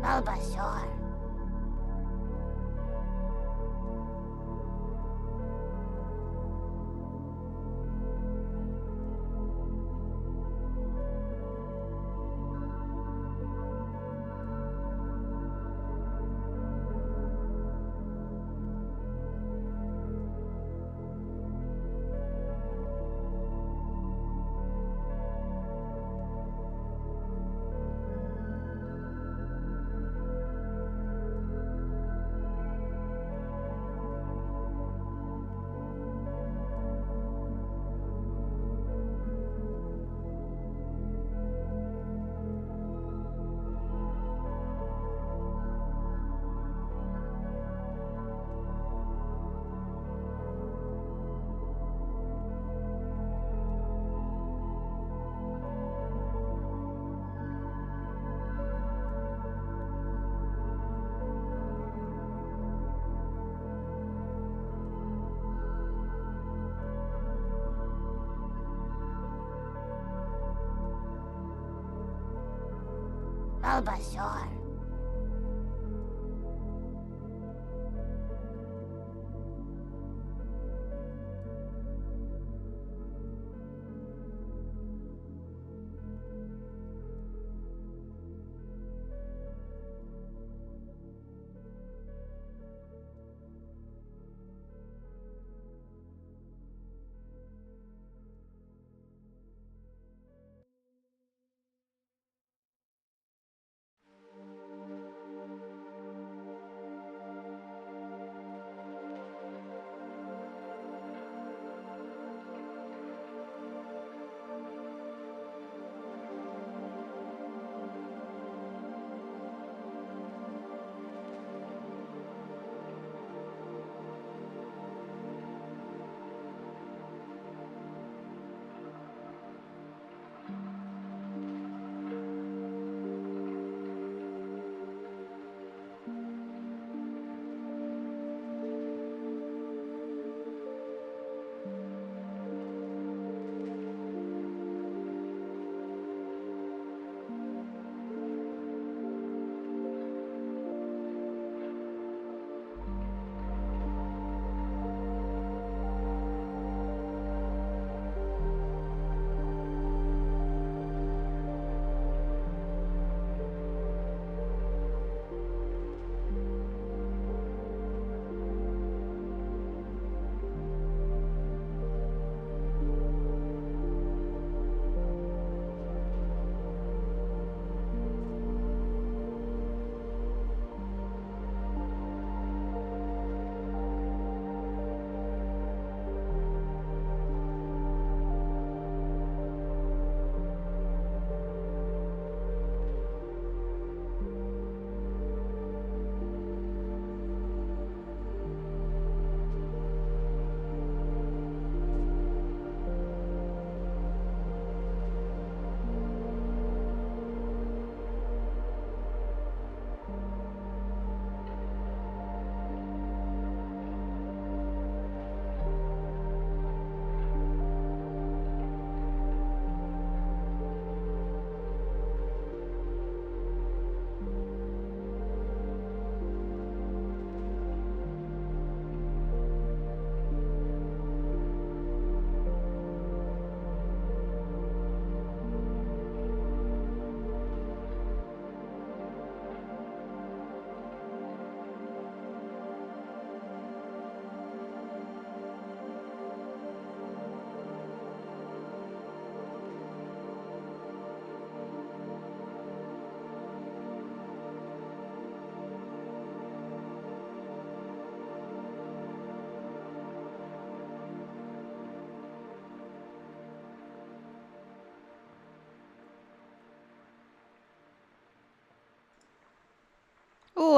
Bulbasaur. Bulbasaur.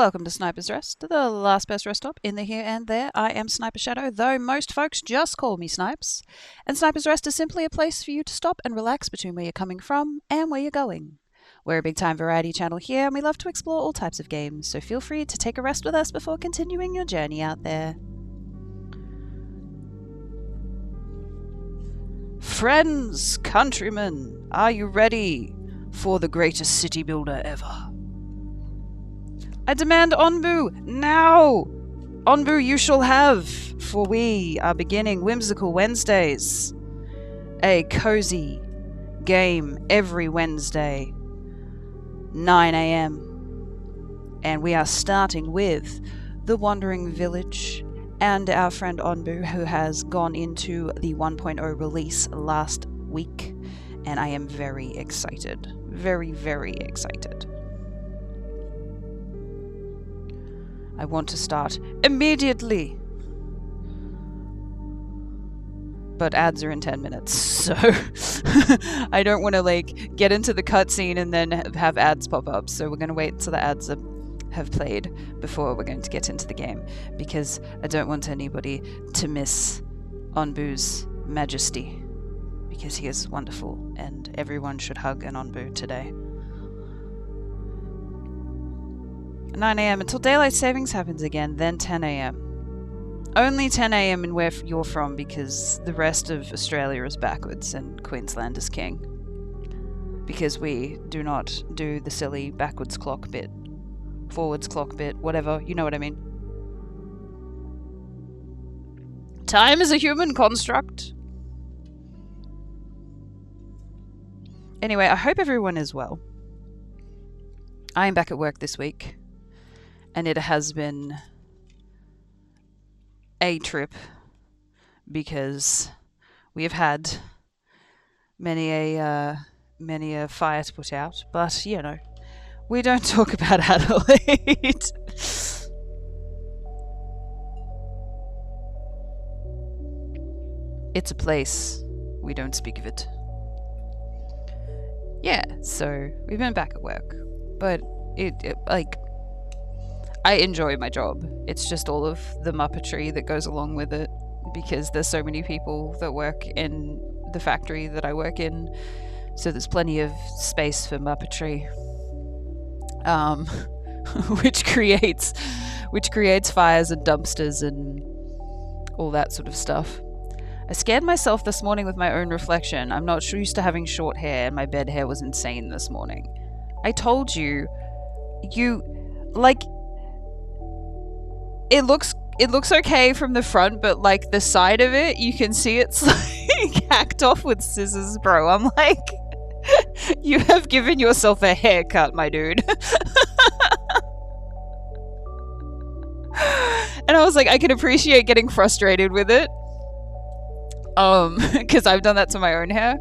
Welcome to Sniper's Rest, the last best rest stop in the here and there. I am Sniper Shadow, though most folks just call me Snipes. And Sniper's Rest is simply a place for you to stop and relax between where you're coming from and where you're going. We're a big time variety channel here and we love to explore all types of games, so feel free to take a rest with us before continuing your journey out there. Friends, countrymen, are you ready for the greatest city builder ever? I demand Onbu now! Onbu you shall have, for we are beginning Whimsical Wednesdays. A cozy game every Wednesday, 9 AM. And we are starting with The Wandering Village and our friend Onbu, who has gone into the 1.0 release last week. And I am very excited. Very, very excited. I want to start immediately. But ads are in 10 minutes, so I don't want to like get into the cutscene and then have ads pop up. So we're going to wait until the ads have played before we're going to get into the game, because I don't want anybody to miss Onbu's majesty, because he is wonderful and everyone should hug an Onbu today. 9 AM until daylight savings happens again, then 10 AM. Only 10 AM in where you're from, because the rest of Australia is backwards and Queensland is king. Because we do not do the silly backwards clock bit, forwards clock bit, whatever, you know what I mean. Time is a human construct. Anyway, I hope everyone is well. I am back at work this week, and it has been a trip, because we have had many a fire to put out, but you know, we don't talk about Adelaide. It's a place, we don't speak of it. Yeah, so we've been back at work, but it like, I enjoy my job. It's just all of the muppetry that goes along with it, because there's so many people that work in the factory that I work in, so there's plenty of space for muppetry, which creates fires and dumpsters and all that sort of stuff. I scared myself this morning with my own reflection. I'm not used to having short hair, and my bed hair was insane this morning. I told you, like, it looks okay from the front, but like the side of it, you can see it's like hacked off with scissors, bro. I'm like, you have given yourself a haircut, my dude. And I was like, I can appreciate getting frustrated with it, because I've done that to my own hair.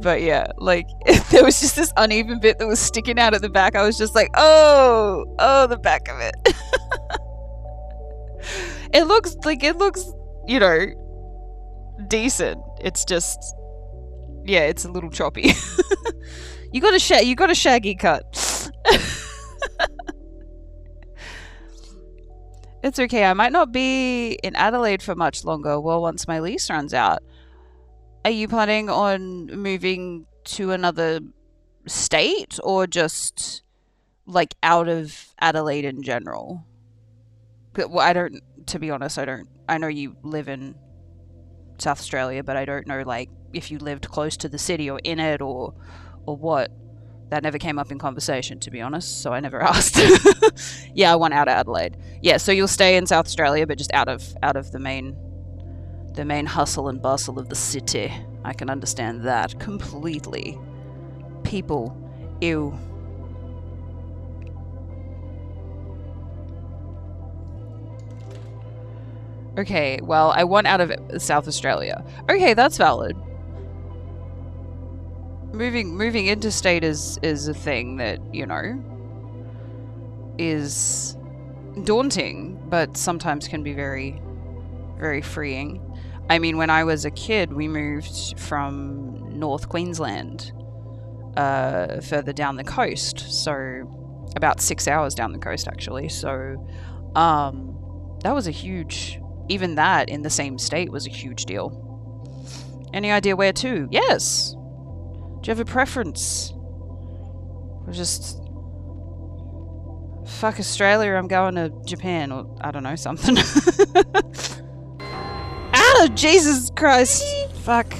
But yeah, like, there was just this uneven bit that was sticking out at the back. I was just like, oh, the back of it. It looks, you know, decent. It's just, yeah, it's a little choppy. You got a shaggy cut. It's okay. I might not be in Adelaide for much longer. Well, once my lease runs out. Are you planning on moving to another state, or just like out of Adelaide in general? Well, to be honest, I know you live in South Australia, but I don't know, like, if you lived close to the city or in it, or what. That never came up in conversation, to be honest, so I never asked. Yeah, I want out of Adelaide. Yeah, so you'll stay in South Australia, but just out of the main hustle and bustle of the city. I can understand that completely. People, ew. Okay, well, I want out of South Australia. Okay, that's valid. Moving interstate is a thing that, you know, is daunting, but sometimes can be very, very freeing. I mean, when I was a kid, we moved from North Queensland, further down the coast, so about 6 hours down the coast, actually. So, that was a huge, even that in the same state was a huge deal. Any idea where to? Yes. Do you have a preference? Or just, fuck Australia, I'm going to Japan, or I don't know, something. Ah, Jesus Christ. Fuck.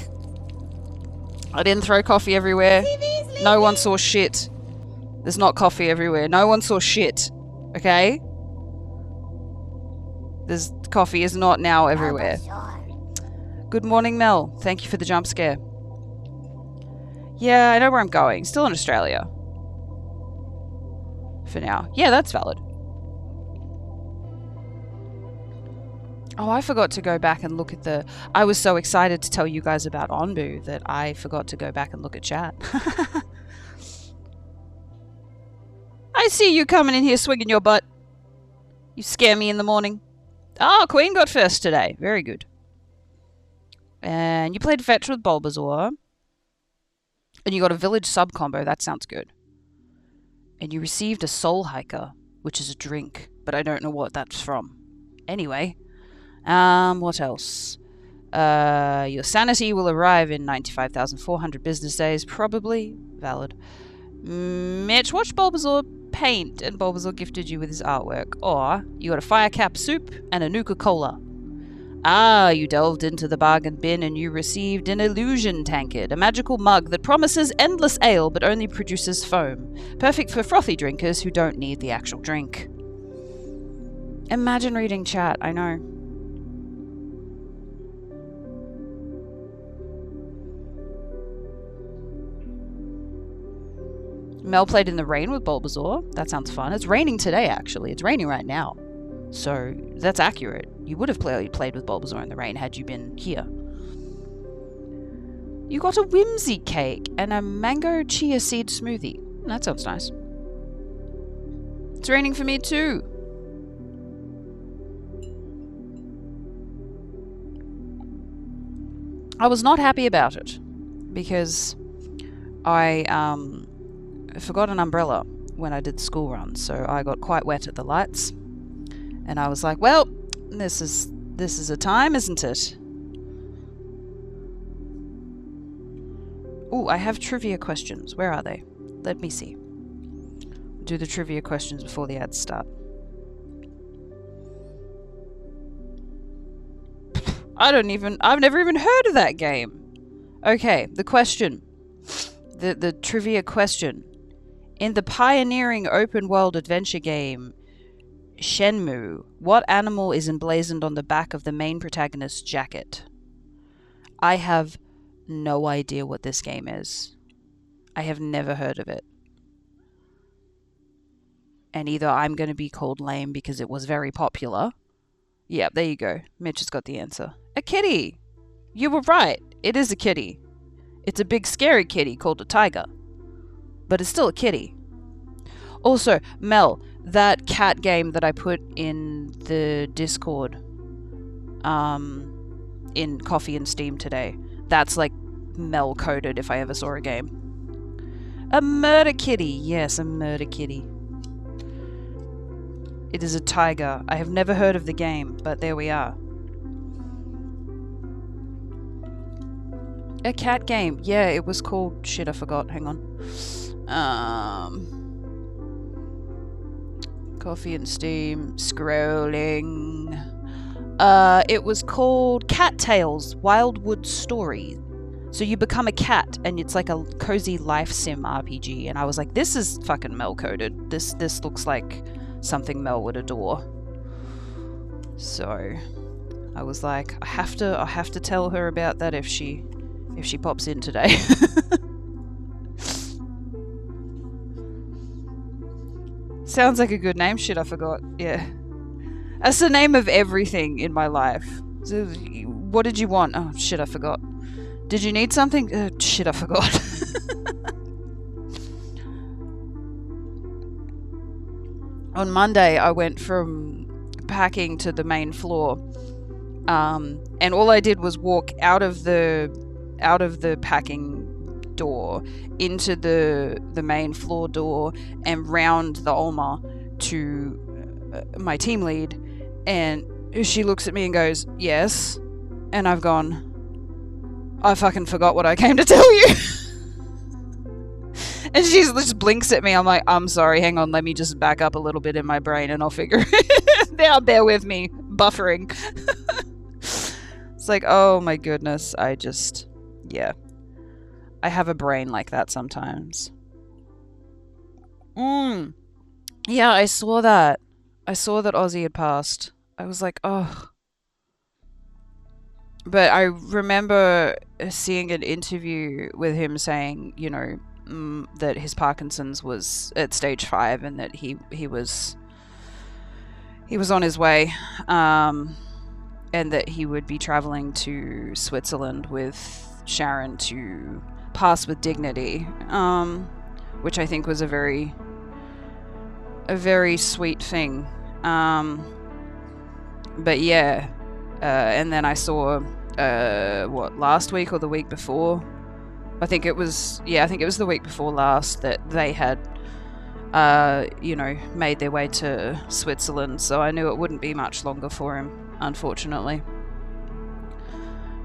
I didn't throw coffee everywhere. No one saw shit. There's not coffee everywhere. No one saw shit. Okay? This coffee is not now everywhere. Bulbasaur. Good morning, Mel. Thank you for the jump scare. Yeah, I know where I'm going. Still in Australia. For now. Yeah, that's valid. Oh, I forgot to go back and look at the... I was so excited to tell you guys about Onbu that I forgot to go back and look at chat. I see you coming in here swinging your butt. You scare me in the morning. Oh, Queen got first today. Very good. And you played fetch with Bulbasaur. And you got a village sub combo. That sounds good. And you received a soul hiker, which is a drink, but I don't know what that's from. Anyway, what else? Your sanity will arrive in 95,400 business days, probably. Valid. Mitch, watch Bulbasaur paint, and Bulbasaur gifted you with his artwork. Or you got a fire cap soup and a Nuka-Cola. Ah, you delved into the bargain bin and you received an illusion tankard, a magical mug that promises endless ale but only produces foam. Perfect for frothy drinkers who don't need the actual drink. Imagine reading chat, I know. Mel played in the rain with Bulbasaur. That sounds fun. It's raining today, actually. It's raining right now. So, that's accurate. You would have played with Bulbasaur in the rain had you been here. You got a whimsy cake and a mango chia seed smoothie. That sounds nice. It's raining for me too. I was not happy about it because I forgot an umbrella when I did the school run, so I got quite wet at the lights. And I was like, well, this is a time, isn't it? Ooh, I have trivia questions. Where are they? Let me see. Do the trivia questions before the ads start. I've never even heard of that game. Okay, the question. The trivia question. In the pioneering open world adventure game Shenmue, what animal is emblazoned on the back of the main protagonist's jacket? I have no idea what this game is. I have never heard of it. And either I'm going to be called lame because it was very popular. Yeah, there you go. Mitch has got the answer. A kitty! You were right. It is a kitty. It's a big scary kitty called a tiger. But it's still a kitty. Also, Mel, that cat game that I put in the Discord, in Coffee and Steam today, that's like Mel coded if I ever saw a game. A murder kitty. Yes, a murder kitty. It is a tiger. I have never heard of the game, but there we are. A cat game. Yeah, it was called... Shit, I forgot. Hang on. Coffee and Steam. Scrolling. It was called Cattails Wildwood Story. So you become a cat, and it's like a cozy life sim RPG. And I was like, this is fucking Mel coded. This looks like something Mel would adore. So I was like, I have to tell her about that if she pops in today. Sounds like a good name. Shit, I forgot. Yeah. That's the name of everything in my life. So, what did you want? Oh, shit, I forgot. Did you need something? Shit, I forgot. On Monday, I went from packing to the main floor. And all I did was walk out of the packing door into the main floor door and round the Olma to my team lead, and she looks at me and goes, yes, and I've gone, I fucking forgot what I came to tell you. And she just blinks at me. I'm like, I'm sorry, hang on, let me just back up a little bit in my brain and I'll figure it out. Bear with me, buffering. It's like, oh my goodness, yeah. I have a brain like that sometimes. Yeah, I saw that. I saw that Ozzy had passed, I was like, oh. But I remember seeing an interview with him saying, you know, that his Parkinson's was at stage 5 and that he was on his way, and that he would be traveling to Switzerland with Sharon to pass with dignity, which I think was a very sweet thing. But yeah, and then I saw last week or the week before, I think it was the week before last, that they had made their way to Switzerland, so I knew it wouldn't be much longer for him, unfortunately.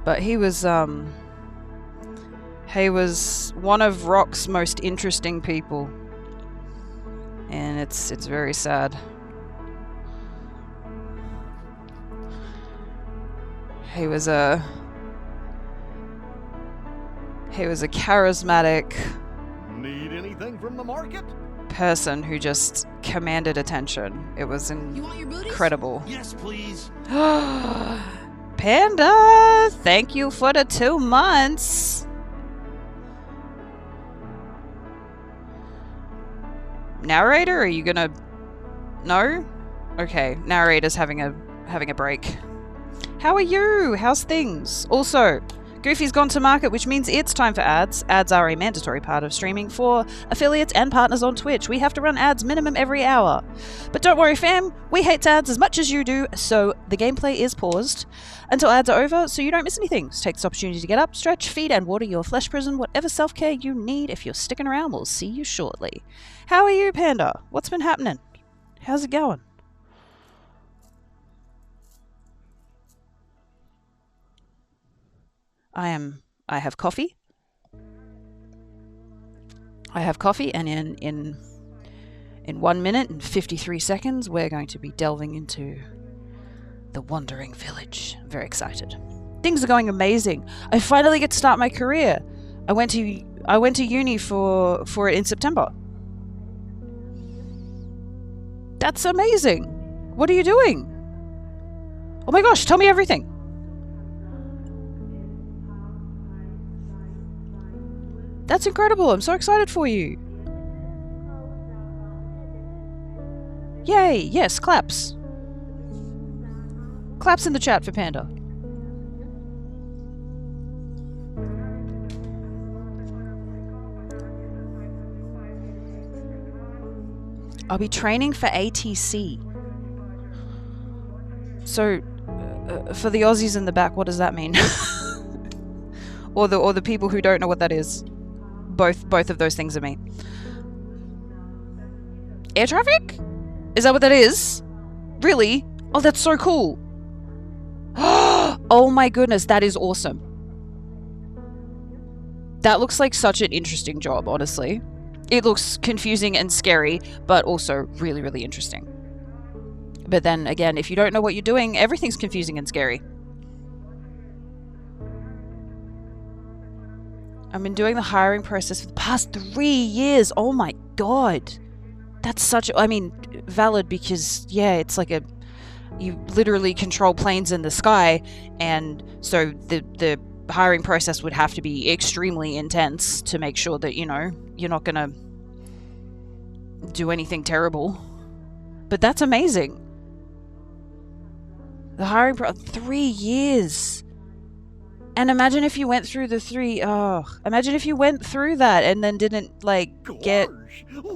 But he was one of rock's most interesting people, and it's very sad. He was a charismatic Need anything from the market? person who just commanded attention. It was incredible. Yes, please. Panda, thank you for the 2 months. Narrator, are you gonna... No? Okay, narrator's having a break. How are you? How's things? Also, Goofy's gone to market, which means it's time for ads. Ads are a mandatory part of streaming for affiliates and partners on Twitch. We have to run ads minimum every hour. But don't worry, fam, we hate ads as much as you do, so the gameplay is paused until ads are over, so you don't miss anything. So take this opportunity to get up, stretch, feed, and water your flesh prison, whatever self-care you need. If you're sticking around, we'll see you shortly. How are you, Panda? What's been happening? How's it going? I have coffee. And in 1 minute and 53 seconds, we're going to be delving into the Wandering Village. I'm very excited. Things are going amazing. I finally get to start my career. I went to uni for it in September. That's amazing. What are you doing? Oh my gosh, tell me everything. That's incredible. I'm so excited for you. Yay. Yes, claps. Claps in the chat for Panda. I'll be training for ATC. So, for the Aussies in the back, what does that mean? or the people who don't know what that is. Both of those things are me. Air traffic? Is that what that is? Really? Oh, that's so cool. Oh my goodness, that is awesome. That looks like such an interesting job, honestly. It looks confusing and scary, but also really, really interesting. But then again, if you don't know what you're doing, everything's confusing and scary. I've been doing the hiring process for the past 3 years. Oh my god. That's such... I mean, valid because, yeah, it's like a... You literally control planes in the sky, and so the hiring process would have to be extremely intense to make sure that, you know, you're not gonna do anything terrible. But that's amazing. The hiring process... 3 years. And imagine if you went through the 3... Oh, imagine if you went through that and then didn't, like, get...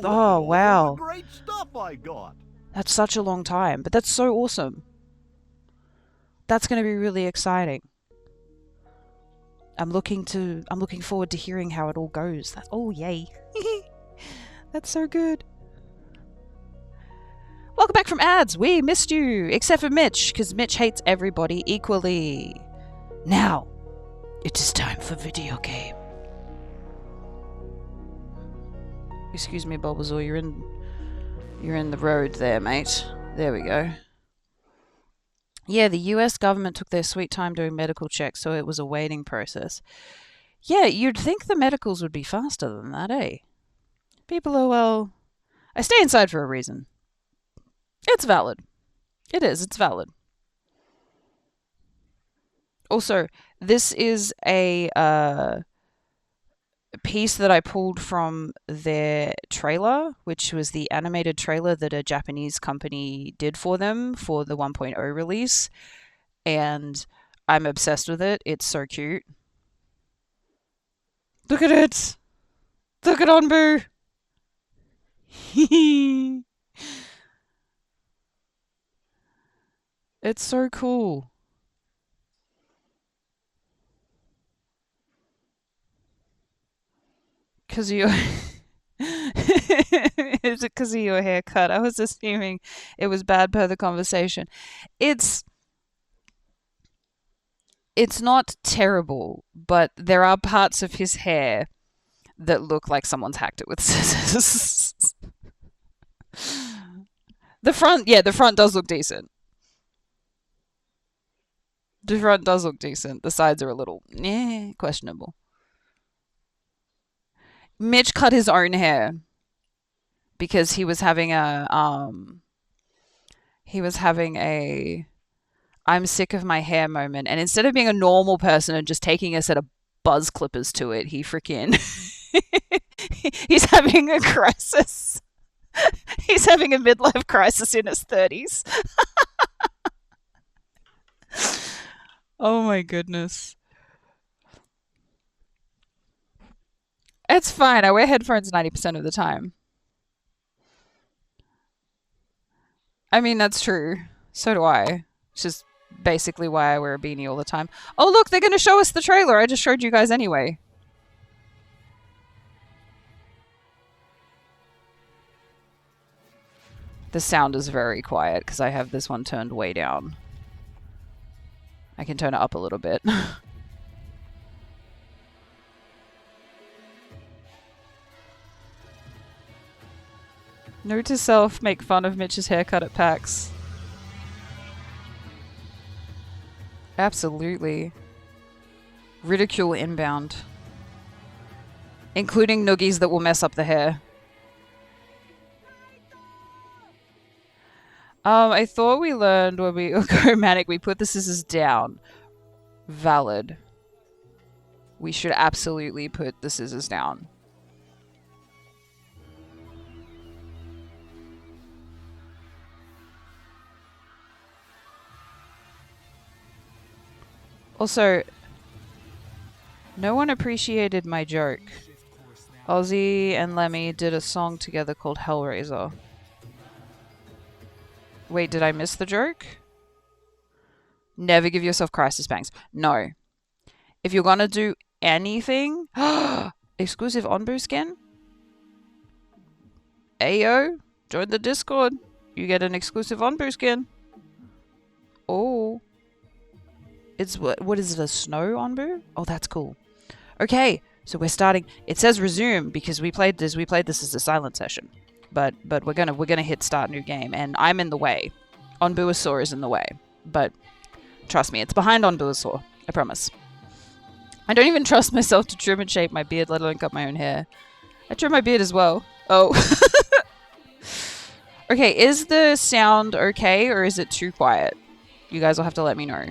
Oh, wow. Great stuff I got. That's such a long time, but that's so awesome. That's going to be really exciting. I'm looking forward to hearing how it all goes. Oh, yay. That's so good. Welcome back from ads. We missed you, except for Mitch, because Mitch hates everybody equally. Now, it is time for video game. Excuse me, Bulbasaur, you're in the road there, mate. There we go. Yeah, the US government took their sweet time doing medical checks, so it was a waiting process. Yeah, you'd think the medicals would be faster than that, eh? People are, well... I stay inside for a reason. It's valid. It is. It's valid. Also, this is a piece that I pulled from their trailer, which was the animated trailer that a Japanese company did for them for the 1.0 release. And I'm obsessed with it. It's so cute. Look at it! Look at Onbu! It's so cool. Because you... Is it because of your haircut? I was assuming it was bad per the conversation. It's not terrible, but there are parts of his hair that look like someone's hacked it with scissors. The front does look decent. The front does look decent. The sides are a little questionable. Mitch cut his own hair because he was having a I'm sick of my hair moment, and instead of being a normal person and just taking a set of buzz clippers to it, he freaking he's having a crisis. He's having a midlife crisis in his 30s. Oh my goodness. It's fine. I wear headphones 90% of the time. I mean, that's true. So do I. It's just basically why I wear a beanie all the time. Oh, look, they're going to show us the trailer. I just showed you guys anyway. The sound is very quiet because I have this one turned way down. I can turn it up a little bit. Note to self, make fun of Mitch's haircut at PAX. Absolutely. Ridicule inbound. Including noogies that will mess up the hair. I thought we learned when we go manic, we put the scissors down. Valid. We should absolutely put the scissors down. Also, no one appreciated my joke. Ozzy and Lemmy did a song together called Hellraiser. Wait, did I miss the joke? Never give yourself crisis bangs. No. If you're gonna do anything... Exclusive Onbu skin? Ayo, join the Discord. You get an exclusive Onbu skin. Oh. It's what is it, a snow Onbu? Oh, that's cool. Okay, so we're starting. It says resume because we played this as a silent session. But we're gonna hit start new game, and I'm in the way. Onbuasaur is in the way. But trust me, it's behind Onbuasaur. I promise. I don't even trust myself to trim and shape my beard, let alone cut my own hair. I trim my beard as well. Oh. Okay, is the sound okay, or is it too quiet? You guys will have to let me know.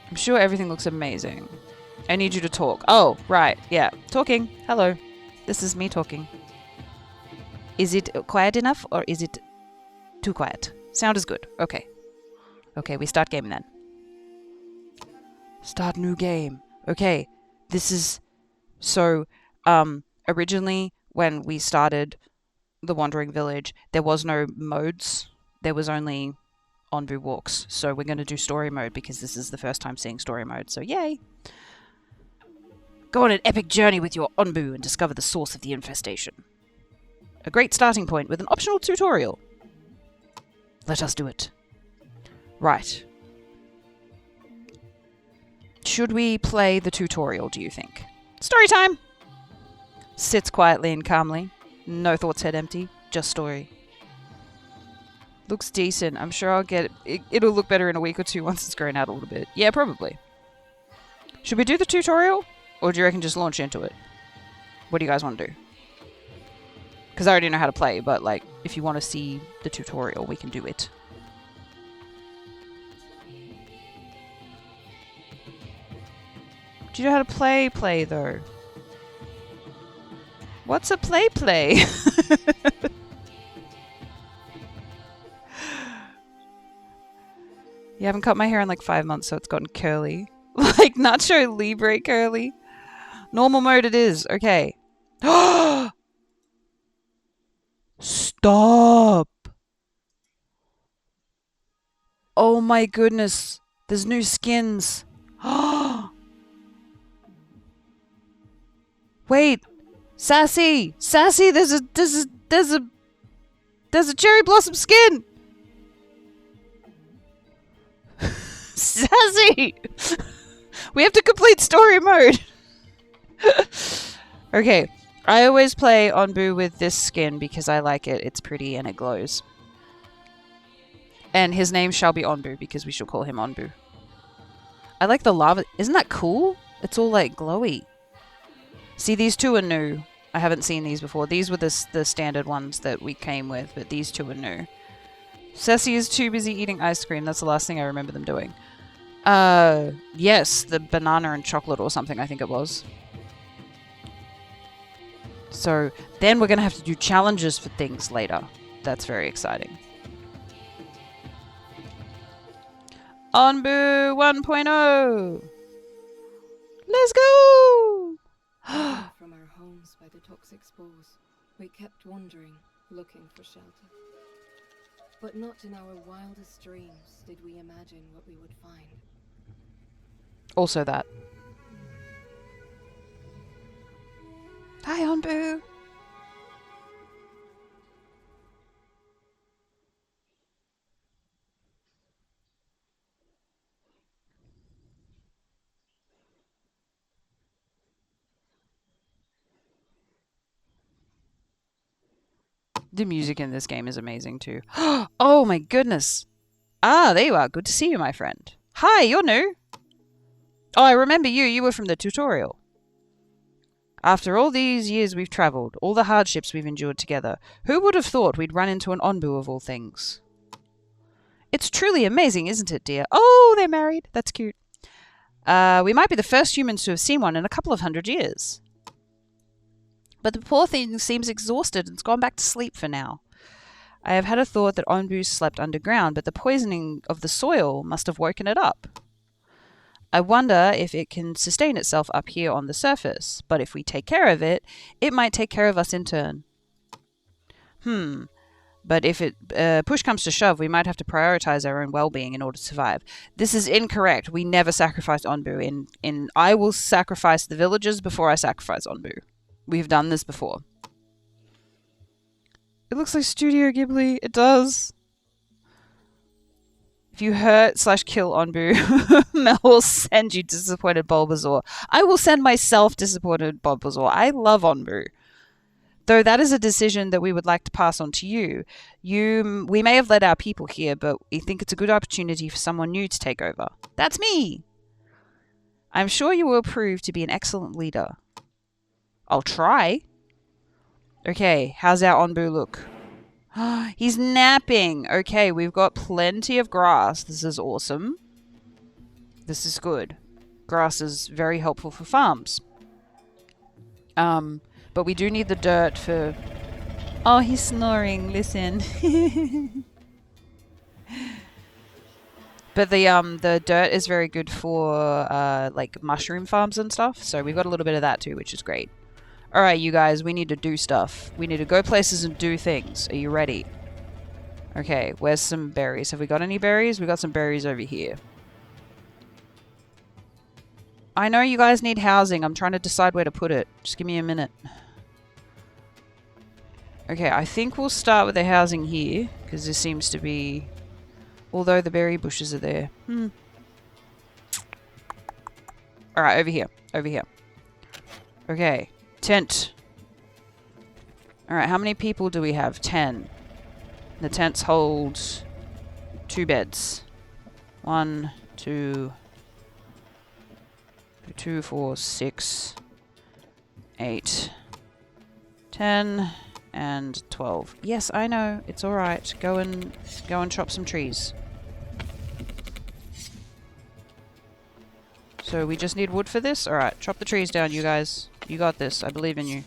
I'm sure everything looks amazing. I need you to talk. Oh, right. Yeah. Talking. Hello. This is me talking. Is it quiet enough or is it too quiet? Sound is good. Okay. Okay, we start game then. Start new game. Okay. This is... So, originally when we started the Wandering Village, there was no modes. There was only... Onbu walks. So we're going to do story mode because this is the first time seeing story mode. So yay! Go on an epic journey with your Onbu and discover the source of the infestation. A great starting point with an optional tutorial. Let us do it. Right. Should we play the tutorial, do you think? Story time! Sits quietly and calmly. No thoughts head empty. Just story. Looks decent. I'm sure I'll get it. It'll look better in a week or two once it's grown out a little bit. Yeah, probably. Should we do the tutorial? Or do you reckon just launch into it? What do you guys want to do? Because I already know how to play, but like, if you want to see the tutorial, we can do it. Do you know how to play though? What's a play? You haven't cut my hair in like 5 months, so it's gotten curly. Like Nacho Libre curly. Normal mode it is. Okay. Stop. Oh my goodness. There's new skins. Wait. Sassy. Sassy, there's a cherry blossom skin. Sassy. We have to complete story mode. Okay. I always play Onbu with this skin because I like it. It's pretty and it glows. And his name shall be Onbu because we shall call him Onbu. I like the lava. Isn't that cool? It's all like glowy. See, these two are new. I haven't seen these before. These were the standard ones that we came with, but these two are new. Ceci is too busy eating ice cream. That's the last thing I remember them doing. Yes, the banana and chocolate or something, I think it was. So then we're going to have to do challenges for things later. That's very exciting. Onbu 1.0. Let's go! From our homes by the toxic spores, we kept wandering, looking for shelter. But not in our wildest dreams did we imagine what we would find. Also that. Hi, Onbu. The music in this game is amazing too. Oh my goodness. Ah, there you are. Good to see you, my friend. Hi, you're new. Oh, I remember you. You were from the tutorial. After all these years we've travelled, all the hardships we've endured together, who would have thought we'd run into an Onbu of all things? It's truly amazing, isn't it, dear? Oh, they're married. That's cute. We might be the first humans to have seen one in a couple of 100 years. But the poor thing seems exhausted and's gone back to sleep for now. I have had a thought that Onbu slept underground, but the poisoning of the soil must have woken it up. I wonder if it can sustain itself up here on the surface, but if we take care of it, it might take care of us in turn. But if push comes to shove, we might have to prioritize our own well-being in order to survive. This is incorrect. We never sacrificed Onbu. I will sacrifice the villagers before I sacrifice Onbu. We've done this before. It looks like Studio Ghibli. It does. If you hurt/kill Onbu, Mel will send you disappointed Bulbasaur. I will send myself disappointed Bulbasaur. I love Onbu. Though that is a decision that we would like to pass on to you. We may have led our people here, but we think it's a good opportunity for someone new to take over. That's me! I'm sure you will prove to be an excellent leader. I'll try. Okay, how's our Onbu look? He's napping. Okay, we've got plenty of grass. This is awesome. This is good. Grass is very helpful for farms. But we do need the dirt for... Oh, he's snoring. Listen. But the dirt is very good for like mushroom farms and stuff. So we've got a little bit of that too, which is great. Alright, you guys, we need to do stuff. We need to go places and do things. Are you ready? Okay, where's some berries? Have we got any berries? We got some berries over here. I know you guys need housing. I'm trying to decide where to put it. Just give me a minute. Okay, I think we'll start with the housing here, because this seems to be... Although the berry bushes are there. Alright, over here. Over here. Okay. Tent. Alright, how many people do we have? 10. The tents hold 2 beds. 1, 2, 2, 4, 6, 8, 10, and 12. Yes, I know. It's alright. Go and chop some trees. So we just need wood for this? Alright, chop the trees down, you guys. You got this. I believe in you.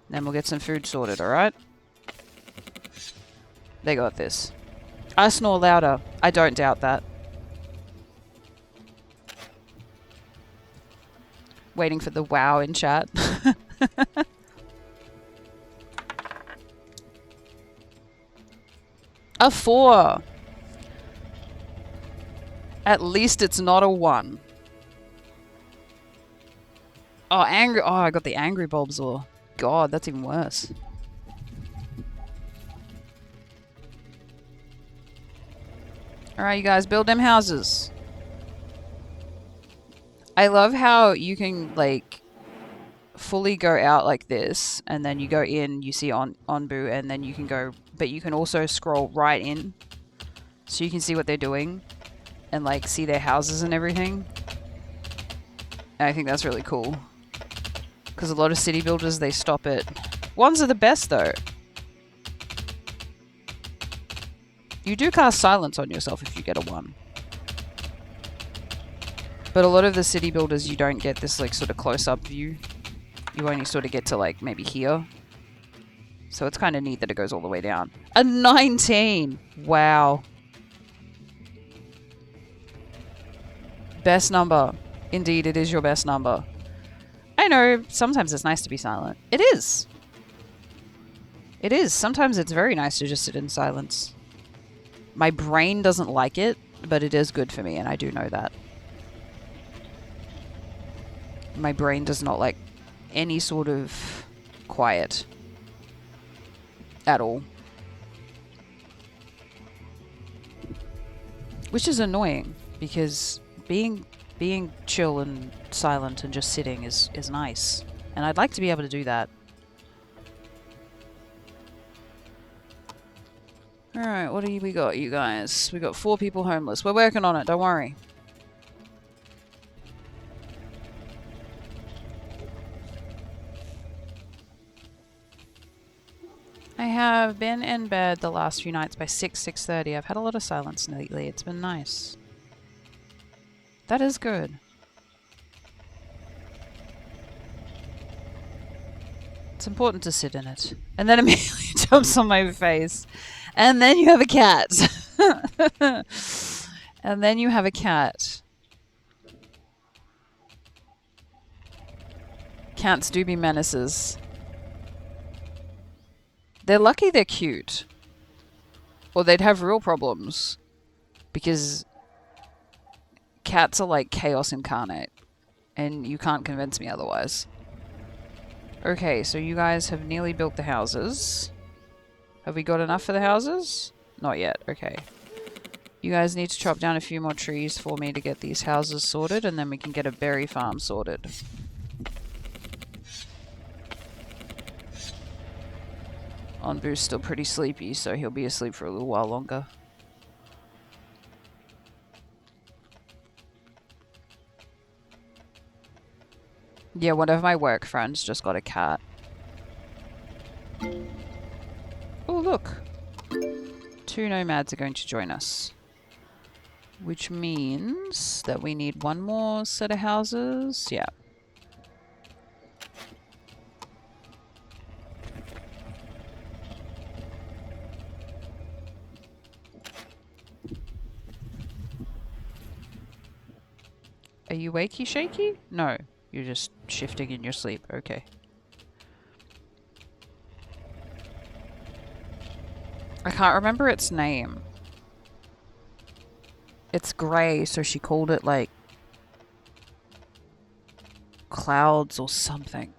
Then we'll get some food sorted, alright? They got this. I snore louder. I don't doubt that. Waiting for the wow in chat. A 4. At least it's not a 1. Oh, angry. Oh, I got the angry Bulbasaur. God, that's even worse. Alright, you guys, build them houses. I love how you can, like, fully go out like this, and then you go in, you see Onbu, and then you can go, but you can also scroll right in, so you can see what they're doing, and, like, see their houses and everything. And I think that's really cool. Because a lot of city builders, they stop it. 1s are the best, though. You do cast silence on yourself if you get a 1. But a lot of the city builders, you don't get this, like, sort of close-up view. You only sort of get to, like, maybe here. So it's kind of neat that it goes all the way down. A 19! Wow. Best number. Indeed, it is your best number. I know, sometimes it's nice to be silent. It is! It is. Sometimes it's very nice to just sit in silence. My brain doesn't like it, but it is good for me, and I do know that. My brain does not like any sort of quiet at all. Which is annoying, because being chill and silent and just sitting is nice. And I'd like to be able to do that. Alright, what do we got, you guys? We got 4 people homeless. We're working on it, don't worry. I have been in bed the last few nights by 6:30. I've had a lot of silence lately. It's been nice. That is good. It's important to sit in it. And then immediately jumps on my face. And then you have a cat. And then you have a cat. Cats do be menaces. They're lucky they're cute. Or they'd have real problems. Because cats are like chaos incarnate. And you can't convince me otherwise. Okay, so you guys have nearly built the houses. Have we got enough for the houses? Not yet, okay. You guys need to chop down a few more trees for me to get these houses sorted, and then we can get a berry farm sorted. Onbu's still pretty sleepy, so he'll be asleep for a little while longer. Yeah, one of my work friends just got a cat. Oh, look! 2 nomads are going to join us. Which means that we need 1 more set of houses. Yeah. Are you wakey shaky? No. You're just shifting in your sleep. Okay. I can't remember its name. It's grey, so she called it, like, Clouds or something.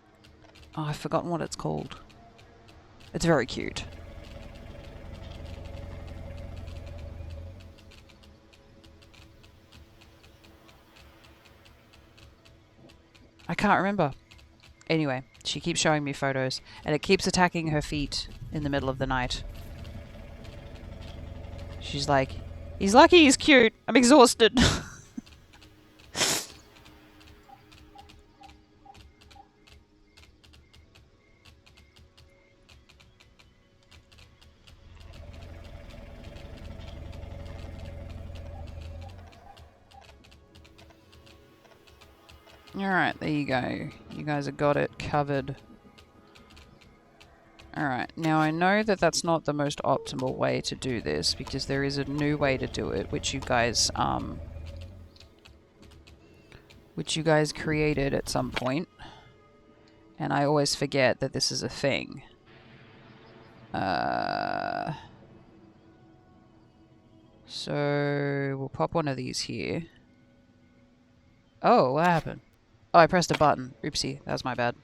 Oh, I've forgotten what it's called. It's very cute. I can't remember. Anyway, she keeps showing me photos, and it keeps attacking her feet in the middle of the night. She's like, he's lucky he's cute. I'm exhausted. Alright, there you go. You guys have got it covered. Alright, now I know that that's not the most optimal way to do this, because there is a new way to do it, which you guys created at some point. And I always forget that this is a thing. So we'll pop one of these here. Oh, what happened? Oh, I pressed a button. Oopsie, that was my bad.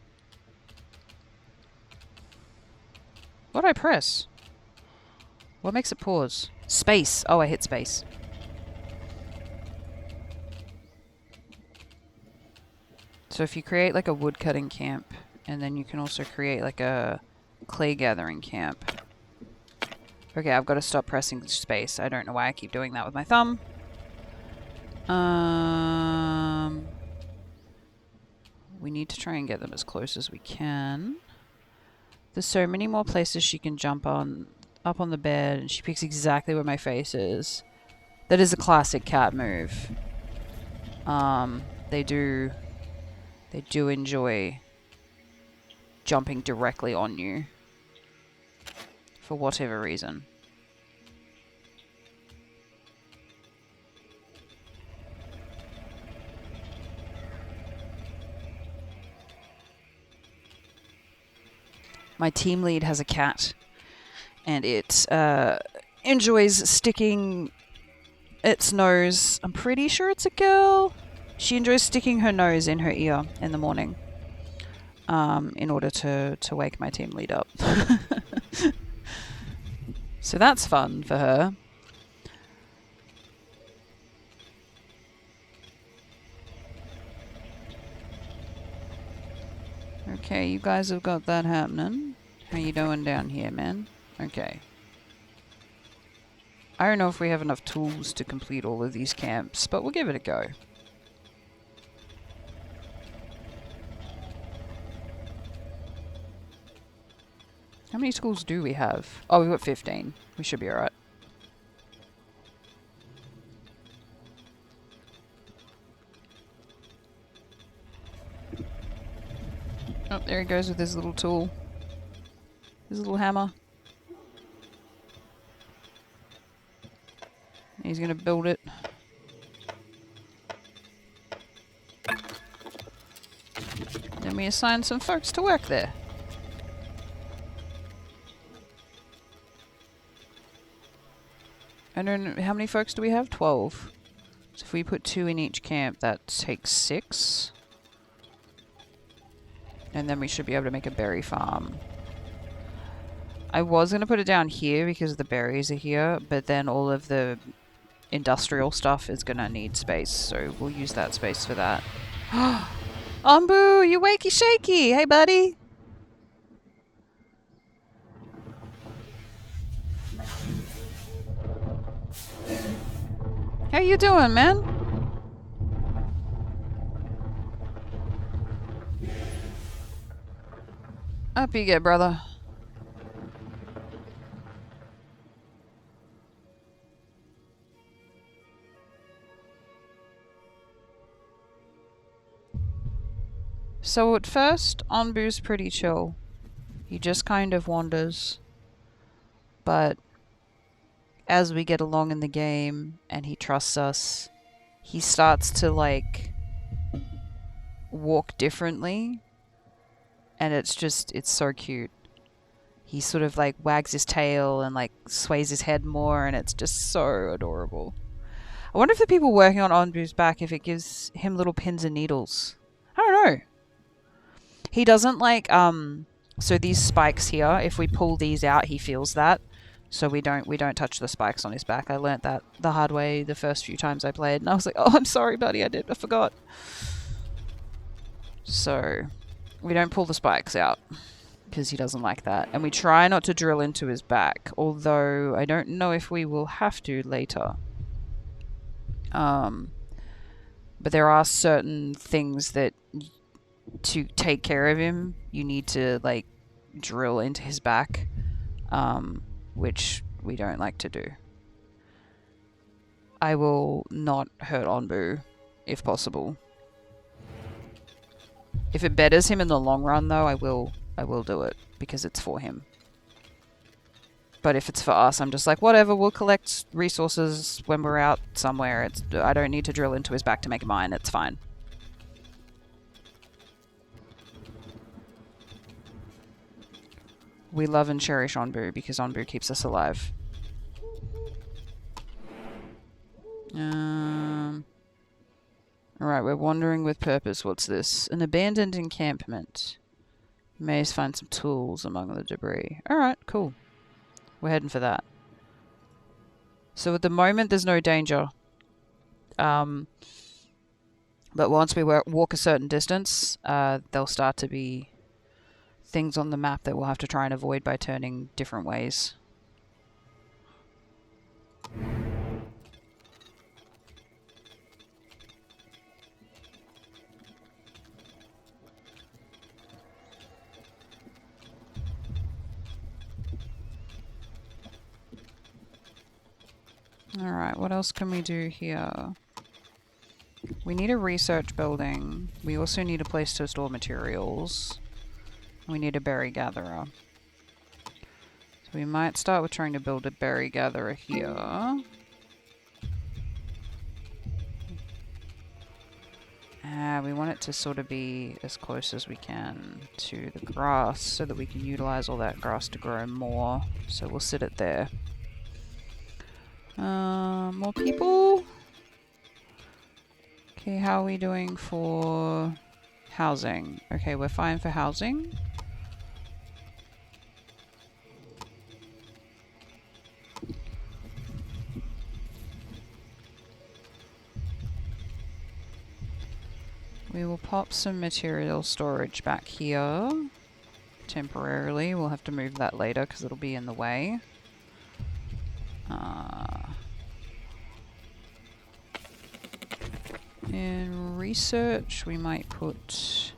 What did I press? What makes it pause? Space. Oh, I hit space. So if you create like a wood cutting camp, and then you can also create like a clay gathering camp. Okay, I've got to stop pressing space. I don't know why I keep doing that with my thumb. We need to try and get them as close as we can. There's so many more places she can jump on, up on the bed, and she picks exactly where my face is. That is a classic cat move. They do enjoy jumping directly on you for whatever reason. My team lead has a cat, and it enjoys sticking its nose. I'm pretty sure it's a girl. She enjoys sticking her nose in her ear in the morning, in order to wake my team lead up. So that's fun for her. Okay, you guys have got that happening. How you doing down here, man? Okay. I don't know if we have enough tools to complete all of these camps, but we'll give it a go. How many tools do we have? Oh, we've got 15. We should be alright. Oh, there he goes with his little tool. His little hammer. He's gonna build it. Then we assign some folks to work there. I don't know, how many folks do we have? 12. So if we put 2 in each camp, that takes 6. And then we should be able to make a berry farm. I was going to put it down here because the berries are here, but then all of the industrial stuff is going to need space, so we'll use that space for that. Onbu, you wakey shaky! Hey, buddy! How you doing, man? Up you get, brother. So at first, Onbu's pretty chill. He just kind of wanders. But as we get along in the game and he trusts us, he starts to like walk differently. And it's so cute. He sort of like wags his tail and like sways his head more, and it's just so adorable. I wonder if the people working on Onbu's back, if it gives him little pins and needles. I don't know. He doesn't like, so these spikes here, if we pull these out, he feels that. So we don't touch the spikes on his back. I learnt that the hard way the first few times I played, and I was like, oh, I'm sorry, buddy, I forgot. So we don't pull the spikes out because he doesn't like that. And we try not to drill into his back, although I don't know if we will have to later. But there are certain things that to take care of him, you need to like drill into his back, which we don't like to do. I will not hurt Onbu if possible. If it betters him in the long run, though, I will do it because it's for him. But if it's for us, I'm just like, whatever. We'll collect resources when we're out somewhere. I don't need to drill into his back to make a mine. It's fine. We love and cherish Onbu because Onbu keeps us alive. Alright, we're wandering with purpose. What's this? An abandoned encampment. You may find some tools among the debris. Alright, cool. We're heading for that. So at the moment, there's no danger. But once we walk a certain distance, there'll start to be things on the map that we'll have to try and avoid by turning different ways. Alright, what else can we do here? We need a research building. We also need a place to store materials. We need a berry gatherer. So we might start with trying to build a berry gatherer here. We want it to sort of be as close as we can to the grass so that we can utilize all that grass to grow more. So we'll sit it there. More people? Okay, how are we doing for housing? Okay, we're fine for housing. We will pop some material storage back here temporarily. We'll have to move that later because it'll be in the way. In research, we might put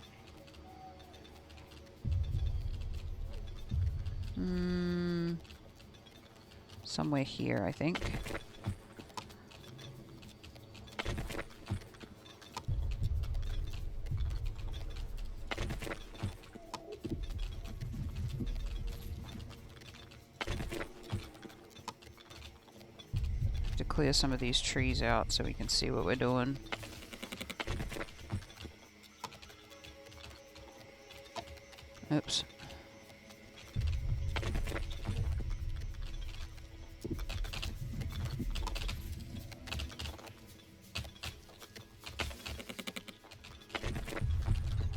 somewhere here, I think. To clear some of these trees out so we can see what we're doing. Oops.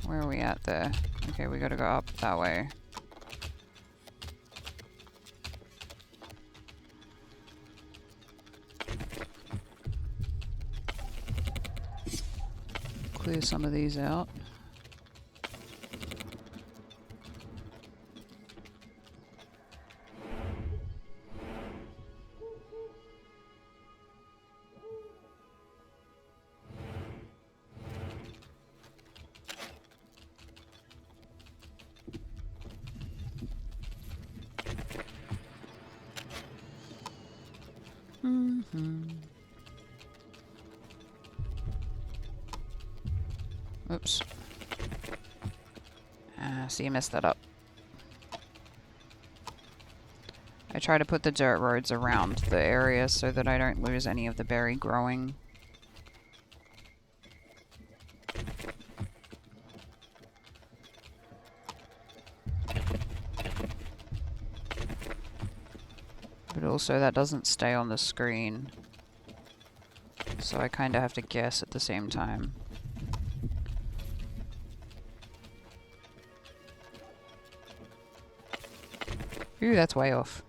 Where are we at there? Okay, we gotta go up that way. Clear some of these out. Oops. So you messed that up. I try to put the dirt roads around the area so that I don't lose any of the berry growing. But also that doesn't stay on the screen. So I kind of have to guess at the same time. Ooh, that's way off.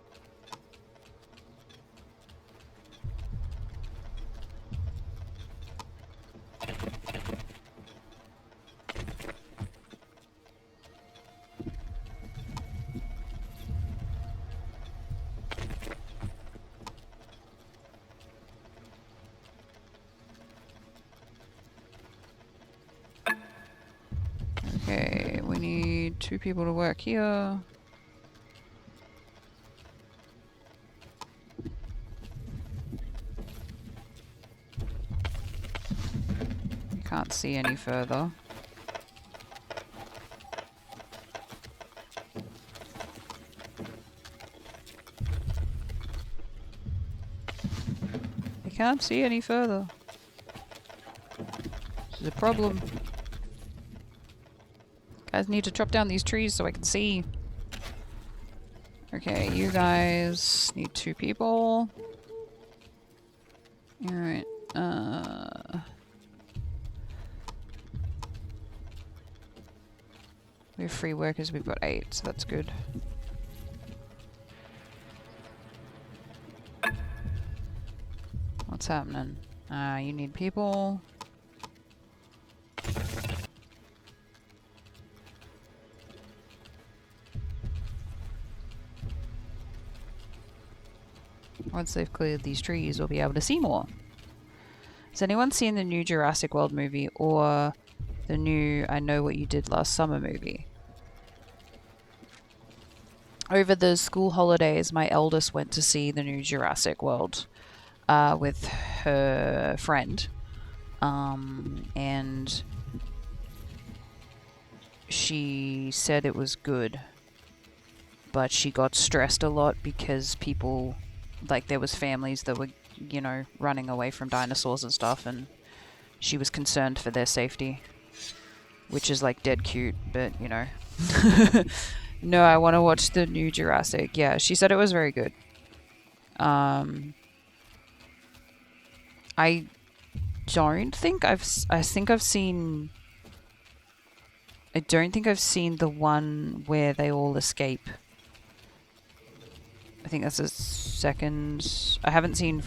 Okay, we need 2 people to work here. Can't see any further. can't see any further. This is a problem. Guys need to chop down these trees so I can see. Okay, you guys need 2 people. Alright, we have free workers, we've got 8, so that's good. What's happening? You need people. Once they've cleared these trees, we'll be able to see more. Has anyone seen the new Jurassic World movie or the new I Know What You Did Last Summer movie? Over the school holidays, my eldest went to see the new Jurassic World with her friend. And she said it was good, but she got stressed a lot because people, like, there was families that were, you know, running away from dinosaurs and stuff, and she was concerned for their safety, which is like dead cute, but you know. No, I want to watch the new Jurassic. Yeah, she said it was very good. I don't think I think I've seen. I don't think I've seen the one where they all escape. I think that's the second. I've seen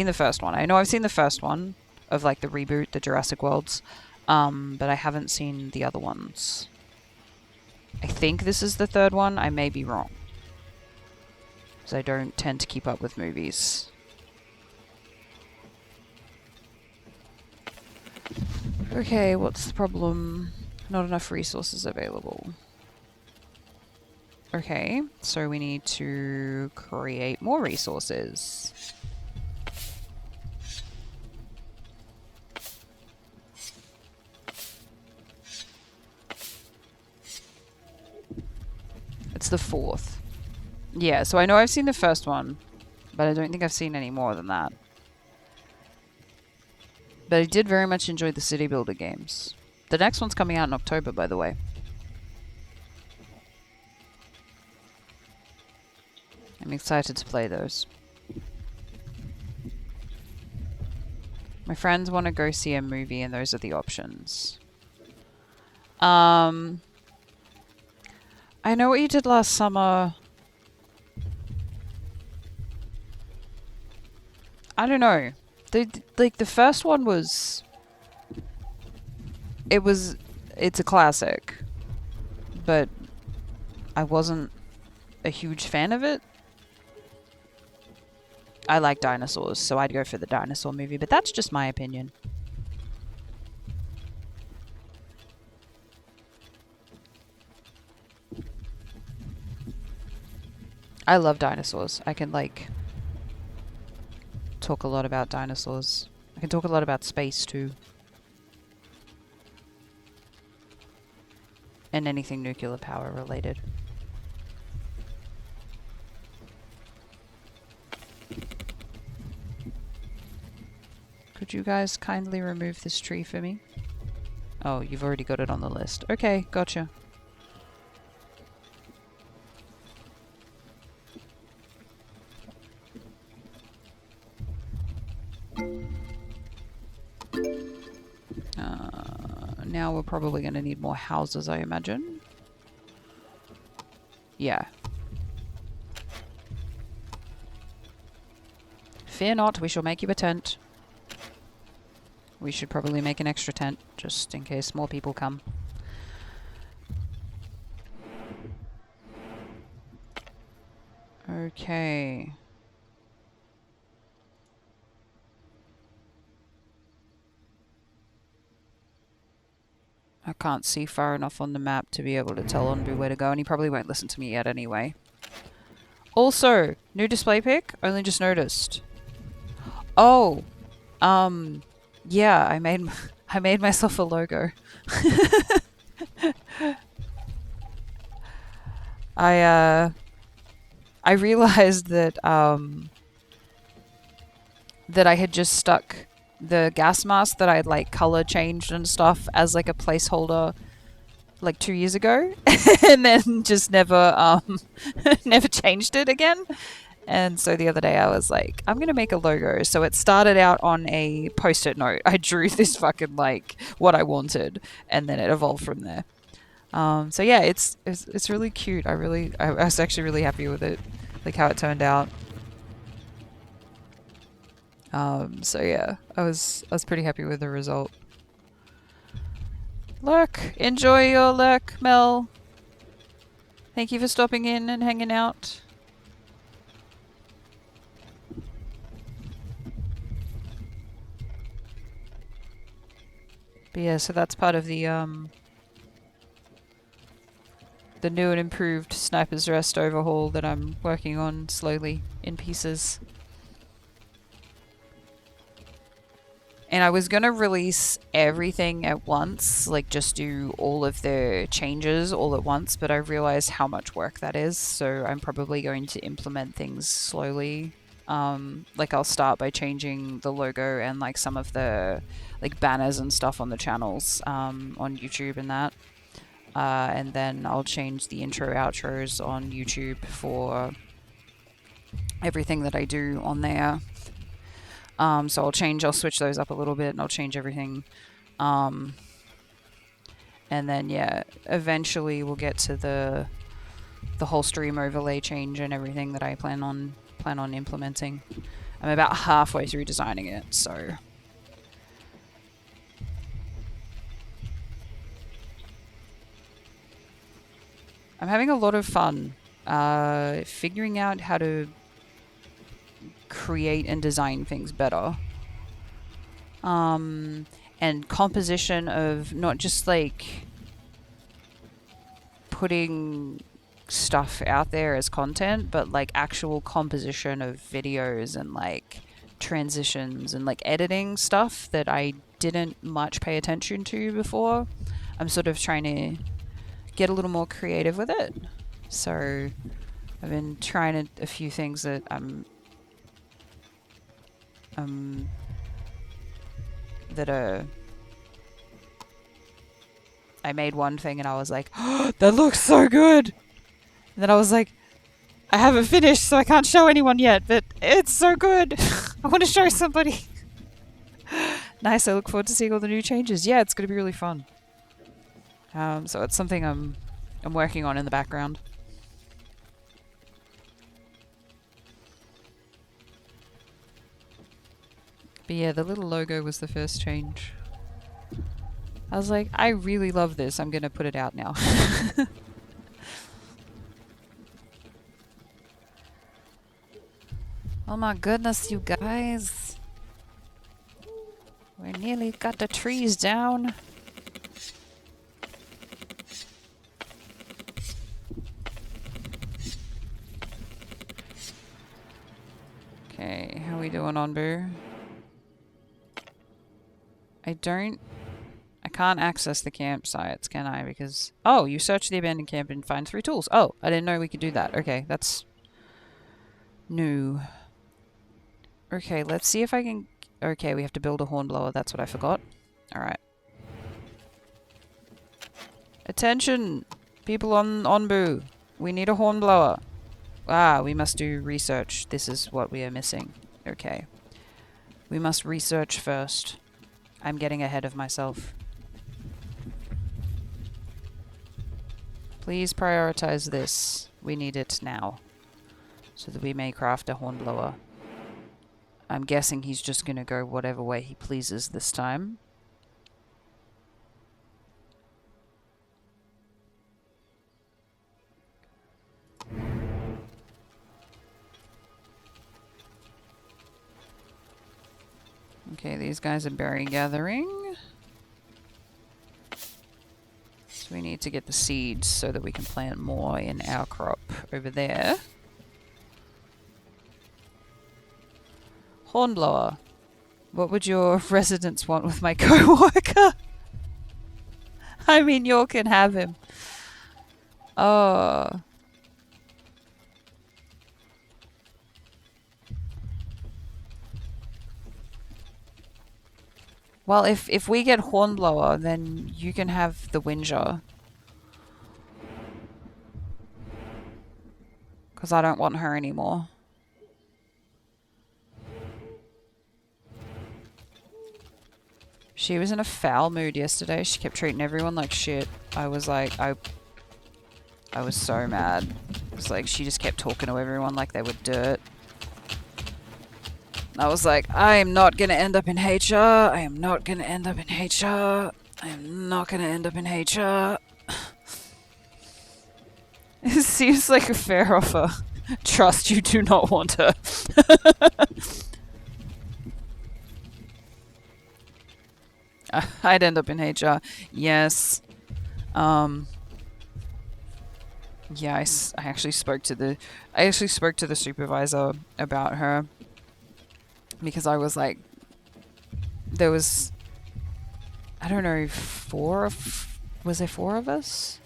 the first one. I know I've seen the first one of like the reboot, the Jurassic Worlds, but I haven't seen the other ones. I think this is the third one. I may be wrong, because I don't tend to keep up with movies. Okay, what's the problem? Not enough resources available. Okay, so we need to create more resources. It's the 4th. Yeah, so I know I've seen the first one, but I don't think I've seen any more than that. But I did very much enjoy the City Builder games. The next one's coming out in October, by the way. I'm excited to play those. My friends want to go see a movie, and those are the options. I Know What You Did Last Summer. I don't know. The first one was... It's a classic. But I wasn't a huge fan of it. I like dinosaurs, so I'd go for the dinosaur movie, but that's just my opinion. I love dinosaurs. I can, like, talk a lot about dinosaurs. I can talk a lot about space, too. And anything nuclear power related. Could you guys kindly remove this tree for me? Oh, you've already got it on the list. Okay, gotcha. Now we're probably going to need more houses, I imagine. Yeah. Fear not, we shall make you a tent. We should probably make an extra tent, just in case more people come. Okay. I can't see far enough on the map to be able to tell Onbu where to go, and he probably won't listen to me yet anyway. Also, new display pic? Only just noticed. Oh, yeah, I made myself a logo. I realized that that I had just stuck the gas mask that I had like color changed and stuff as like a placeholder like 2 years ago, and then just never never changed it again. And so the other day I was like, I'm gonna make a logo. So it started out on a post-it note. I drew this fucking like what I wanted, and then it evolved from there. So yeah, it's really cute. I was actually really happy with it, like how it turned out. So yeah, I was pretty happy with the result. Lurk, enjoy your lurk, Mel. Thank you for stopping in and hanging out. But yeah, so that's part of the new and improved Sniper's Rest overhaul that I'm working on slowly in pieces. And I was gonna release everything at once, like just do all of the changes all at once, but I realized how much work that is, so I'm probably going to implement things slowly. Like I'll start by changing the logo and like some of the like banners and stuff on the channels on YouTube and that. And then I'll change the intro outros on YouTube for everything that I do on there. So I'll switch those up a little bit and I'll change everything. And then yeah, eventually we'll get to the whole stream overlay change and everything that I plan on implementing. I'm about halfway through designing it, so I'm having a lot of fun figuring out how to create and design things better. And composition of not just like putting stuff out there as content, but like actual composition of videos and like transitions and like editing stuff that I didn't much pay attention to before. I'm sort of trying to get a little more creative with it. So I've been trying a few things that I made one thing and I was like, oh, that looks so good. And then I was like, I haven't finished, so I can't show anyone yet, but it's so good. I want to show somebody. Nice, I look forward to seeing all the new changes. Yeah, it's going to be really fun. So it's something I'm working on in the background. But yeah, the little logo was the first change. I was like, I really love this. I'm going to put it out now. Oh my goodness, you guys. We nearly got the trees down. Okay, how we doing, Onbu? I can't access the campsites, can I? Because, oh, you search the abandoned camp and find 3 tools. Oh, I didn't know we could do that. Okay, that's new. Okay, let's see if I can... Okay, we have to build a hornblower. That's what I forgot. Alright. Attention! People on Onbu! We need a hornblower. Ah, we must do research. This is what we are missing. Okay. We must research first. I'm getting ahead of myself. Please prioritize this. We need it now. So that we may craft a hornblower. I'm guessing he's just going to go whatever way he pleases this time. Okay, these guys are berry gathering. So we need to get the seeds so that we can plant more in our crop over there. Hornblower. What would your residents want with my co-worker? I mean, you can have him. Oh. Well, if we get Hornblower, then you can have the Whinger. Because I don't want her anymore. She was in a foul mood yesterday. She kept treating everyone like shit. I was like, I was so mad. It was like, she just kept talking to everyone like they were dirt. I was like, I am not gonna end up in HR. I am not gonna end up in HR. I am not gonna end up in HR. It seems like a fair offer. Trust you do not want her. I'd end up in HR. Yes. Yeah, I actually spoke to the supervisor about her because I was like, there was, I don't know, was there 4 of us?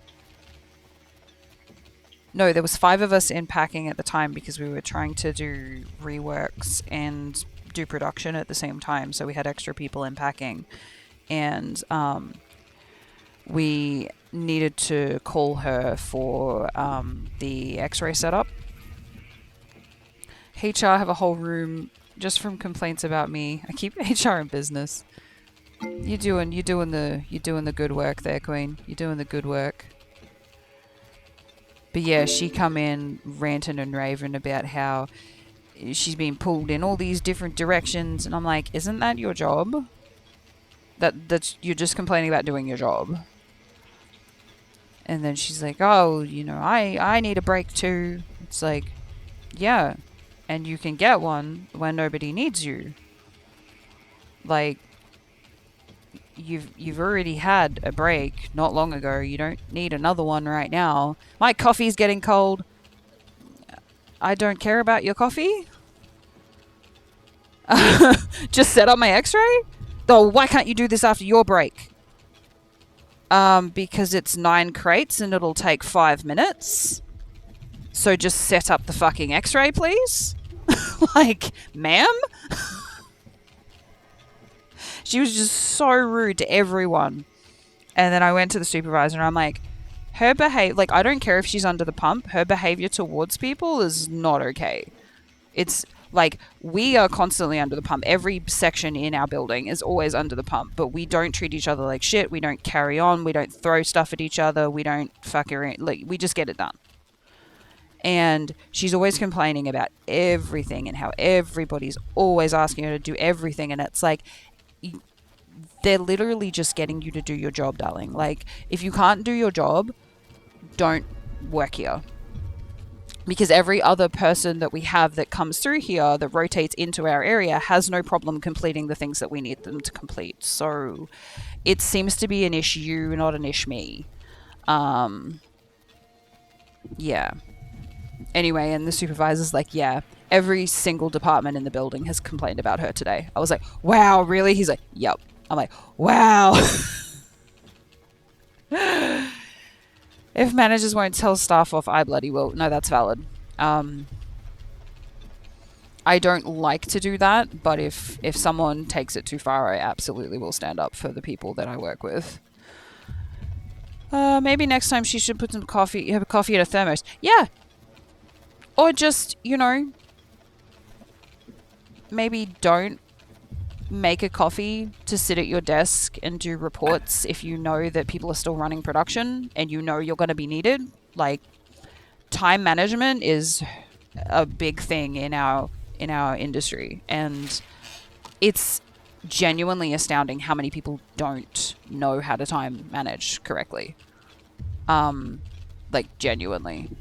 No, there was 5 of us in packing at the time because we were trying to do reworks and do production at the same time, so we had extra people in packing. And we needed to call her for the x-ray setup. HR have a whole room just from complaints about me. I keep HR in business. You're doing the good work there, Queen. You're doing the good work. But yeah, she come in ranting and raving about how she's being pulled in all these different directions, and I'm like, isn't that your job? That's you're just complaining about doing your job. And then she's like, oh, you know, I need a break too. It's like, yeah, and you can get one when nobody needs you. Like, you've already had a break not long ago. You don't need another one right now. My coffee's getting cold. I don't care about your coffee. Just set up my x-ray? Though, why can't you do this after your break? Because it's 9 crates and it'll take 5 minutes. So just set up the fucking x-ray, please? Like, ma'am? She was just so rude to everyone. And then I went to the supervisor and I'm like, her behavior, like, I don't care if she's under the pump, her behavior towards people is not okay. It's like, we are constantly under the pump. Every section in our building is always under the pump, but we don't treat each other like shit. We don't carry on. We don't throw stuff at each other. We don't fuck around. Like, we just get it done. And she's always complaining about everything and how everybody's always asking her to do everything. And it's like, they're literally just getting you to do your job, darling. Like, if you can't do your job, don't work here. Because every other person that we have that comes through here that rotates into our area has no problem completing the things that we need them to complete. So it seems to be an issue, not an ish me. Yeah. Anyway, and the supervisor's like, yeah, every single department in the building has complained about her today. I was like, wow, really? He's like, yep. I'm like, wow. If managers won't tell staff off, I bloody will. No, that's valid. I don't like to do that, but if someone takes it too far, I absolutely will stand up for the people that I work with. Maybe next time she should put some coffee, have a coffee in a thermos. Yeah. Or just, you know, maybe don't make a coffee to sit at your desk and do reports if you know that people are still running production and you know you're going to be needed. Like, time management is a big thing in our industry, and it's genuinely astounding how many people don't know how to time manage correctly. Like, genuinely.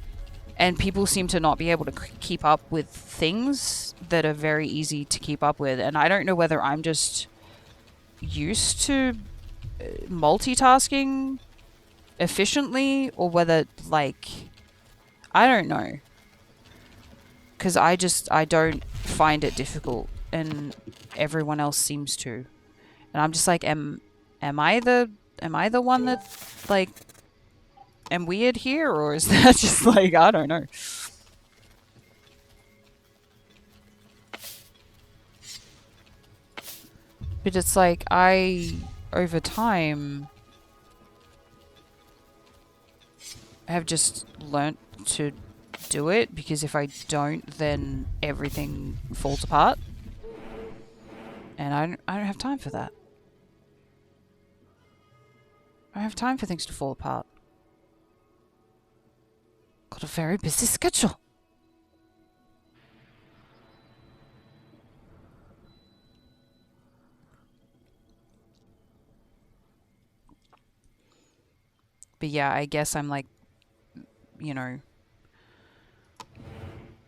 And people seem to not be able to keep up with things that are very easy to keep up with. And I don't know whether I'm just used to multitasking efficiently or whether, like, I don't know. Because I don't find it difficult, and everyone else seems to. And I'm just like, am I the one that, like, am weird here, or is that just like, I don't know. But it's like, over time, have just learnt to do it, because if I don't, then everything falls apart. And I don't have time for that. I don't have time for things to fall apart. Got a very busy schedule. But yeah, I guess I'm like, you know,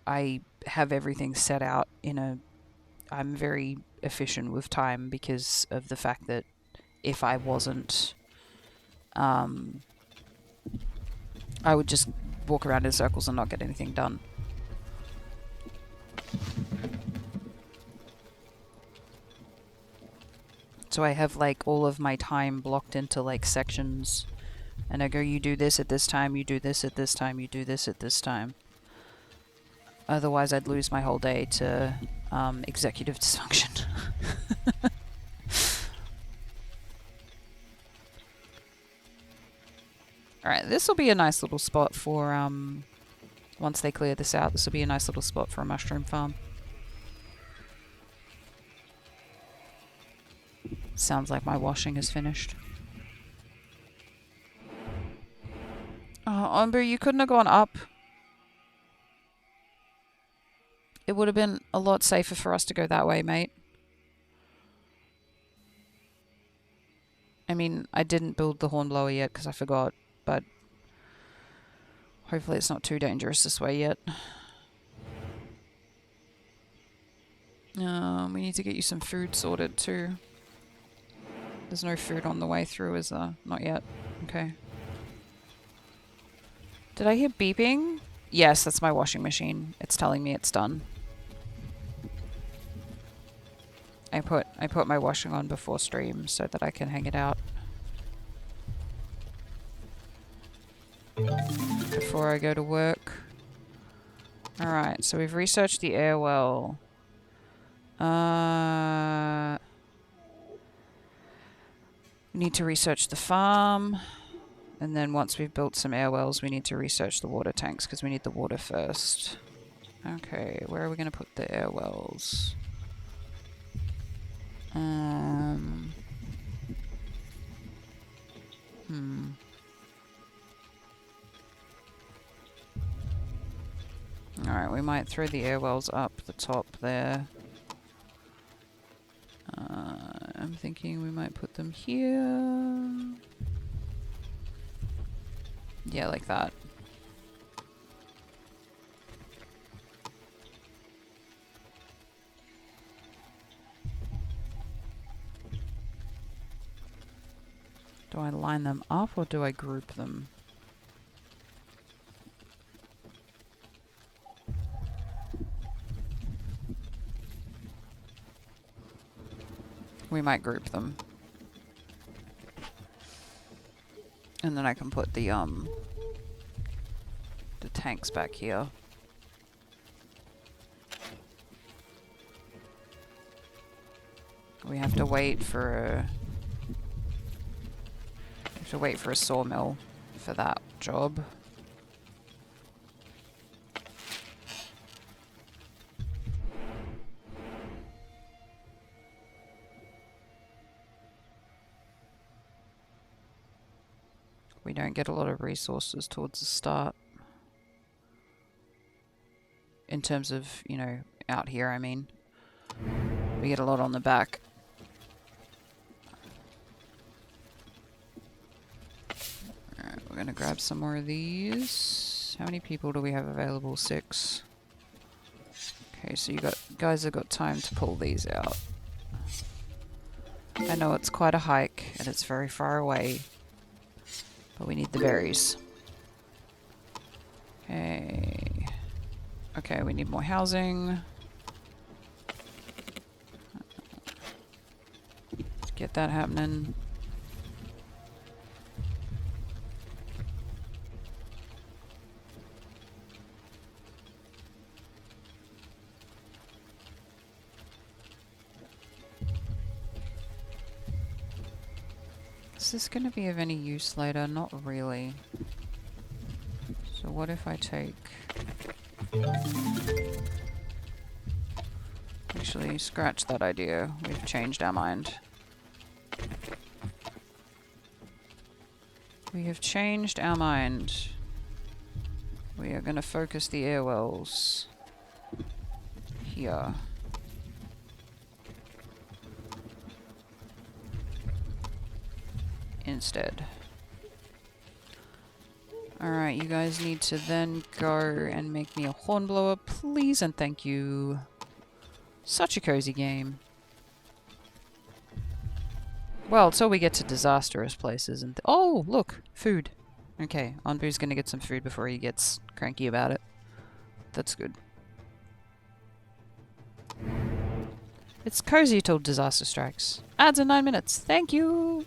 I have everything set out in a... I'm very efficient with time because of the fact that if I wasn't, I would just walk around in circles and not get anything done. So I have like all of my time blocked into like sections, and I go, you do this at this time, you do this at this time, you do this at this time. Otherwise I'd lose my whole day to executive dysfunction. Alright, this will be a nice little spot for, once they clear this out, this will be a nice little spot for a mushroom farm. Sounds like my washing is finished. Oh, Onbu, you couldn't have gone up. It would have been a lot safer for us to go that way, mate. I mean, I didn't build the hornblower yet because I forgot, but hopefully it's not too dangerous this way yet. We need to get you some food sorted too. There's no food on the way through, is there? Not yet. Okay. Did I hear beeping? Yes, that's my washing machine. It's telling me it's done. I put my washing on before stream so that I can hang it out before I go to work. Alright, so we've researched the air well. We need to research the farm. And then once we've built some air wells, we need to research the water tanks because we need the water first. Okay, where are we going to put the air wells? Alright, we might throw the air wells up the top there. I'm thinking we might put them here. Yeah, like that. Do I line them up or do I group them? We might group them. And then I can put the tanks back here. We have to wait for a sawmill for that job. We don't get a lot of resources towards the start. In terms of, you know, out here, I mean. We get a lot on the back. Alright, we're gonna grab some more of these. How many people do we have available? 6. Okay, so guys have got time to pull these out. I know it's quite a hike and it's very far away. But we need the berries. Okay. Okay, we need more housing. Let's get that happening. Is this going to be of any use later? Not really. So what if I take... Actually, scratch that idea. We've changed our mind. We have changed our mind. We are going to focus the air wells here. Instead. Alright, you guys need to then go and make me a hornblower, please and thank you. Such a cozy game. Well, until we get to disastrous places and... oh, look! Food. Okay, Onbu's gonna get some food before he gets cranky about it. That's good. It's cozy till disaster strikes. Ads in 9 minutes. Thank you!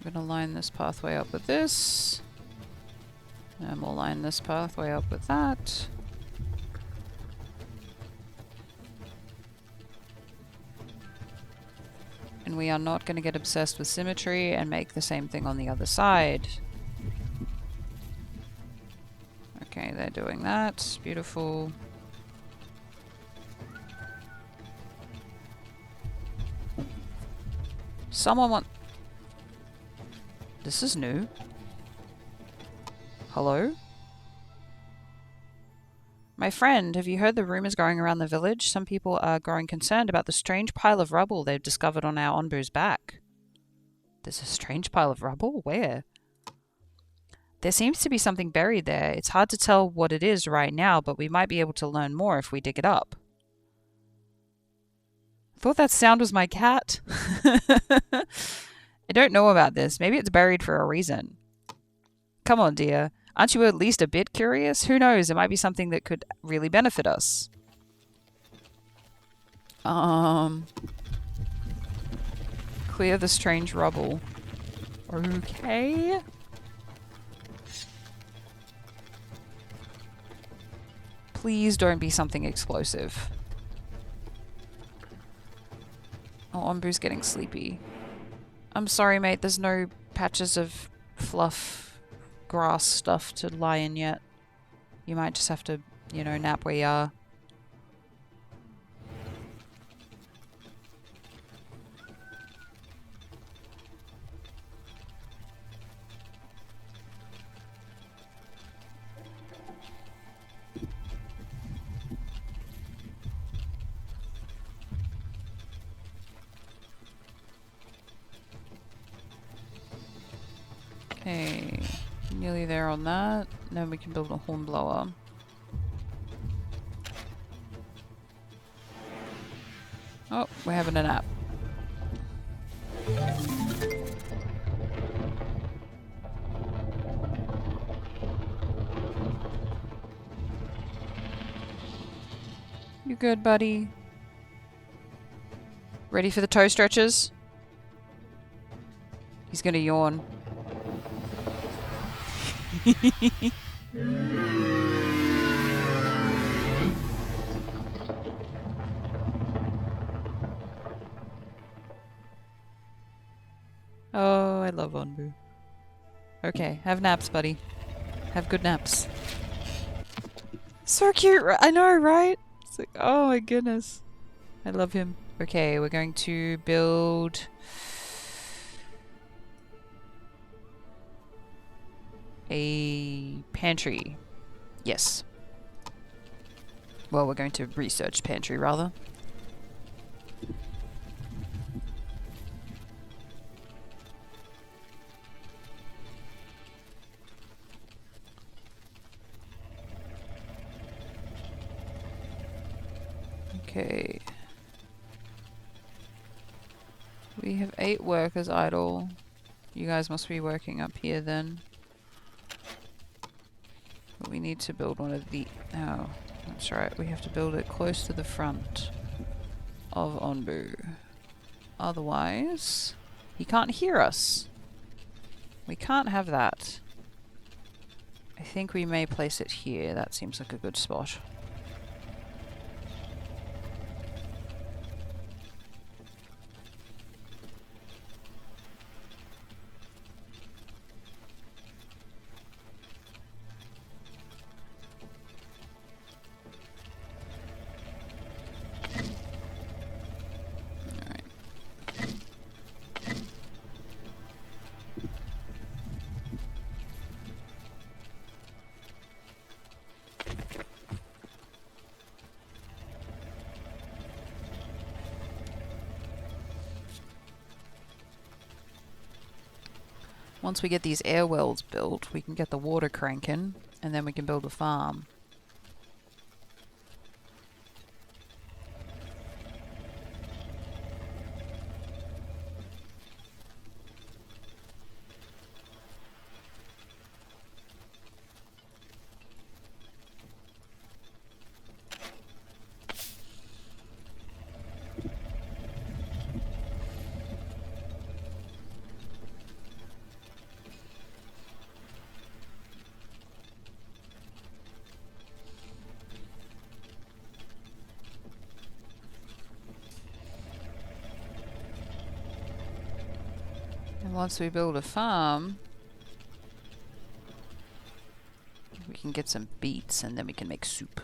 I'm gonna line this pathway up with this. And we'll line this pathway up with that. And we are not going to get obsessed with symmetry and make the same thing on the other side. Okay, they're doing that. Beautiful. Someone want... This is new. Hello? My friend, have you heard the rumors going around the village? Some people are growing concerned about the strange pile of rubble they've discovered on our Onbu's back. There's a strange pile of rubble? Where? There seems to be something buried there. It's hard to tell what it is right now, but we might be able to learn more if we dig it up. I thought that sound was my cat. I don't know about this. Maybe it's buried for a reason. Come on, dear. Aren't you at least a bit curious? Who knows? It might be something that could really benefit us. Clear the strange rubble. Okay. Please don't be something explosive. Oh, Onbu's getting sleepy. I'm sorry, mate. There's no patches of fluff grass stuff to lie in yet. You might just have to, you know, nap where you are. Okay, nearly there on that. Then we can build a hornblower. Oh, we're having a nap. You good, buddy? Ready for the toe stretches? He's gonna yawn. Oh, I love Onbu. Okay, have naps, buddy. Have good naps. So cute, I know, right? It's like, oh my goodness. I love him. Okay, we're going to build... a pantry. Yes. Well, we're going to research pantry, rather. Okay. We have 8 workers idle. You guys must be working up here then. But we need to build one of the... Oh, that's right. We have to build it close to the front of Onbu. Otherwise, he can't hear us. We can't have that. I think we may place it here. That seems like a good spot. Once we get these air wells built, we can get the water cranking, and then we can build a farm. And once we build a farm, we can get some beets and then we can make soup.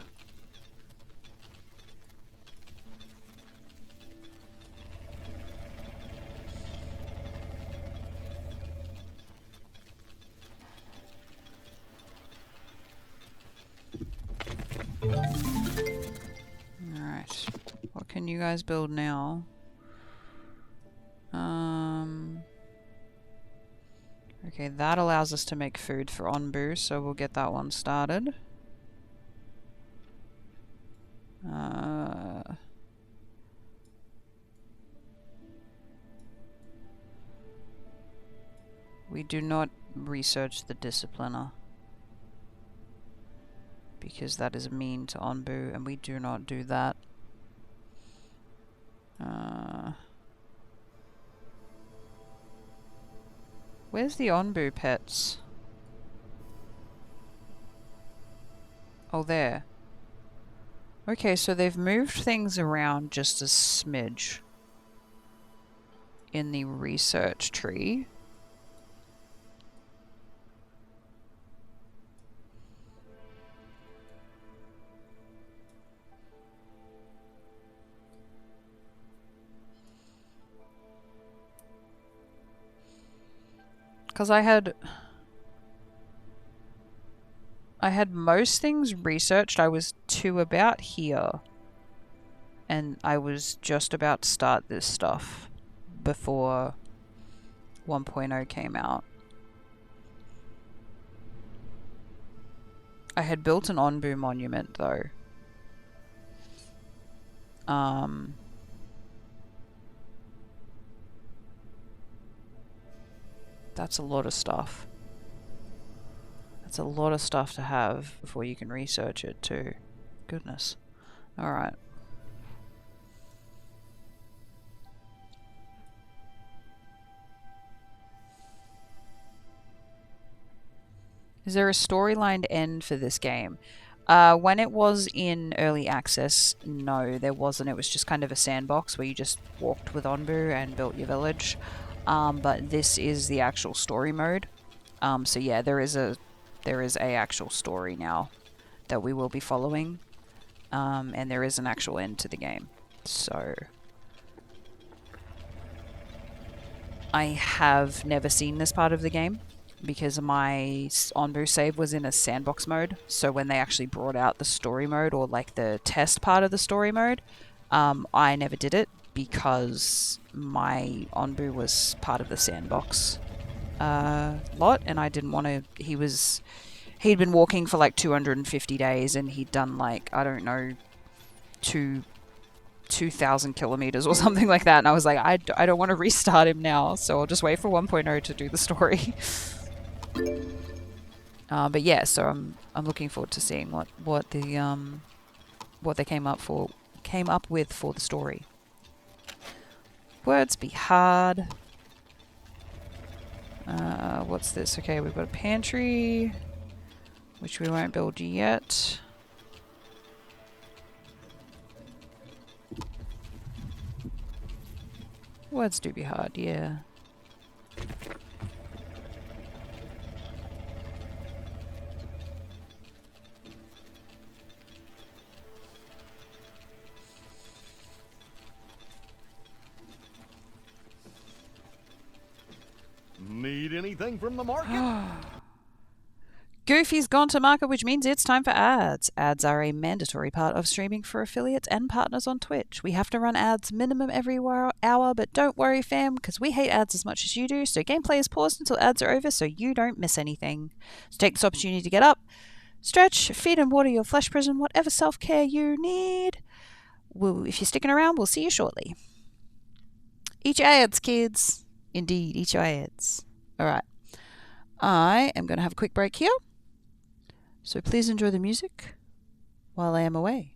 Alright. What can you guys build now? Okay, that allows us to make food for Onbu, so we'll get that one started. We do not research the discipliner, because that is mean to Onbu, and we do not do that. Where's the Onbu pets? Oh, there. Okay, so they've moved things around just a smidge in the research tree. Because I had most things researched. I was to about here. And I was just about to start this stuff before 1.0 came out. I had built an Onbu monument though. That's a lot of stuff. That's a lot of stuff to have before you can research it too. Goodness. Alright. Is there a storyline end for this game? When it was in early access, no, there wasn't. It was just kind of a sandbox where you just walked with Onbu and built your village. But this is the actual story mode. So yeah, there is a actual story now that we will be following. And there is an actual end to the game. So I have never seen this part of the game because my Onbu save was in a sandbox mode. So when they actually brought out the story mode, or like the test part of the story mode, I never did it because my Onbu was part of the sandbox lot, and I didn't want to. He'd been walking for like 250 days, and he'd done like, I don't know, two 2,000 kilometers or something like that. And I was like, I don't want to restart him now, so I'll just wait for 1.0 to do the story. But yeah, so I'm looking forward to seeing what they came up with for the story. Words be hard. What's this? Okay, we've got a pantry, which we won't build yet. Words do be hard, yeah. Need anything from the market? Goofy's gone to market, which means it's time for ads. Ads are a mandatory part of streaming for affiliates and partners on Twitch. We have to run ads minimum every hour, but don't worry, fam, because we hate ads as much as you do, so gameplay is paused until ads are over so you don't miss anything. So take this opportunity to get up, stretch, feed and water your flesh prison, whatever self-care you need. If you're sticking around, we'll see you shortly. Eat your ads, kids. Indeed, eat your ads. Alright. I am going to have a quick break here. So please enjoy the music while I am away.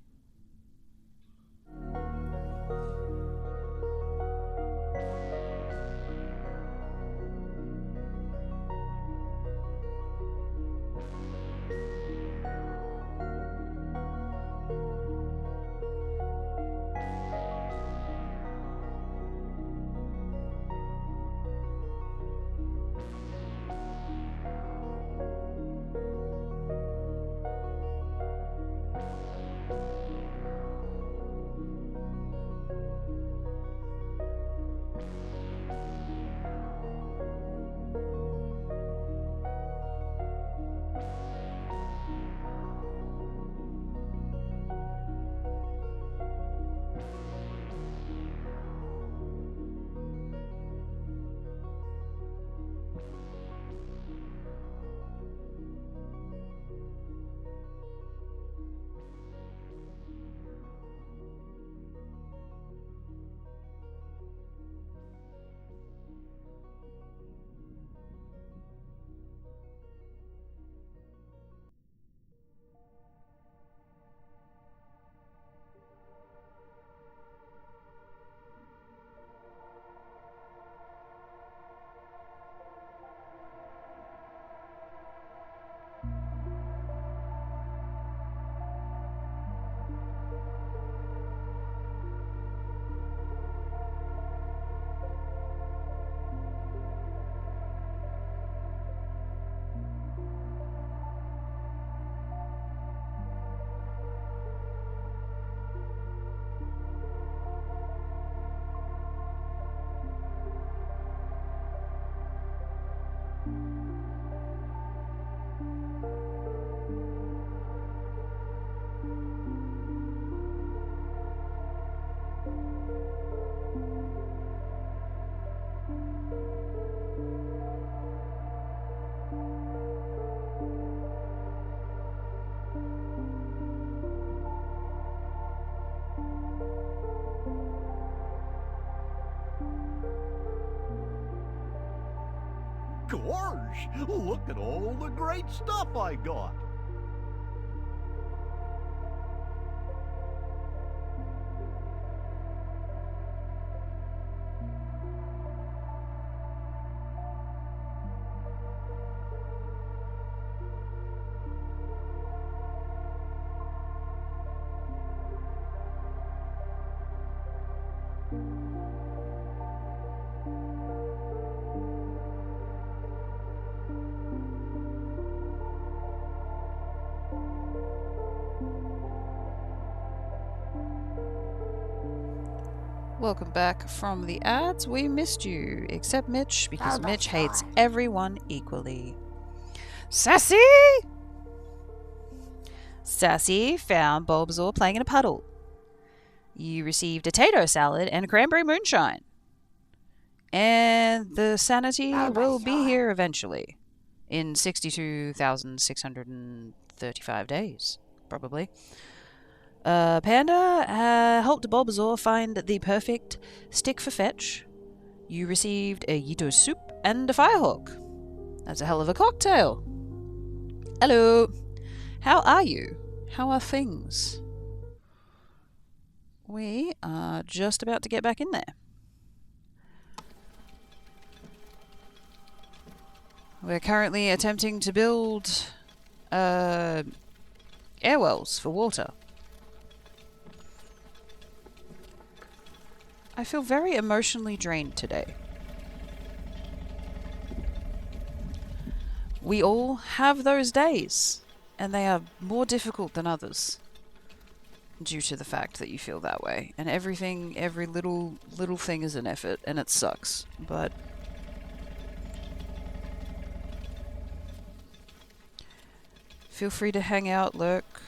Gosh, look at all the great stuff I got. Welcome back from the ads. We missed you, except Mitch, because Oh, Mitch that's hates fine. everyone equally. Sassy! Sassy found Bulbasaur playing in a puddle. You received a tato salad and cranberry moonshine. And the sanity will be Bulbasaur. here eventually. In 62,635 days, probably. Panda helped Bulbasaur find the perfect stick for fetch. You received a Yito soup and a firehawk. That's a hell of a cocktail. Hello. How are you? How are things? We are just about to get back in there. We're currently attempting to build airwells for water. I feel very emotionally drained today. We all have those days, and they are more difficult than others due to the fact that you feel that way. And every little thing is an effort, and it sucks. But feel free to hang out, lurk,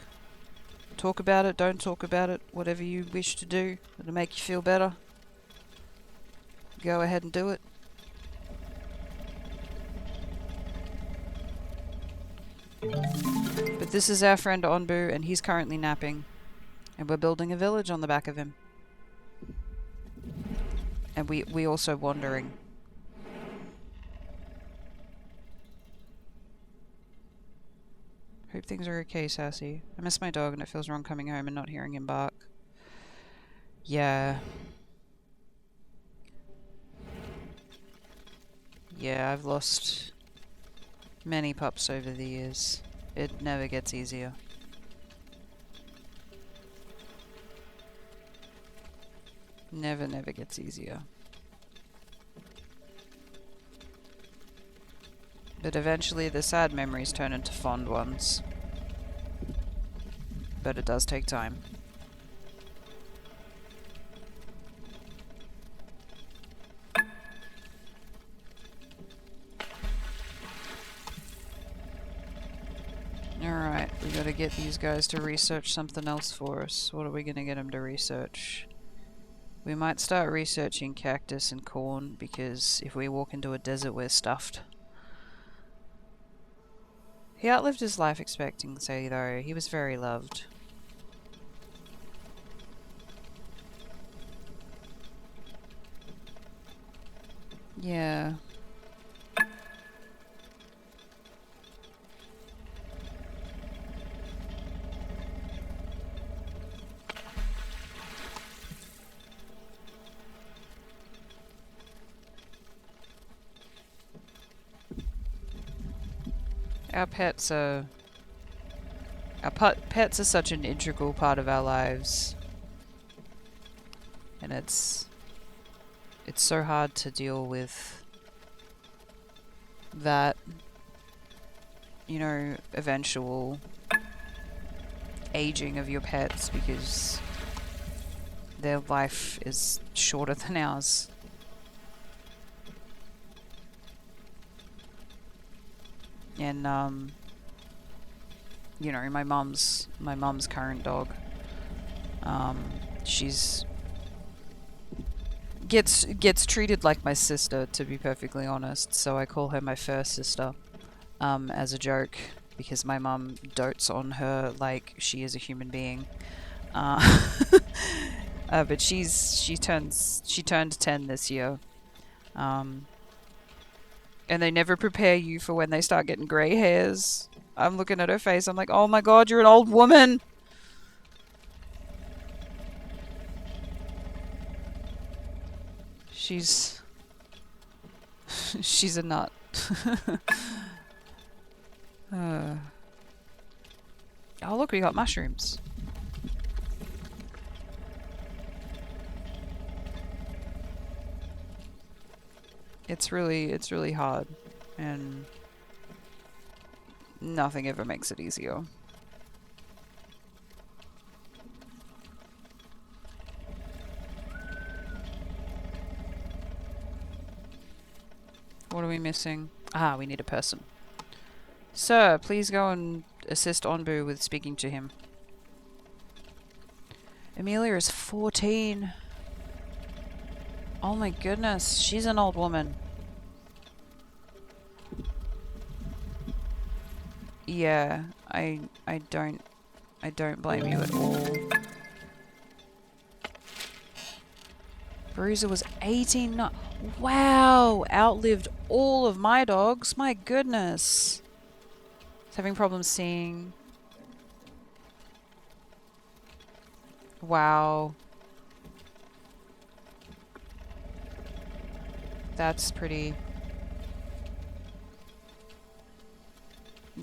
talk about it, don't talk about it, whatever you wish to do that'll make you feel better. Go ahead and do it. But this is our friend Onbu, and he's currently napping. And we're building a village on the back of him. And we also wandering. Hope things are okay, Sassy. I miss my dog and it feels wrong coming home and not hearing him bark. Yeah. Yeah, I've lost many pups over the years. It never gets easier. Never gets easier. But eventually the sad memories turn into fond ones. But it does take time. Alright, we gotta get these guys to research something else for us. What are we gonna get them to research? We might start researching cactus and corn, because if we walk into a desert, we're stuffed. He outlived his life expectancy, though. He was very loved. Yeah. Our pets are... pets are such an integral part of our lives. And it's so hard to deal with that, you know, eventual aging of your pets, because their life is shorter than ours. And you know, my mum's current dog, she's gets treated like my sister, to be perfectly honest, so I call her my first sister, as a joke, because my mum dotes on her like she is a human being. But she turned 10 this year. And they never prepare you for when they start getting grey hairs. I'm looking at her face, I'm like, oh my god, you're an old woman! She's a nut. Oh look, we got mushrooms. It's really hard, and nothing ever makes it easier. What are we missing? Ah, we need a person. Sir, please go and assist Onbu with speaking to him. Amelia is 14. Oh my goodness, she's an old woman. Yeah, I don't blame you at all. Bruiser was 18. Wow! Outlived all of my dogs. My goodness. He's having problems seeing. Wow. That's pretty.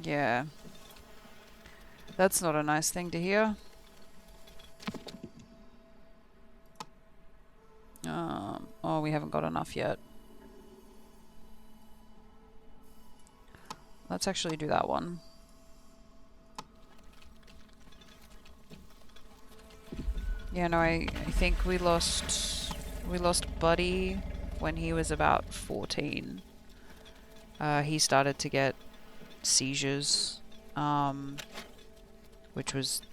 Yeah. That's not a nice thing to hear. Oh, we haven't got enough yet. Let's actually do that one. Yeah, no, I think we lost Buddy when he was about 14. He started to get seizures, which was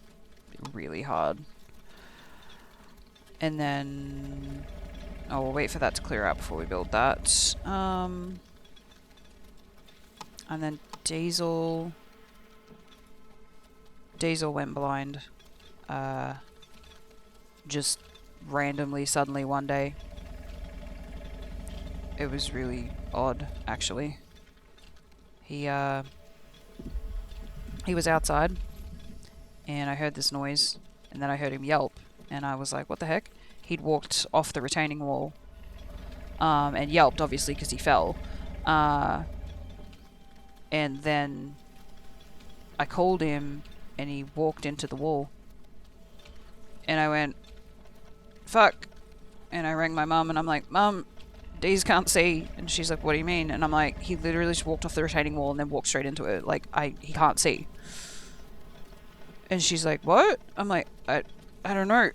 really hard. And then, oh, we'll wait for that to clear out before we build that. And then Diesel went blind. Just randomly, suddenly one day. It was really odd, actually. He was outside, and I heard this noise, and then I heard him yelp, and I was like, what the heck? He'd walked off the retaining wall, and yelped, obviously, because he fell. And then I called him, and he walked into the wall. And I went, fuck. And I rang my mum, and I'm like, Mum, Deez can't see. And she's like, what do you mean? And I'm like, he literally just walked off the retaining wall and then walked straight into it. Like, he can't see. And she's like, what? I'm like, I don't know.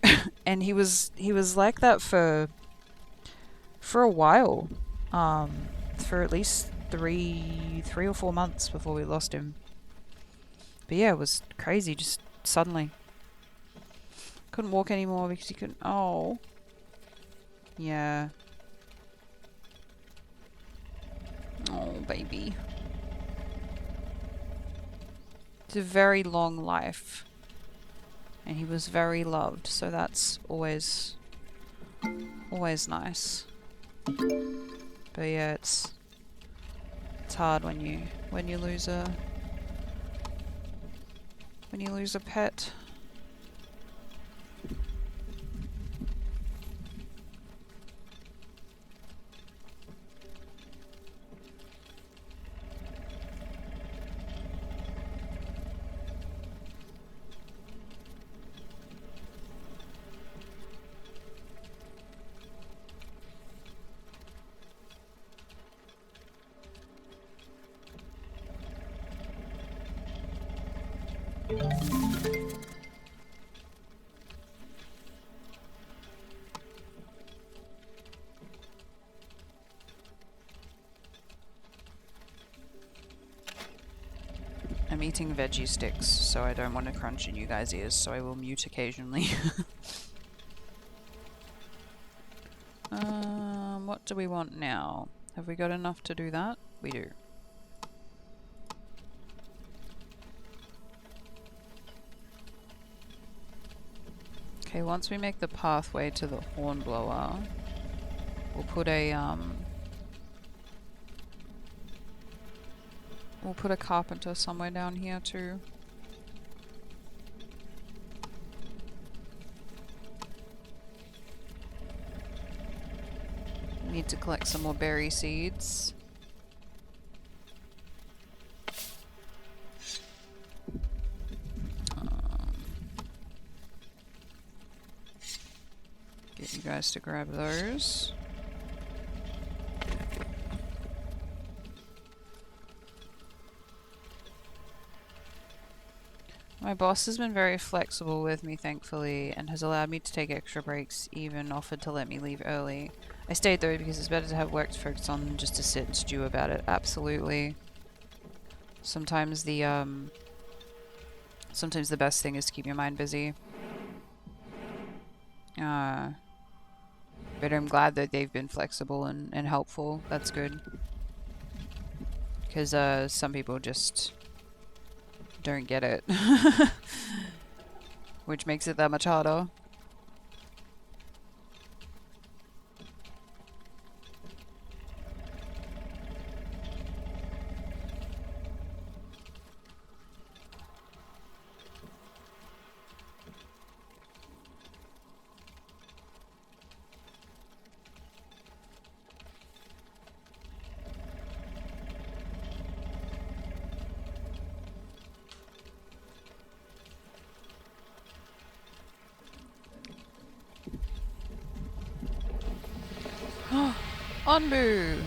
And he was like that for a while. For at least three or 4 months before we lost him. But yeah, it was crazy, just suddenly. Couldn't walk anymore because he couldn't. Oh. Yeah. Oh, baby. It's a very long life. And he was very loved, so that's always nice. But yeah, it's hard when you lose a pet. I'm eating veggie sticks, so I don't want to crunch in you guys' ears, so I will mute occasionally. What do we want now? Have we got enough to do that? We do. Okay, once we make the pathway to the hornblower, we'll put a carpenter somewhere down here too. Need to collect some more berry seeds. Get you guys to grab those. My boss has been very flexible with me, thankfully, and has allowed me to take extra breaks, even offered to let me leave early. I stayed though because it's better to have work to focus on than just to sit and stew about it. Absolutely. Sometimes the best thing is to keep your mind busy. But I'm glad that they've been flexible and helpful. That's good. Because some people just don't get it. Which makes it that much harder. Onbu!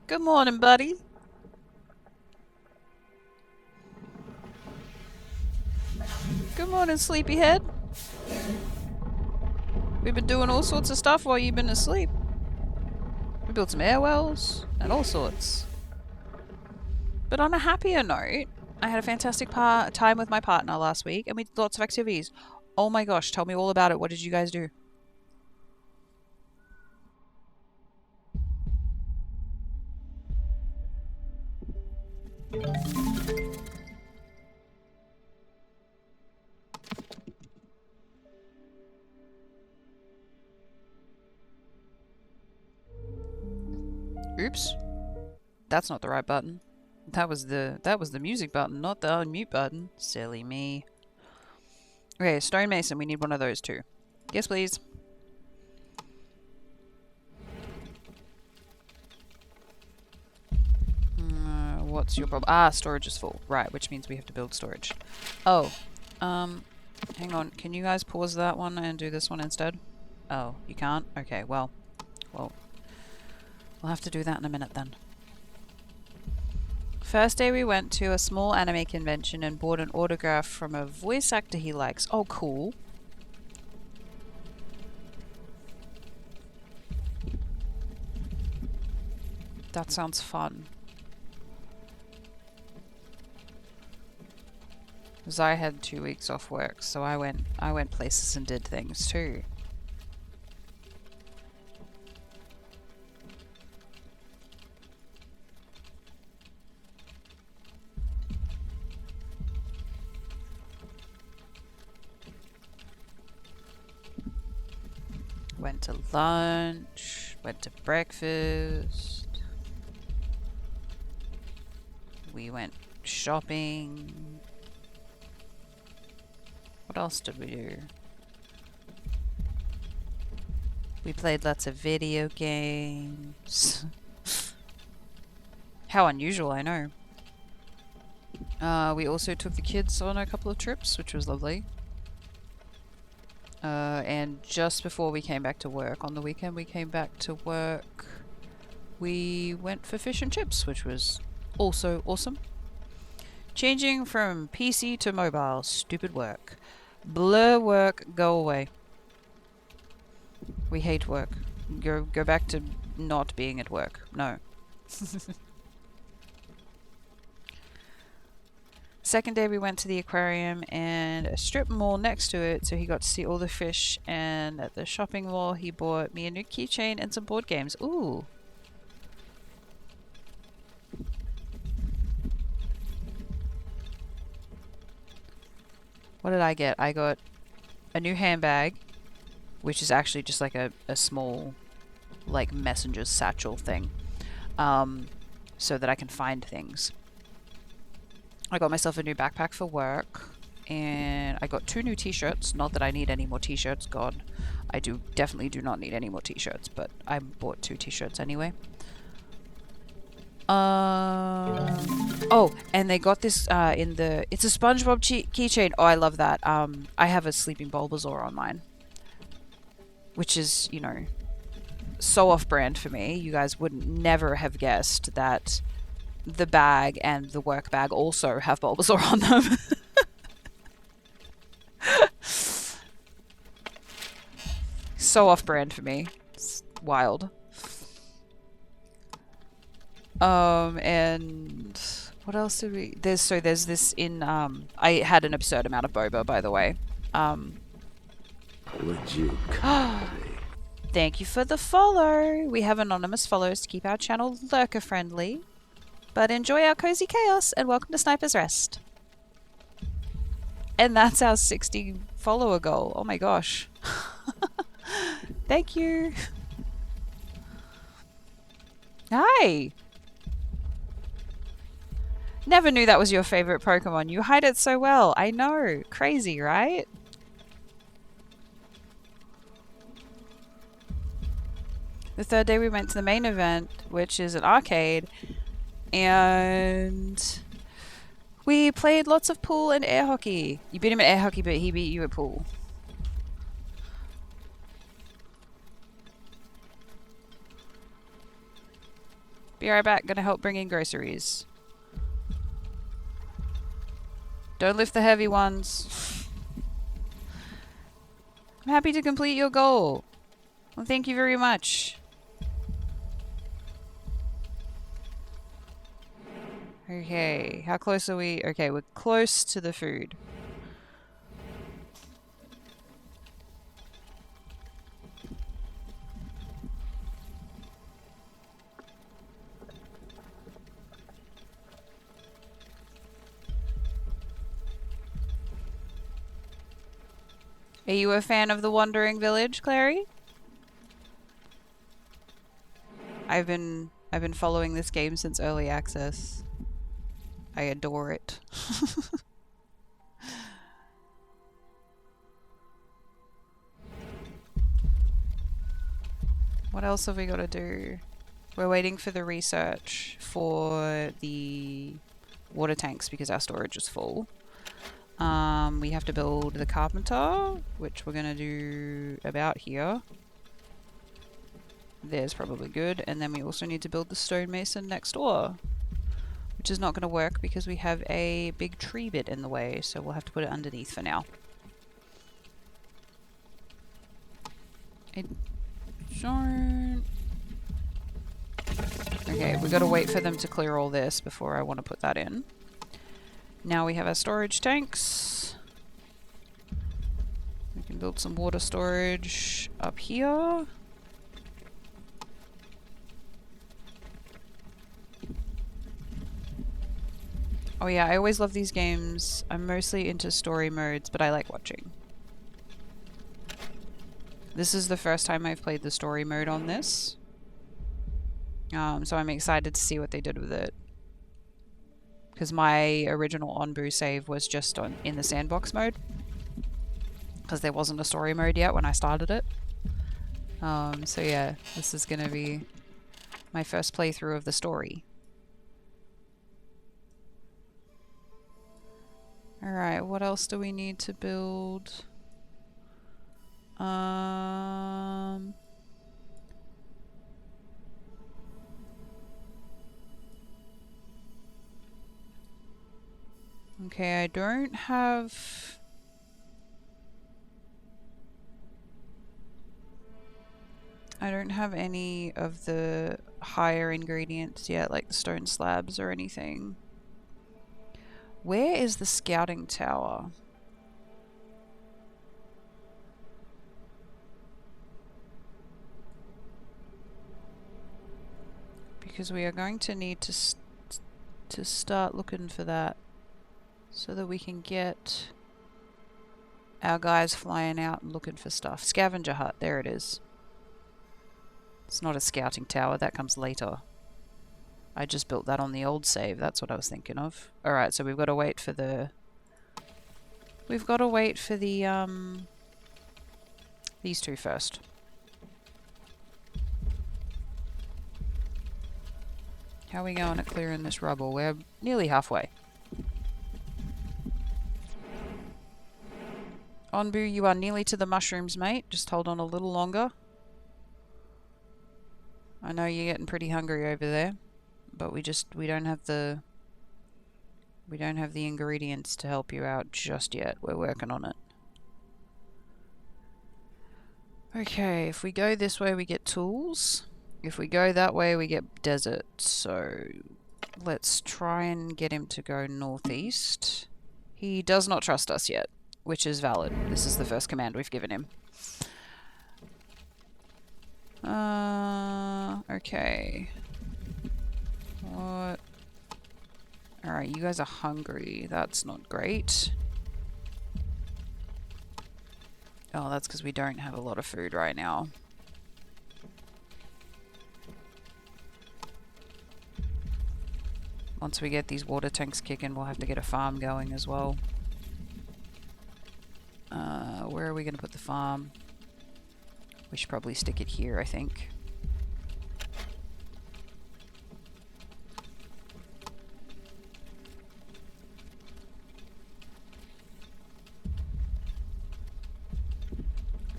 Good morning, buddy. Good morning, sleepyhead. We've been doing all sorts of stuff while you've been asleep. We built some air wells and all sorts. But on a happier note, I had a fantastic time with my partner last week and we did lots of activities. Oh my gosh, tell me all about it. What did you guys do? Oops. That's not the right button. That was the music button, not the unmute button. Silly me. Okay, stonemason, we need one of those too. Yes, please. What's your problem? Ah, storage is full. Right, which means we have to build storage. Oh, hang on. Can you guys pause that one and do this one instead? Oh, you can't? Okay, well, we'll have to do that in a minute then. First day we went to a small anime convention and bought an autograph from a voice actor he likes. Oh, cool. That sounds fun. Because I had 2 weeks off work, so I went places and did things too. Went to lunch, went to breakfast. We went shopping. What else did we do? We played lots of video games. How unusual, I know. We also took the kids on a couple of trips, which was lovely. And just before we came back to work, on the weekend we came back to work, we went for fish and chips, which was also awesome. Changing from PC to mobile, stupid work. Blur work, go away. We hate work. Go back to not being at work. No. Second day we went to the aquarium and a strip mall next to it, so he got to see all the fish, and at the shopping mall he bought me a new keychain and some board games. Ooh. What did I get? I got a new handbag, which is actually just like a small, like, messenger satchel thing, so that I can find things. I got myself a new backpack for work, and I got 2 new t-shirts. Not that I need any more t-shirts, God. I definitely do not need any more t-shirts, but I bought 2 t-shirts anyway. Oh, and they got this it's a SpongeBob keychain. Oh, I love that. I have a sleeping Bulbasaur on mine, which is, you know, so off-brand for me. You guys would never have guessed that the bag and the work bag also have Bulbasaur on them. So off-brand for me. It's wild. And what else did we... There's this in, I had an absurd amount of boba, by the way. Would you Thank you for the follow. We have anonymous follows to keep our channel lurker friendly. But enjoy our cozy chaos and welcome to Sniper's Rest. And that's our 60 follower goal. Oh my gosh. Thank you. Hi. Never knew that was your favorite Pokemon. You hide it so well. I know. Crazy, right? The third day we went to the main event, which is an arcade, and we played lots of pool and air hockey. You beat him at air hockey, but he beat you at pool. Be right back. Gonna help bring in groceries. Don't lift the heavy ones. I'm happy to complete your goal. Well, thank you very much. Okay, how close are we? Okay, we're close to the food. Are you a fan of the Wandering Village, Clary? I've been following this game since early access. I adore it. What else have we got to do? We're waiting for the research for the water tanks because our storage is full. We have to build the carpenter, which we're going to do about here. There's probably good. And then we also need to build the stonemason next door, which is not going to work because we have a big tree bit in the way, so we'll have to put it underneath for now. Okay, we got to wait for them to clear all this before I want to put that in. Now we have our storage tanks. We can build some water storage up here. Oh yeah, I always love these games. I'm mostly into story modes, but I like watching. This is the first time I've played the story mode on this. So I'm excited to see what they did with it. Because my original Onbu save was just in the sandbox mode. Because there wasn't a story mode yet when I started it. So yeah, this is going to be my first playthrough of the story. Alright, what else do we need to build? Okay, I don't have... any of the higher ingredients yet, like the stone slabs or anything. Where is the scouting tower? Because we are going to need to start looking for that so that we can get our guys flying out and looking for stuff. Scavenger hut, there it is. It's not a scouting tower, that comes later. I just built that on the old save, that's what I was thinking of. Alright, so we've got to wait for the... these two first. How are we going at clearing this rubble? We're nearly halfway. Onbu, you are nearly to the mushrooms, mate. Just hold on a little longer. I know you're getting pretty hungry over there, but we don't have the ingredients to help you out just yet. We're working on it. Okay, if we go this way we get tools. If we go that way we get desert. So let's try and get him to go northeast. He does not trust us yet, which is valid. This is the first command we've given him. Okay. What? Alright, you guys are hungry. That's not great. Oh, that's because we don't have a lot of food right now. Once we get these water tanks kicking, we'll have to get a farm going as well. Where are we going to put the farm? We should probably stick it here, I think.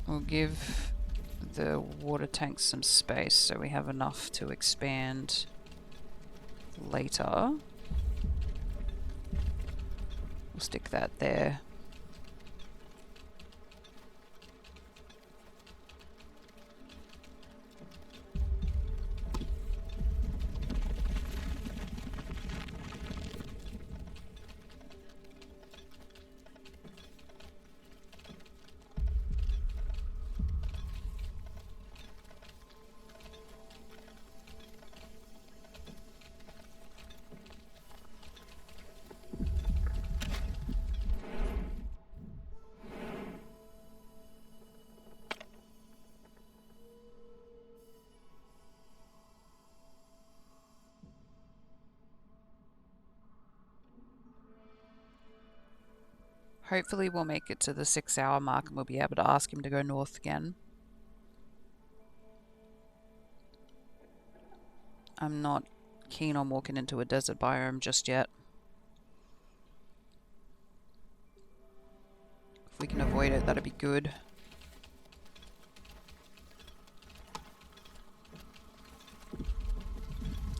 We'll give the water tanks some space so we have enough to expand later. We'll stick that there. Hopefully we'll make it to the 6-hour mark and we'll be able to ask him to go north again. I'm not keen on walking into a desert biome just yet. If we can avoid it, that'd be good.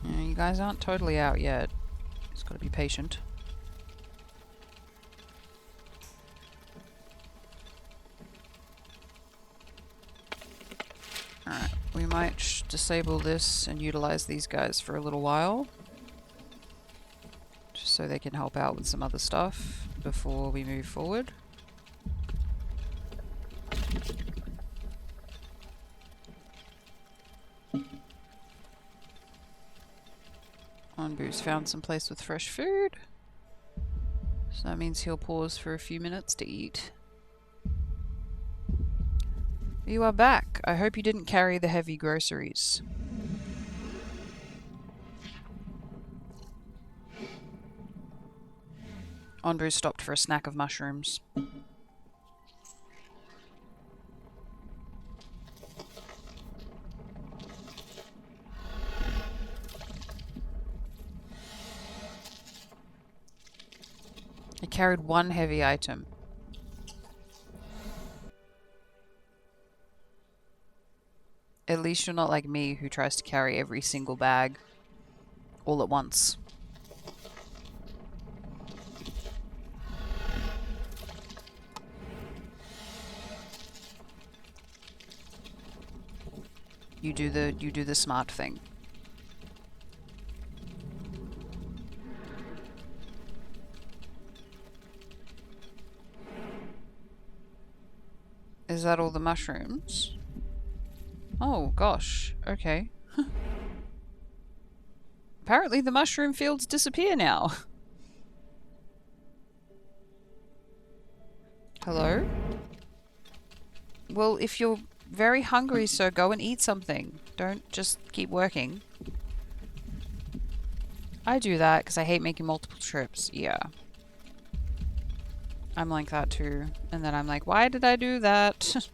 Yeah, you guys aren't totally out yet. Just gotta be patient. Alright, we might disable this and utilize these guys for a little while. Just so they can help out with some other stuff before we move forward. Onbu's found some place with fresh food. So that means he'll pause for a few minutes to eat. You are back. I hope you didn't carry the heavy groceries. Onbu stopped for a snack of mushrooms. I carried one heavy item. At least you're not like me who tries to carry every single bag all at once. You do the smart thing. Is that all the mushrooms? Oh gosh, okay. Apparently the mushroom fields disappear now. Hello? Well, if you're very hungry, so go and eat something. Don't just keep working. I do that because I hate making multiple trips. Yeah. I'm like that too. And then I'm like, why did I do that?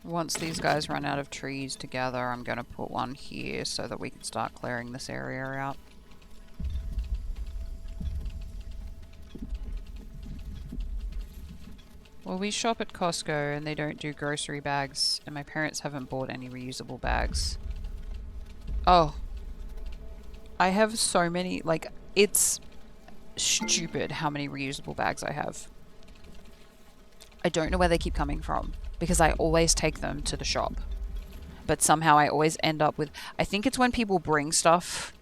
Once these guys run out of trees together, I'm going to put one here so that we can start clearing this area out. Well, we shop at Costco and they don't do grocery bags, and my parents haven't bought any reusable bags. Oh. I have so many, like, it's stupid how many reusable bags I have. I don't know where they keep coming from, because I always take them to the shop. But somehow I always end up with... I think it's when people bring stuff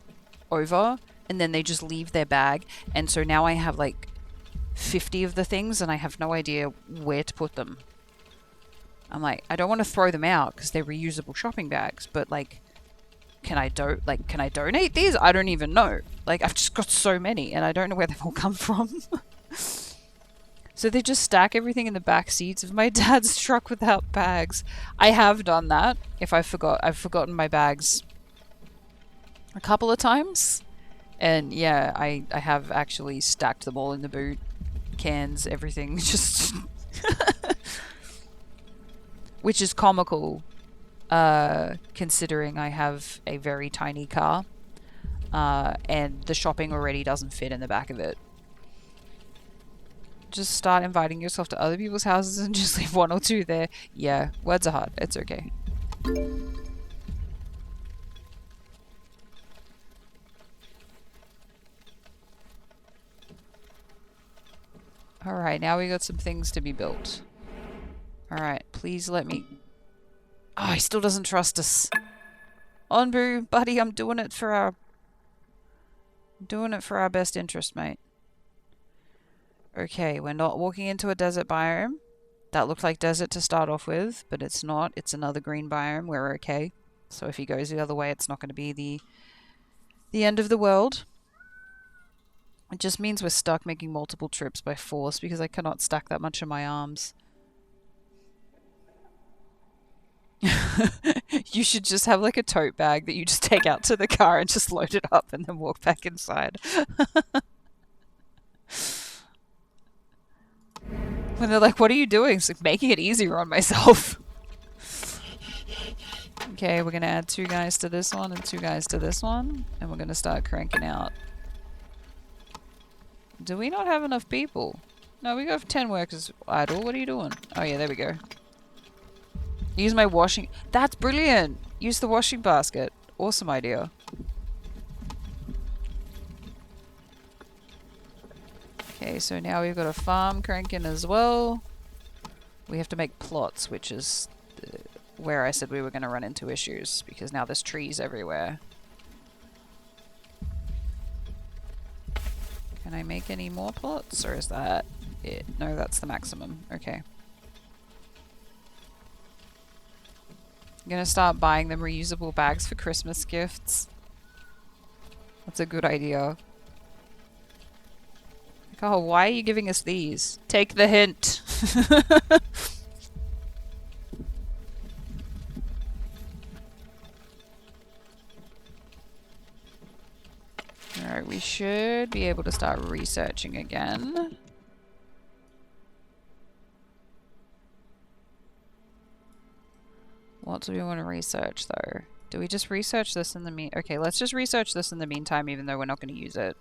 over, and then they just leave their bag, and so now I have, like, 50 of the things, and I have no idea where to put them. I'm like, I don't want to throw them out, because they're reusable shopping bags, but, like... Can I donate these? I don't even know. Like, I've just got so many, and I don't know where they've all come from. So they just stack everything in the back seats of my dad's truck without bags. I have done that. I've forgotten my bags a couple of times. And yeah, I have actually stacked them all in the boot. Cans, everything. Just... Which is comical. considering I have a very tiny car, and the shopping already doesn't fit in the back of it. Just start inviting yourself to other people's houses and just leave 1 or 2 there. Yeah, words are hard. It's okay. Alright, now we got some things to be built. Alright, please let me... Oh, he still doesn't trust us. Onbu, buddy, I'm doing it for our... best interest, mate. Okay, we're not walking into a desert biome. That looked like desert to start off with, but it's not. It's another green biome. We're okay. So if he goes the other way, it's not going to be the end of the world. It just means we're stuck making multiple trips by force because I cannot stack that much in my arms. You should just have like a tote bag that you just take out to the car and just load it up and then walk back inside. When they're like, what are you doing? It's like making it easier on myself. Okay, we're going to add 2 guys to this one and 2 guys to this one. And we're going to start cranking out. Do we not have enough people? No, we got 10 workers idle. What are you doing? Oh yeah, there we go. Use my washing... That's brilliant! Use the washing basket. Awesome idea. Okay, so now we've got a farm cranking as well. We have to make plots, which is where I said we were going to run into issues, because now there's trees everywhere. Can I make any more plots, or is that it? No, that's the maximum. Okay. I'm gonna start buying them reusable bags for Christmas gifts. That's a good idea. Oh, why are you giving us these? Take the hint. Alright, we should be able to start researching again. What do we want to research, though? Do we just research this in the Okay, let's just research this in the meantime, even though we're not going to use it.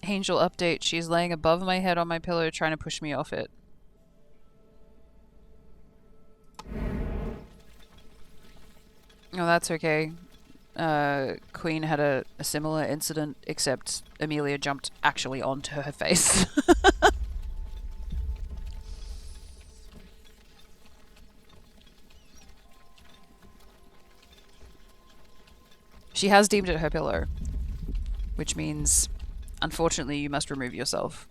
Angel update. She's laying above my head on my pillow trying to push me off it. Oh, that's okay. Queen had a similar incident, except Amelia jumped actually onto her face. She has deemed it her pillow, which means, unfortunately, you must remove yourself.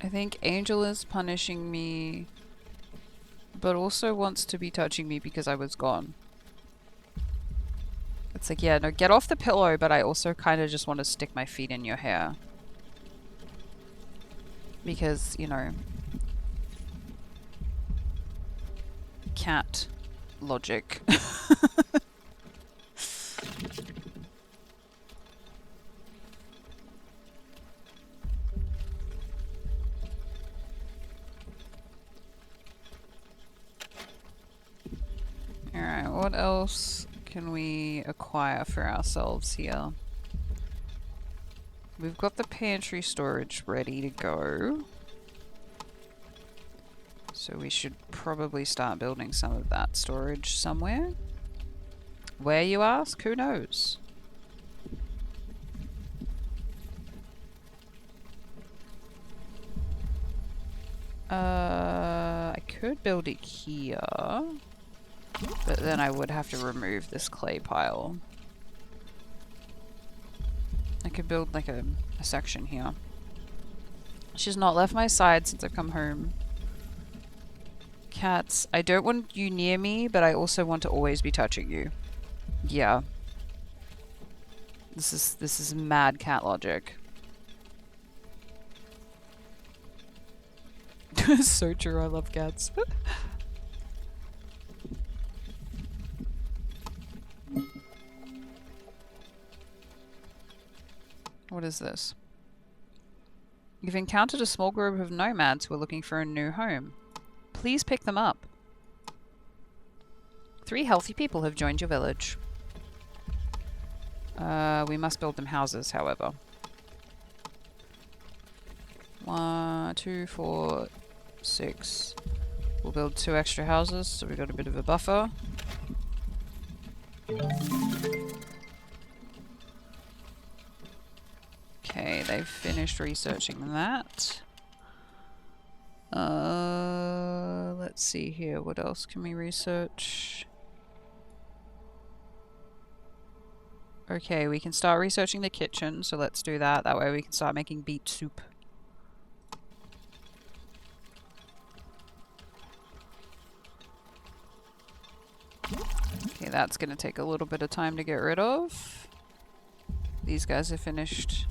I think Angel is punishing me, but also wants to be touching me because I was gone. It's like, yeah, no, get off the pillow, but I also kind of just want to stick my feet in your hair. Because, you know, cat logic. Alright, what else can we acquire for ourselves here? We've got the pantry storage ready to go. So we should probably start building some of that storage somewhere. Where, you ask? Who knows? I could build it here. But then I would have to remove this clay pile. I could build like a section here. She's not left my side since I've come home. Cats, I don't want you near me, but I also want to always be touching you. Yeah. This is mad cat logic. So true, I love cats. What is this? You've encountered a small group of nomads who are looking for a new home. Please pick them up. 3 healthy people have joined your village. We must build them houses, however. 1, 2, 4, 6. We'll build 2 extra houses, so we've got a bit of a buffer. Okay, they've finished researching that. Let's see here. What else can we research? Okay, we can start researching the kitchen, so let's do that. That way we can start making beet soup. Okay, that's going to take a little bit of time to get rid of. These guys have finished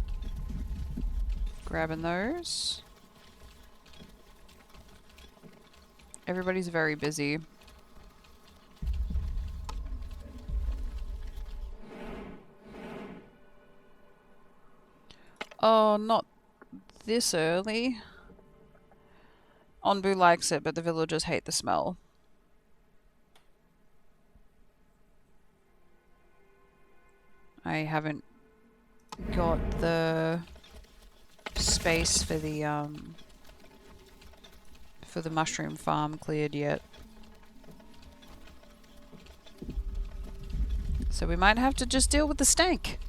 grabbing those. Everybody's very busy. Oh, not this early. Onbu likes it, but the villagers hate the smell. I haven't got the space for the mushroom farm cleared yet. So we might have to just deal with the stank.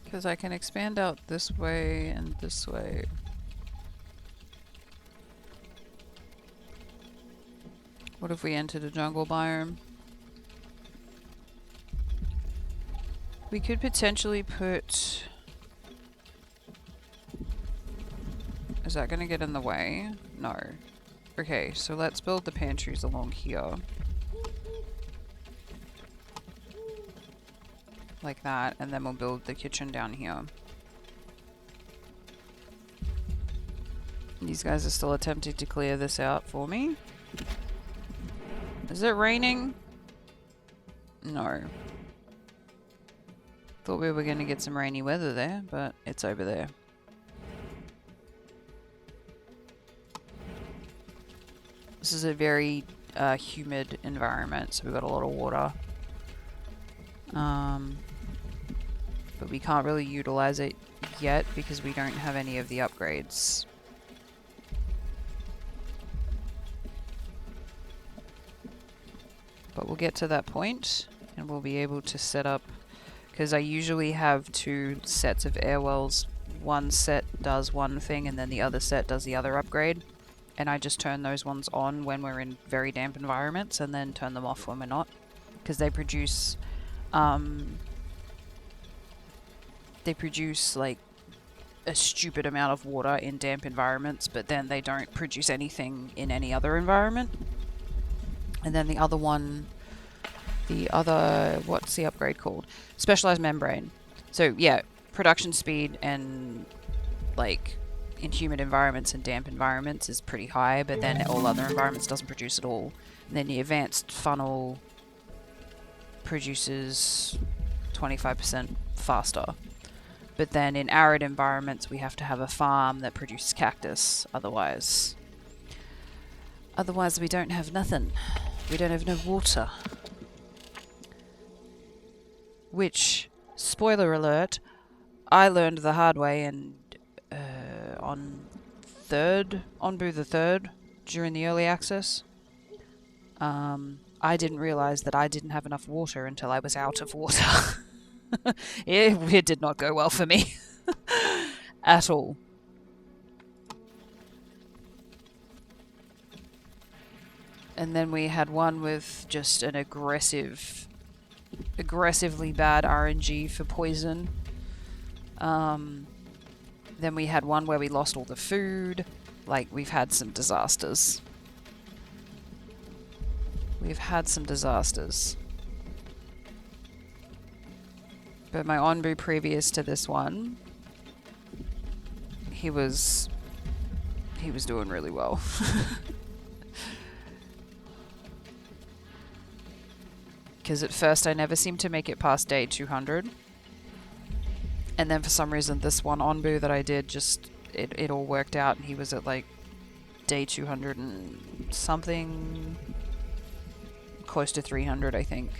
Because I can expand out this way and this way. What if we entered a jungle biome? We could potentially put... Is that going to get in the way? No. Okay, so let's build the pantries along here. Like that, and then we'll build the kitchen down here. These guys are still attempting to clear this out for me. Is it raining? No. Thought we were going to get some rainy weather there, but it's over there. This is a very humid environment, so we've got a lot of water. But we can't really utilize it yet because we don't have any of the upgrades. But we'll get to that point and we'll be able to set up, because I usually have 2 sets of air wells. One set does one thing and then the other set does the other upgrade. And I just turn those ones on when we're in very damp environments and then turn them off when we're not. Because they produce like a stupid amount of water in damp environments, but then they don't produce anything in any other environment. And then the other one, what's the upgrade called? Specialized membrane. So yeah, production speed and like in humid environments and damp environments is pretty high, but then all other environments doesn't produce at all. And then the advanced funnel produces 25% faster. But then in arid environments we have to have a farm that produces cactus, otherwise we don't have nothing. We don't have no water. Which, spoiler alert, I learned the hard way and on Onbu the Third during the early access. I didn't realize that I didn't have enough water until I was out of water. It did not go well for me at all. And then we had one with just an aggressively bad RNG for poison. Then we had one where we lost all the food. Like, we've had some disasters. We've had some disasters. But my Onbu previous to this one, he was doing really well. Because at first I never seemed to make it past day 200. And then for some reason this one Onbu that I did, just it all worked out and he was at like day 200 and something, close to 300 I think.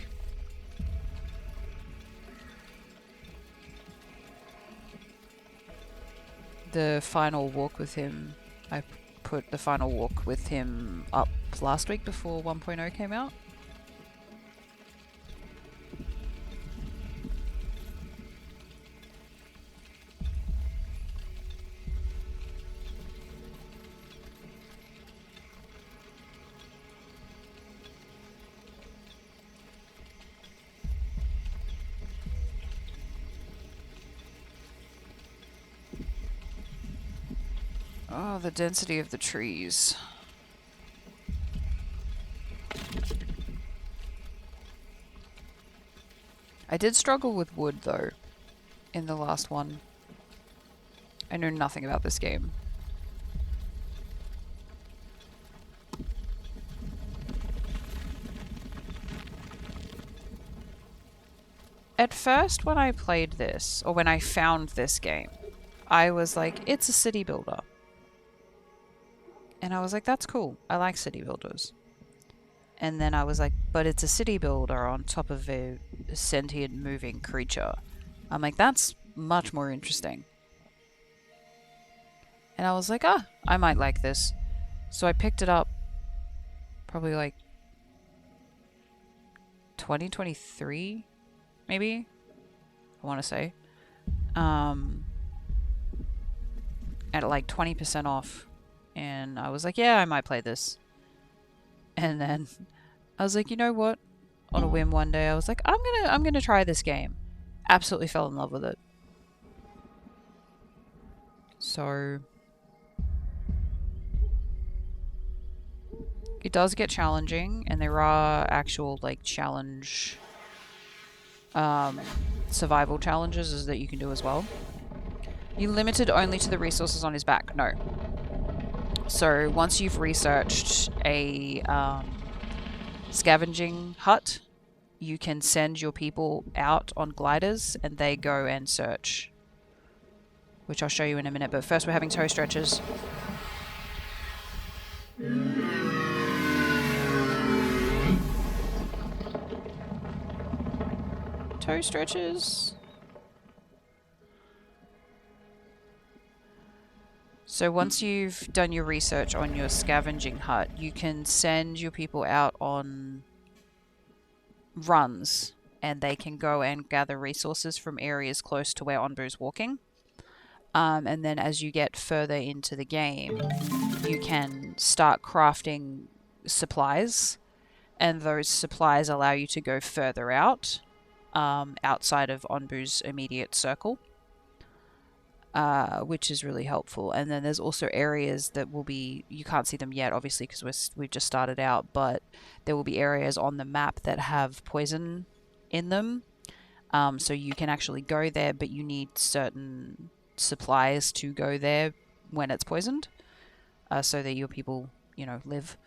The final walk with him, I put the final walk with him up last week before 1.0 came out. Oh, the density of the trees. I did struggle with wood, though, in the last one. I know nothing about this game. At first, when I played this, or when I found this game, I was like, it's a city builder. And I was like, that's cool. I like city builders. And then I was like, but it's a city builder on top of a sentient moving creature. I'm like, that's much more interesting. And I was like, I might like this. So I picked it up probably like 2023, maybe? I want to say. At like 20% off. And I was like, yeah, I might play this. And then I was like, you know what? On a whim one day, I was like, I'm gonna try this game. Absolutely fell in love with it. So it does get challenging, and there are actual like challenge survival challenges that you can do as well. You limited only to the resources on his back? No. So once you've researched a scavenging hut, you can send your people out on gliders and they go and search, which I'll show you in a minute. But first we're having toe stretches. Toe stretches. So once you've done your research on your scavenging hut, you can send your people out on runs and they can go and gather resources from areas close to where Onbu's walking. And then as you get further into the game, you can start crafting supplies, and those supplies allow you to go further out, outside of Onbu's immediate circle. Which is really helpful. And then there's also areas that will be, you can't see them yet obviously because we've just started out, but there will be areas on the map that have poison in them, so you can actually go there, but you need certain supplies to go there when it's poisoned, so that your people, you know, live.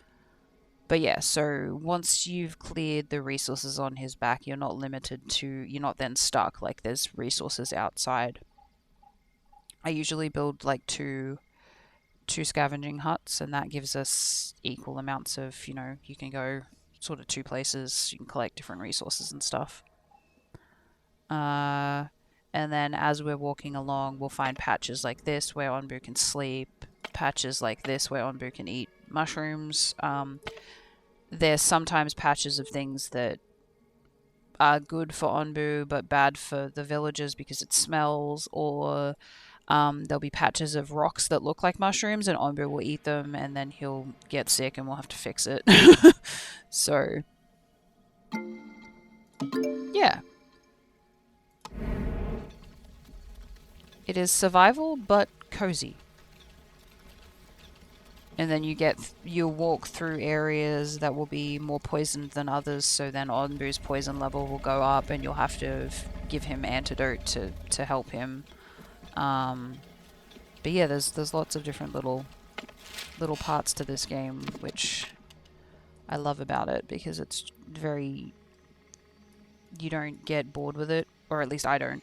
But yeah, so once you've cleared the resources on his back, you're not limited to, you're not then stuck, like there's resources outside. I usually build like two scavenging huts, and that gives us equal amounts of, you know, you can go sort of 2 places, you can collect different resources and stuff. And then as we're walking along, we'll find patches like this where Onbu can sleep, patches like this where Onbu can eat mushrooms. There's sometimes patches of things that are good for Onbu but bad for the villagers because it smells, or there'll be patches of rocks that look like mushrooms and Onbu will eat them and then he'll get sick and we'll have to fix it. So, yeah. It is survival but cozy. And then you'll walk through areas that will be more poisoned than others, so then Onbu's poison level will go up and you'll have to give him antidote to help him. But yeah, there's lots of different little parts to this game, which I love about it, because it's very... you don't get bored with it, or at least I don't.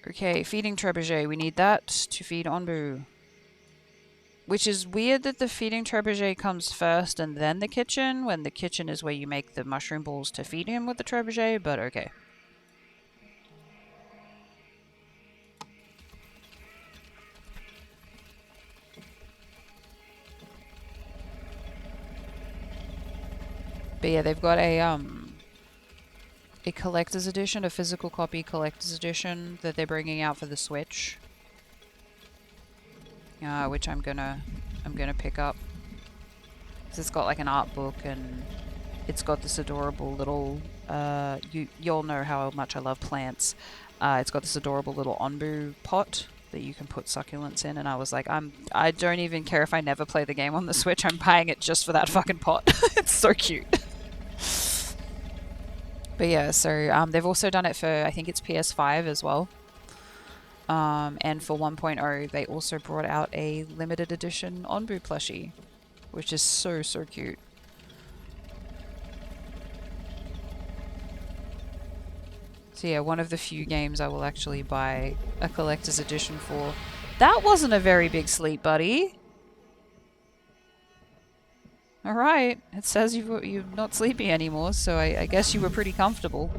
Okay, feeding trebuchet. We need that to feed Onbu. Which is weird that the feeding trebuchet comes first and then the kitchen, when the kitchen is where you make the mushroom balls to feed him with the trebuchet, but okay. But yeah, they've got a collector's edition, a physical copy collector's edition that they're bringing out for the Switch. Which I'm gonna pick up. It's got like an art book, and it's got this adorable little, you'll know how much I love plants. It's got this adorable little Onbu pot that you can put succulents in, and I was like, I don't even care if I never play the game on the Switch, I'm buying it just for that fucking pot. It's so cute. But yeah, so they've also done it for, I think it's PS5 as well. And for 1.0, they also brought out a limited edition Onbu plushie, which is so cute. So yeah, one of the few games I will actually buy a collector's edition for. That wasn't a very big sleep, buddy. Alright, it says you're not sleepy anymore, so I guess you were pretty comfortable.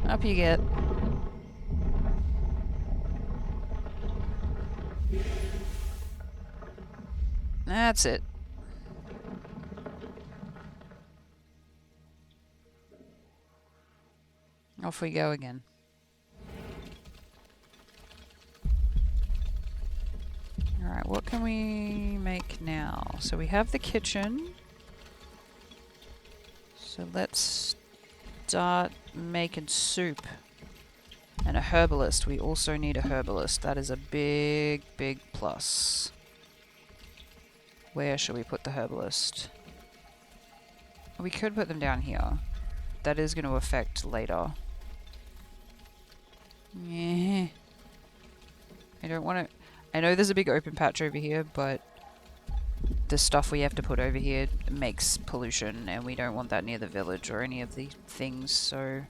Up you get. That's it. Off we go again. Alright, what can we make now? So we have the kitchen. So let's start making soup. And a herbalist. We also need a herbalist. That is a big plus. Where shall we put the herbalist? We could put them down here. That is going to affect later. Yeah. I don't want to... I know there's a big open patch over here, but the stuff we have to put over here makes pollution, and we don't want that near the village or any of the things, so...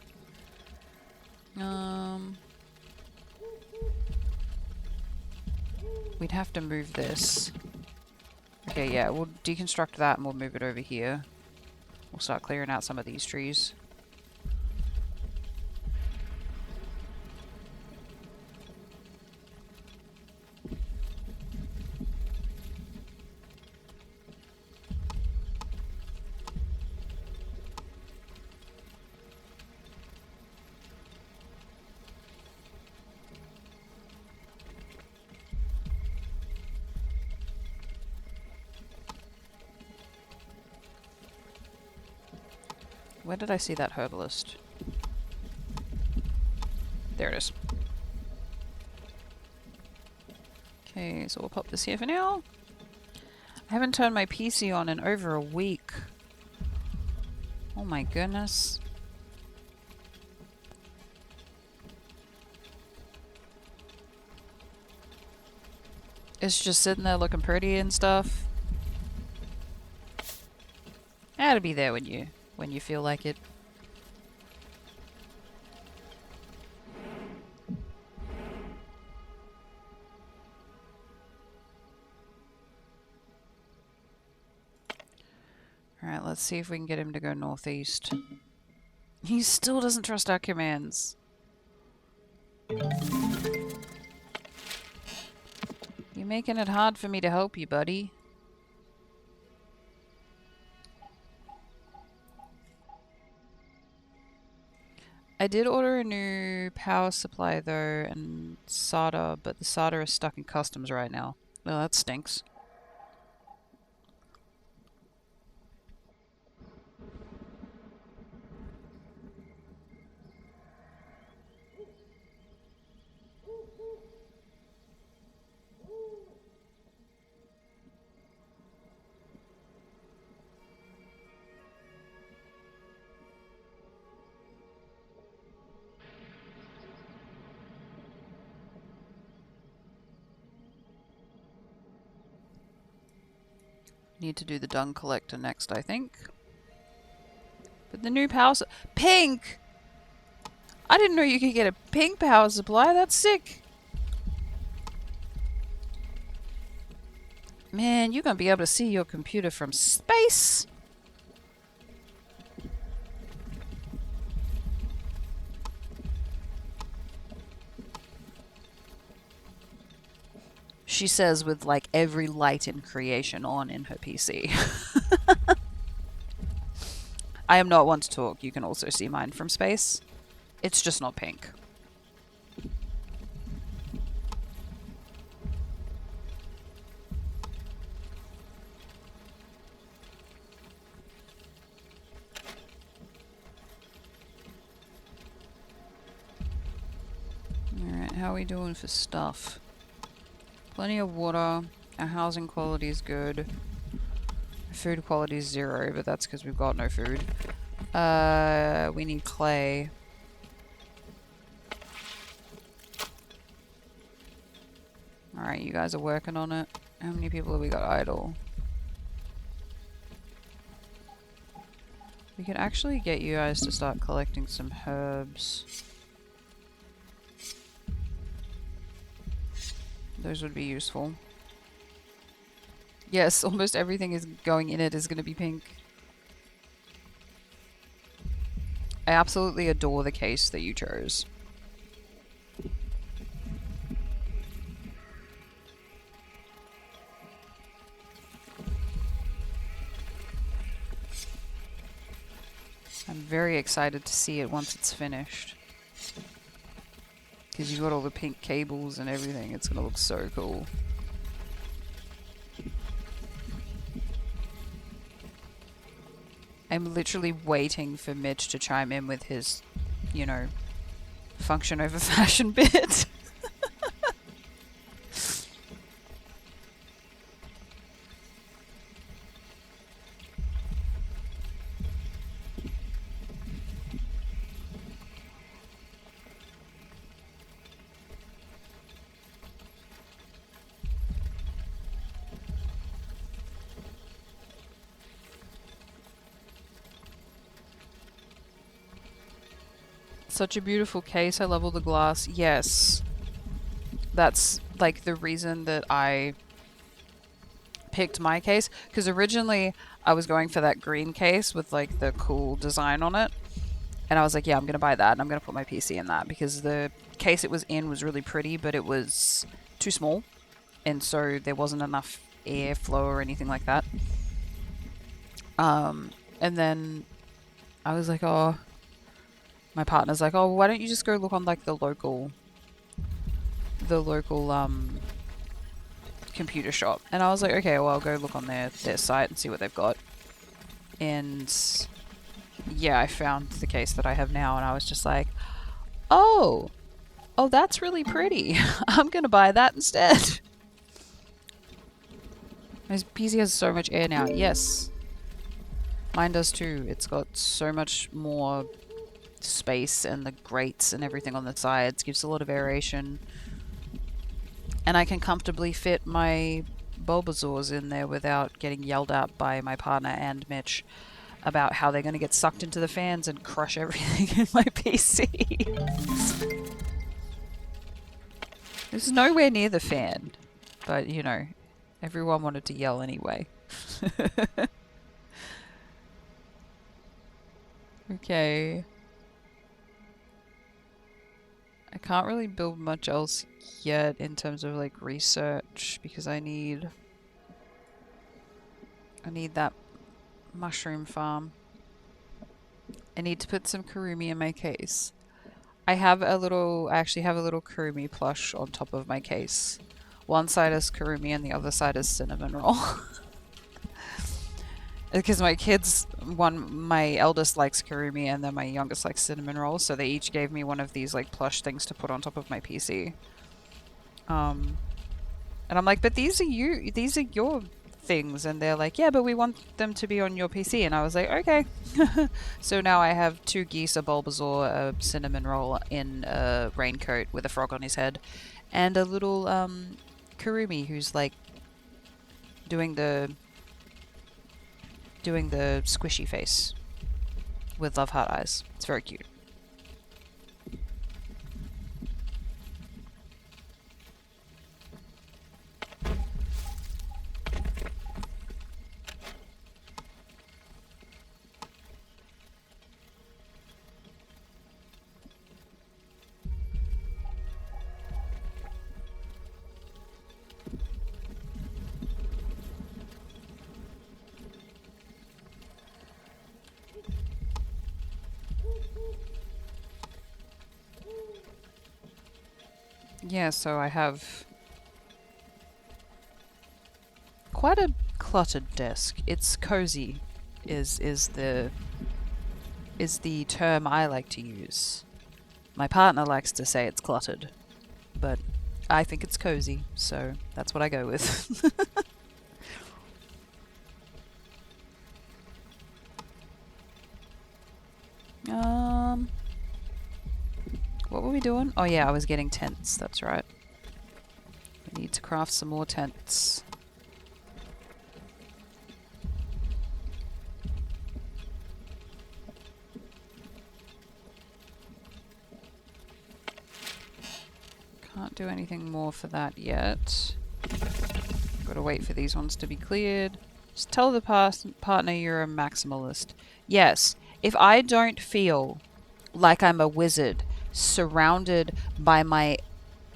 We'd have to move this. Okay, yeah, we'll deconstruct that and we'll move it over here. We'll start clearing out some of these trees. Where did I see that herbalist? There it is. Okay, so we'll pop this here for now. I haven't turned my PC on in over a week. Oh my goodness. It's just sitting there looking pretty and stuff. It'll be there when you feel like it. Alright, let's see if we can get him to go northeast. He still doesn't trust our commands. You're making it hard for me to help you, buddy. I did order a new power supply though, and solder, but the solder is stuck in customs right now. Well, that stinks. Need to do the dung collector next, I think. But the new power pink! I didn't know you could get a pink power supply. That's sick. Man, you're gonna be able to see your computer from space. She says with like every light in creation on in her PC. I am not one to talk. You can also see mine from space. It's just not pink. Alright, how are we doing for stuff? Plenty of water. Our housing quality is good. Food quality is 0, but that's because we've got no food. We need clay. Alright, you guys are working on it. How many people have we got idle? We could actually get you guys to start collecting some herbs. Those would be useful. Yes, almost everything is going in it is going to be pink. I absolutely adore the case that you chose. I'm very excited to see it once it's finished. Because you've got all the pink cables and everything. It's going to look so cool. I'm literally waiting for Mitch to chime in with his, you know, function over fashion bit. Such a beautiful case. I love all the glass. Yes. That's like the reason that I picked my case. Because originally I was going for that green case with like the cool design on it. And I was like, yeah, I'm going to buy that and I'm going to put my PC in that. Because the case it was in was really pretty, but it was too small. And so there wasn't enough airflow or anything like that. And then I was like, oh... My partner's like, oh, why don't you just go look on like the local computer shop. And I was like, okay, well, I'll go look on their site and see what they've got. And yeah, I found the case that I have now and I was just like, oh, that's really pretty. I'm gonna buy that instead. My PC has so much air now. Yes. Mine does too. It's got so much more space and the grates and everything on the sides gives a lot of aeration. And And I can comfortably fit my Bulbasaurs in there without getting yelled at by my partner and Mitch about how they're going to get sucked into the fans and crush everything in my PC. This is nowhere near the fan, but you know, everyone wanted to yell anyway. Okay. I can't really build much else yet in terms of like research because I need that mushroom farm. I need to put some Kurumi in my case. I actually have a little Kurumi plush on top of my case. One side is Kurumi and the other side is cinnamon roll. Because my eldest likes Kurumi and then my youngest likes cinnamon roll, so they each gave me one of these like plush things to put on top of my PC. And I'm like, but these are your things, and they're like, yeah, but we want them to be on your PC, and I was like, okay. So now I have 2 geese, a Bulbasaur, a cinnamon roll in a raincoat with a frog on his head, and a little Kurumi who's like doing the squishy face with love heart eyes. It's very cute. Yeah, so I have quite a cluttered desk. It's cozy is the term I like to use. My partner likes to say it's cluttered, but I think it's cozy, so that's what I go with. What were we doing? Oh yeah, I was getting tents, that's right. We need to craft some more tents. Can't do anything more for that yet. Gotta wait for these ones to be cleared. Just tell the partner you're a maximalist. Yes, if I don't feel like I'm a wizard surrounded by my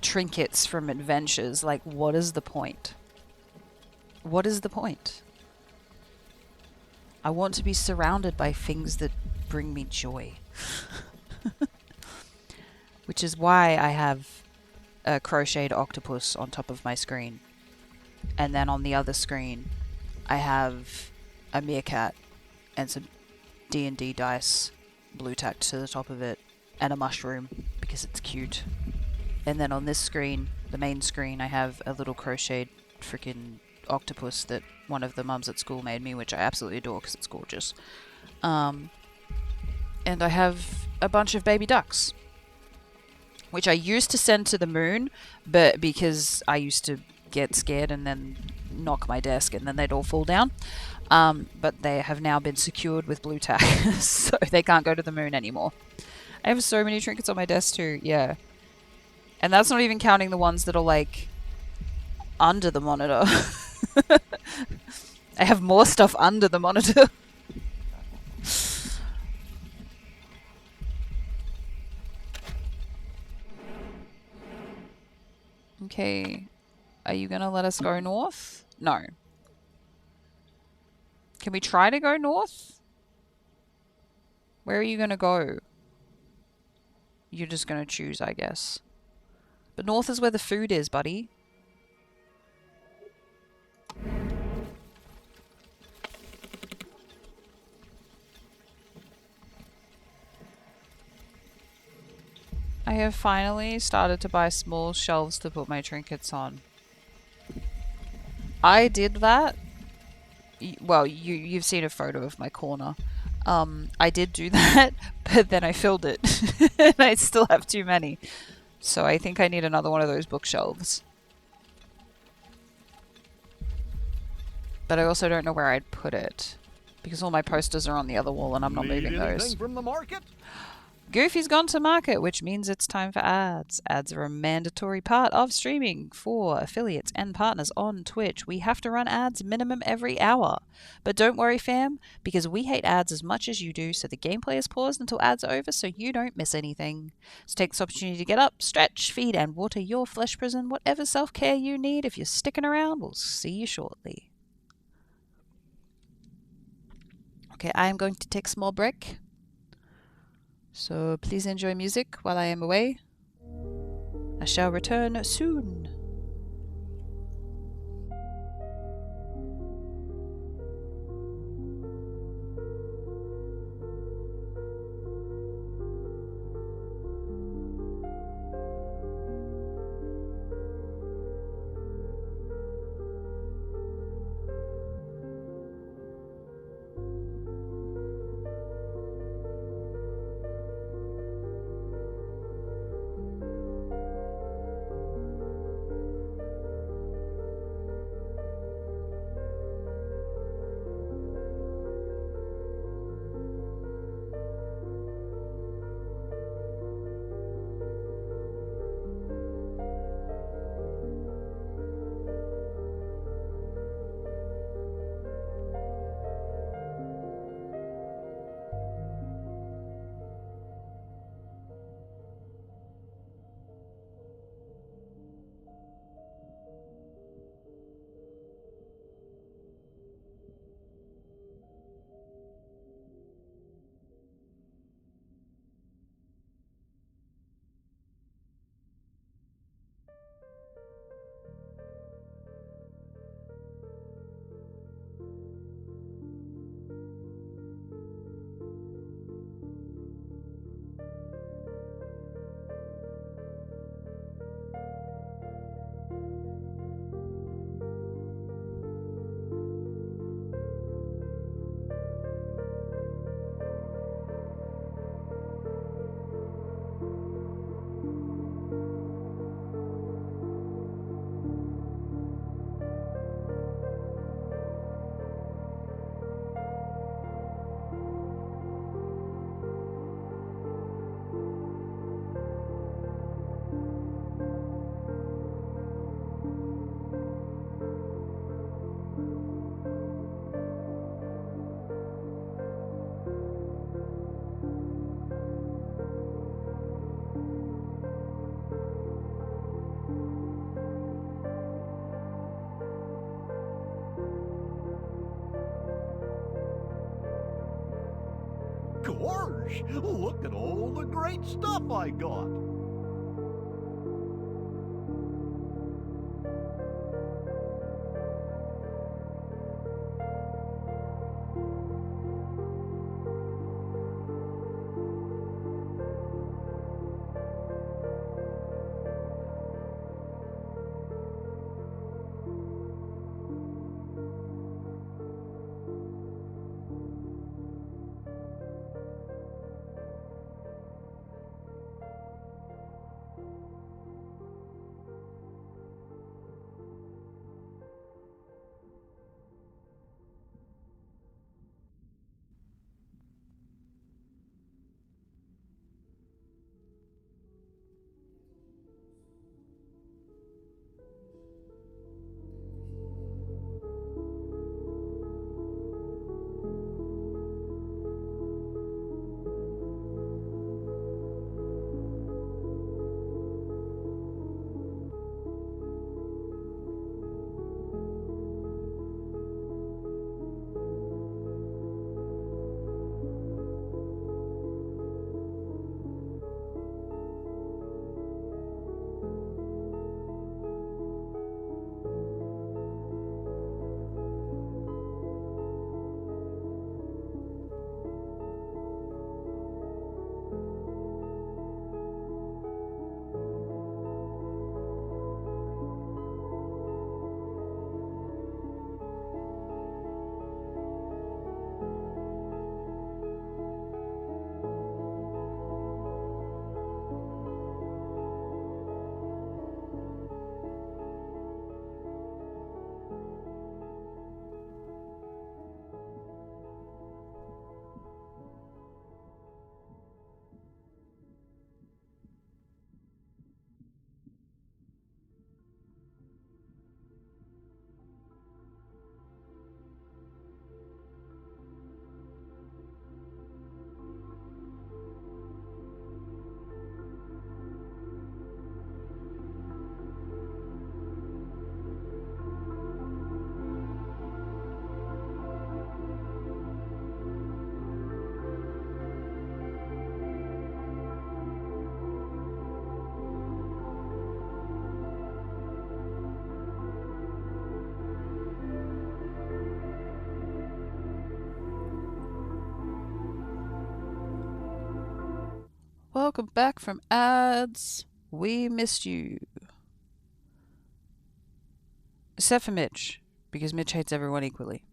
trinkets from adventures, like, what is the point? What is the point? I want to be surrounded by things that bring me joy. Which is why I have a crocheted octopus on top of my screen. And then on the other screen, I have a meerkat and some D&D dice blue tacked to the top of it, and a mushroom because it's cute. And then on this screen, the main screen, I have a little crocheted freaking octopus that one of the mums at school made me, which I absolutely adore because it's gorgeous. And I have a bunch of baby ducks, which I used to send to the moon, but because I used to get scared and then knock my desk and then they'd all fall down. But they have now been secured with blue tack, so they can't go to the moon anymore. I have so many trinkets on my desk too, yeah. And that's not even counting the ones that are like under the monitor. I have more stuff under the monitor. Okay. Are you gonna let us go north? No. Can we try to go north? Where are you gonna go? You're just gonna choose, I guess. But north is where the food is, buddy. I have finally started to buy small shelves to put my trinkets on. I did that. Well, you've seen a photo of my corner. I did do that, but then I filled it. And I still have too many. So I think I need another one of those bookshelves. But I also don't know where I'd put it. Because all my posters are on the other wall and I'm not Need moving anything those. from the market? Goofy's gone to market, which means it's time for ads. Ads are a mandatory part of streaming for affiliates and partners on Twitch. We have to run ads minimum every hour. But don't worry, fam, because we hate ads as much as you do, so the gameplay is paused until ads are over so you don't miss anything. So take this opportunity to get up, stretch, feed, and water your flesh prison, whatever self-care you need. If you're sticking around, we'll see you shortly. Okay, I am going to take a small break. So please enjoy music while I am away. I shall return soon. Gosh, look at all the great stuff I got. welcome back from ads. We missed you. Except for Mitch, because Mitch hates everyone equally.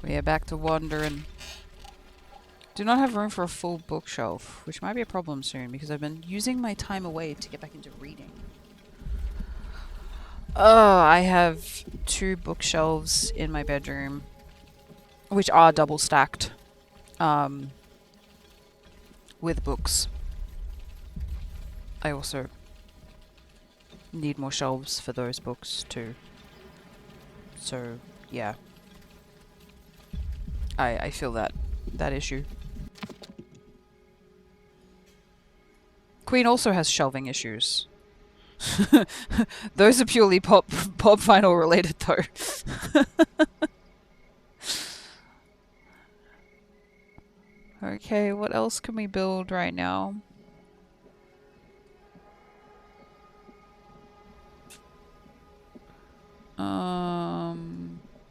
We are back to wandering. Do not have room for a full bookshelf, which might be a problem soon, because I've been using my time away to get back into reading. Oh, I have 2 bookshelves in my bedroom, which are double stacked, with books. I also need more shelves for those books too. So, yeah. I feel that issue. Queen also has shelving issues. Those are purely pop vinyl related though. Okay, what else can we build right now?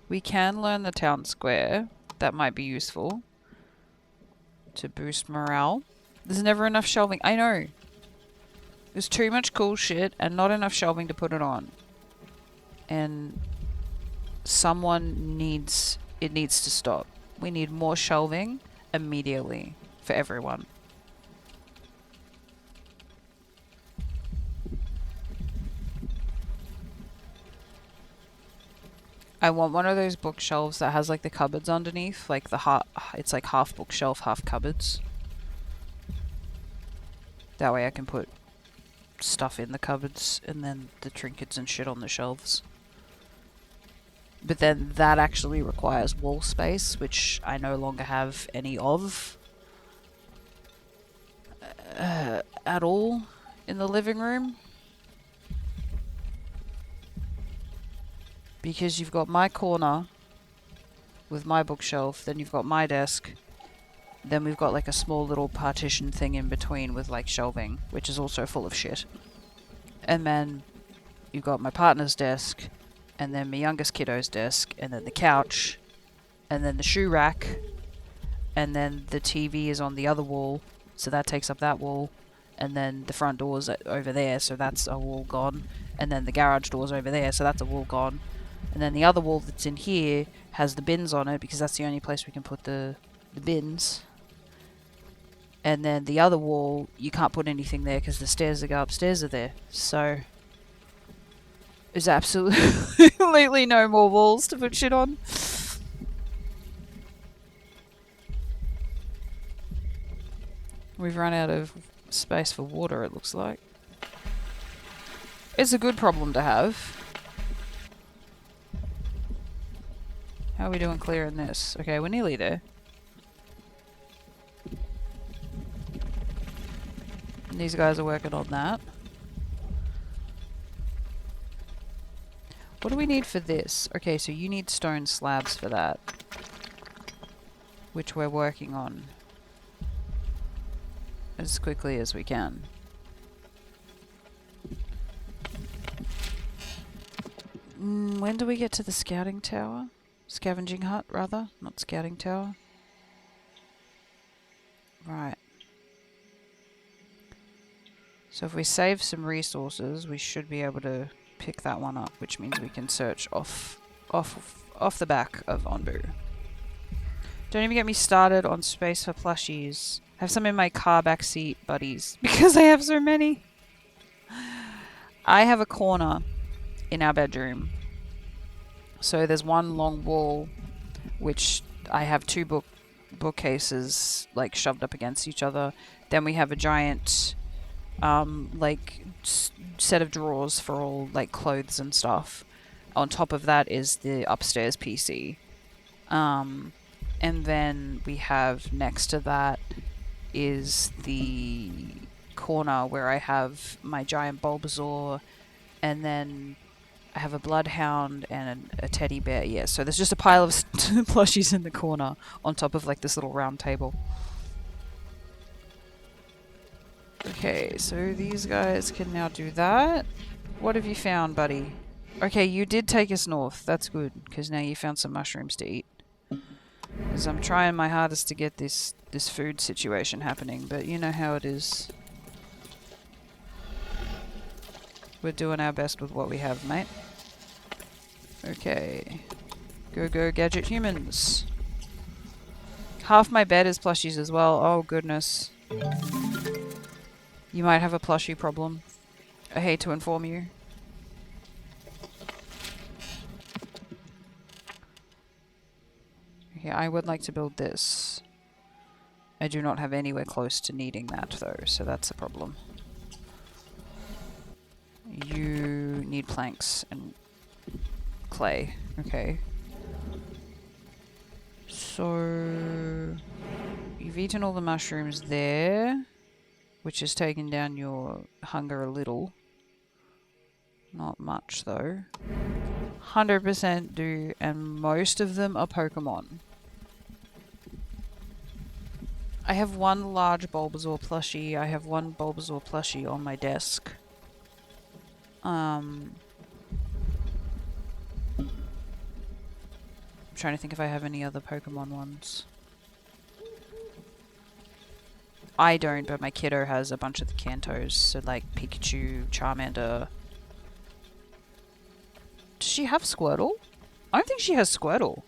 We can learn the town square. That might be useful to boost morale. There's never enough shelving. I know. There's too much cool shit and not enough shelving to put it on. And it needs to stop. We need more shelving immediately for everyone. I want one of those bookshelves that has like the cupboards underneath, like it's like half bookshelf, half cupboards. That way I can put stuff in the cupboards and then the trinkets and shit on the shelves. But then that actually requires wall space, which I no longer have any of at all in the living room. Because you've got my corner with my bookshelf, then you've got my desk, then we've got like a small little partition thing in between with like shelving, which is also full of shit. And then you've got my partner's desk, and then my youngest kiddo's desk, and then the couch, and then the shoe rack, and then the TV is on the other wall, so that takes up that wall, and then the front door's over there, so that's a wall gone, and then the garage door's over there, so that's a wall gone. And then the other wall that's in here has the bins on it, because that's the only place we can put the bins. And then the other wall, you can't put anything there because the stairs that go upstairs are there. So, there's absolutely no more walls to put shit on. We've run out of space for water, it looks like. It's a good problem to have. How are we doing clearing this? Okay, we're nearly there. And these guys are working on that. What do we need for this? Okay, so you need stone slabs for that. Which we're working on as quickly as we can. When do we get to the scouting tower? Scavenging hut, rather. Not scouting tower. Right. So if we save some resources, we should be able to pick that one up, which means we can search off the back of Onbu. Don't even get me started on space for plushies. I have some in my car back seat, buddies, because I have so many. I have a corner in our bedroom. So there's one long wall, which I have 2 bookcases like shoved up against each other. Then we have a giant set of drawers for all like clothes and stuff. On top of that is the upstairs PC. And then we have next to that is the corner where I have my giant Bulbasaur, and then I have a bloodhound and a teddy bear. Yeah, so there's just a pile of plushies in the corner on top of like this little round table. Okay, so these guys can now do that. What have you found, buddy? Okay, you did take us north. That's good, because now you found some mushrooms to eat. Because I'm trying my hardest to get this food situation happening, but you know how it is. We're doing our best with what we have, mate. Okay. Go gadget humans. Half my bed is plushies as well. Oh goodness. You might have a plushie problem. I hate to inform you. Okay, I would like to build this. I do not have anywhere close to needing that though, so that's a problem. You need planks and clay. Okay. So you've eaten all the mushrooms there, which has taken down your hunger a little. Not much though. 100% do, and most of them are Pokemon. I have one large Bulbasaur plushie. I have one Bulbasaur plushie on my desk. I'm trying to think if I have any other Pokemon ones. I don't, but my kiddo has a bunch of the Kantos, so like Pikachu, Charmander. Does she have Squirtle? I don't think she has Squirtle.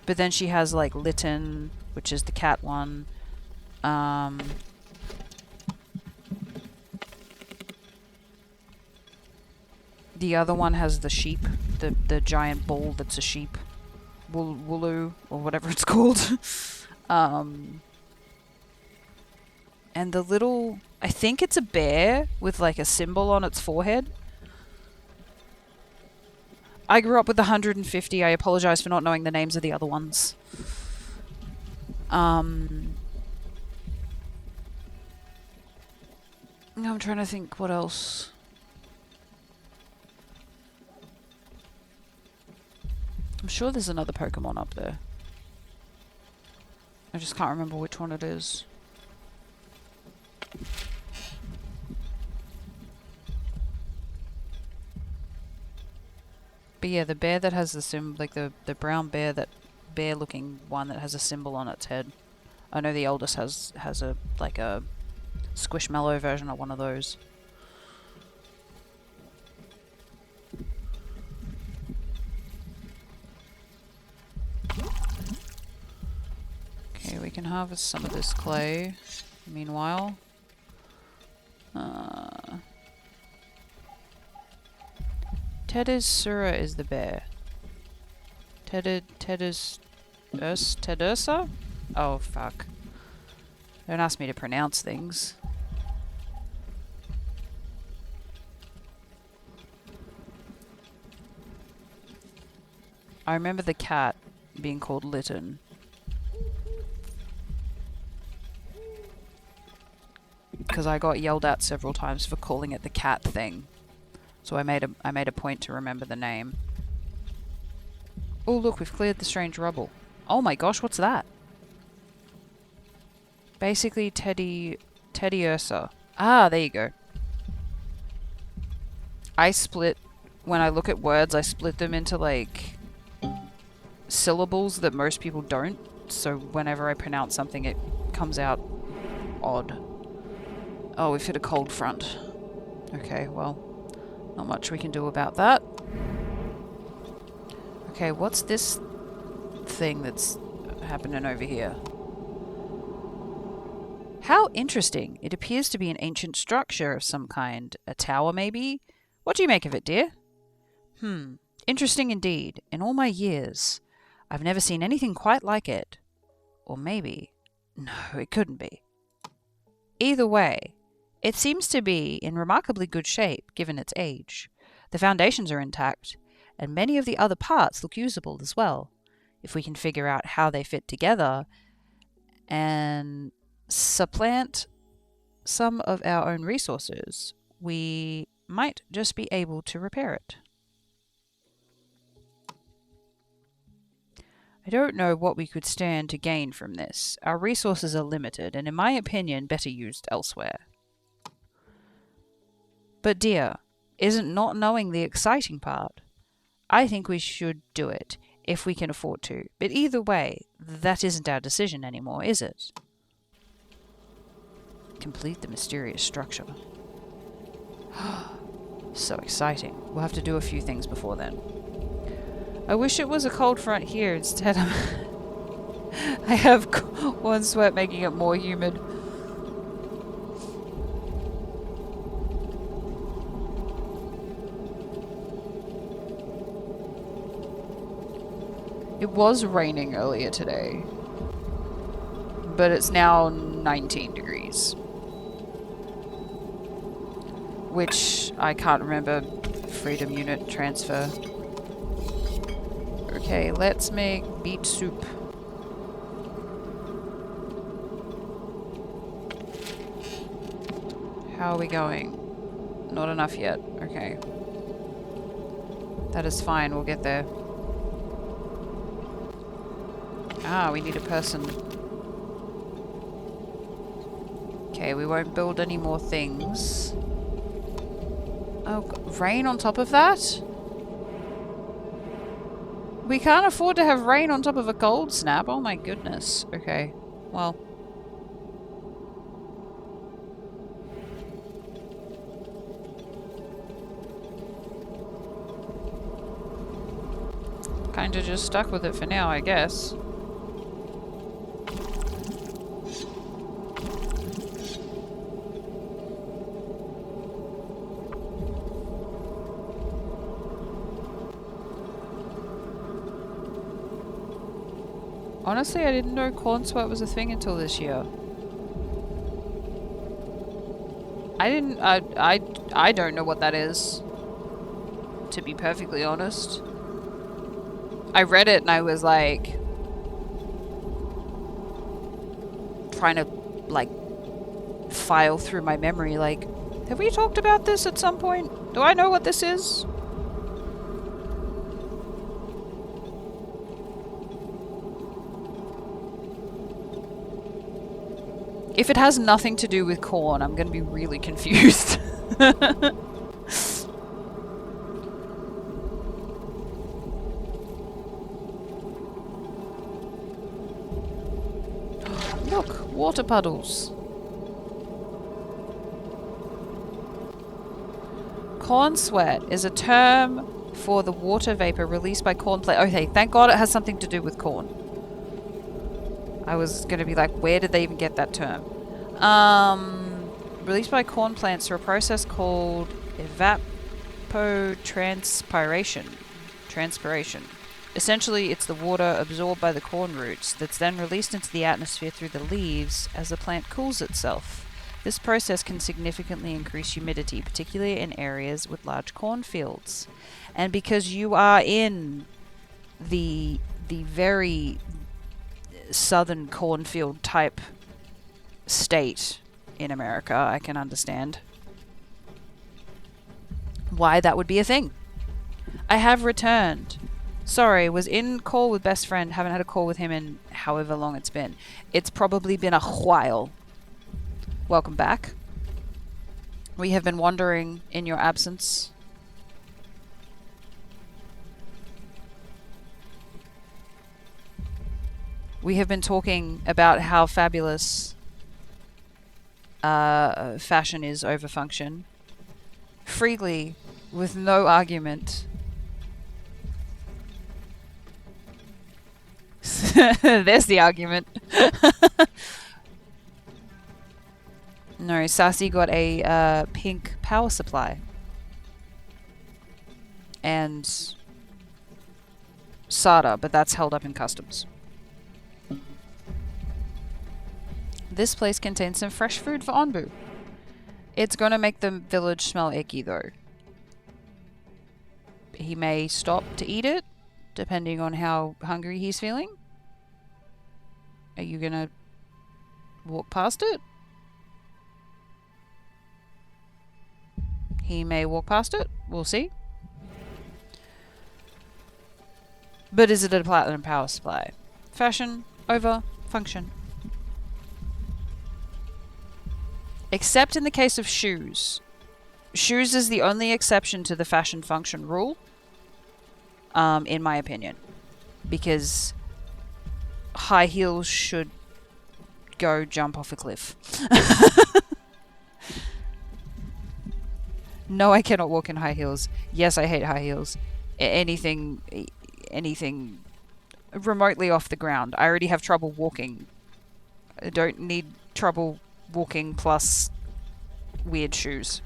But then she has like Litten, which is the cat one. The other one has the sheep, the giant bull that's a sheep. Wooloo, or whatever it's called. And the little... I think it's a bear with like a symbol on its forehead. I grew up with 150. I apologize for not knowing the names of the other ones. I'm trying to think what else. I'm sure there's another Pokemon up there. I just can't remember which one it is. But yeah, the bear that has the symbol, like the brown bear, that bear-looking one that has a symbol on its head. I know the eldest has a like a squishmallow version of one of those. Okay, we can harvest some of this clay. Meanwhile, Tedusura is the bear. Tedursa? Oh, fuck. Don't ask me to pronounce things. I remember the cat being called Litten. Because I got yelled at several times for calling it the cat thing. So I made a point to remember the name. Oh look, we've cleared the strange rubble. Oh my gosh, what's that? Basically Teddiursa. Ah, there you go. When I look at words, I split them into like syllables that most people don't. So whenever I pronounce something, it comes out odd. Oh, we've hit a cold front. Okay, well, not much we can do about that. Okay, what's this thing that's happening over here? How interesting. It appears to be an ancient structure of some kind. A tower, maybe? What do you make of it, dear? Interesting indeed. In all my years, I've never seen anything quite like it. Or maybe... No, it couldn't be. Either way, it seems to be in remarkably good shape, given its age. The foundations are intact, and many of the other parts look usable as well. If we can figure out how they fit together and supplant some of our own resources, we might just be able to repair it. I don't know what we could stand to gain from this. Our resources are limited, and in my opinion, better used elsewhere. But dear, isn't not knowing the exciting part? I think we should do it. if we can afford to. But either way, that isn't our decision anymore, is it? Complete the mysterious structure. So exciting. We'll have to do a few things before then. I wish it was a cold front here. Instead, I have one sweat making it more humid. It was raining earlier today, but it's now 19 degrees. Which I can't remember. Freedom unit transfer. Okay, let's make beet soup. How are we going? Not enough yet. Okay. That is fine, we'll get there. Ah, we need a person. Okay, we won't build any more things. Oh, rain on top of that? We can't afford to have rain on top of a cold snap. Oh my goodness. Okay, well. Kinda just stuck with it for now, I guess. Honestly, I didn't know corn sweat was a thing until this year. I don't know what that is, to be perfectly honest. I read it and I was like, trying to, like, file through my memory, like, have we talked about this at some point? Do I know what this is? If it has nothing to do with corn, I'm gonna be really confused. Look, water puddles. Corn sweat is a term for the water vapor released by corn plant. Okay, thank God it has something to do with corn. I was gonna be like, where did they even get that term? Released by corn plants through a process called evapotranspiration. Essentially, it's the water absorbed by the corn roots that's then released into the atmosphere through the leaves as the plant cools itself. This process can significantly increase humidity, particularly in areas with large cornfields. And because you are in the very southern cornfield type state in America, I can understand why that would be a thing. I have returned. Sorry, was in call with best friend. Haven't had a call with him in however long it's been. It's probably been a while. Welcome back. We have been wandering in your absence. We have been talking about how fabulous fashion is over function. Freely, with no argument. There's the argument. No, Sassy got a pink power supply. And SATA, but that's held up in customs. This place contains some fresh food for Onbu. It's gonna make the village smell icky though. He may stop to eat it, depending on how hungry he's feeling. Are you gonna walk past it? He may walk past it. We'll see. But is it a platinum power supply? Fashion over function. Except in the case of shoes. Shoes is the only exception to the fashion function rule. In my opinion. because high heels should go jump off a cliff. No, I cannot walk in high heels. Yes, I hate high heels. Anything remotely off the ground. I already have trouble walking. I don't need trouble walking plus weird shoes.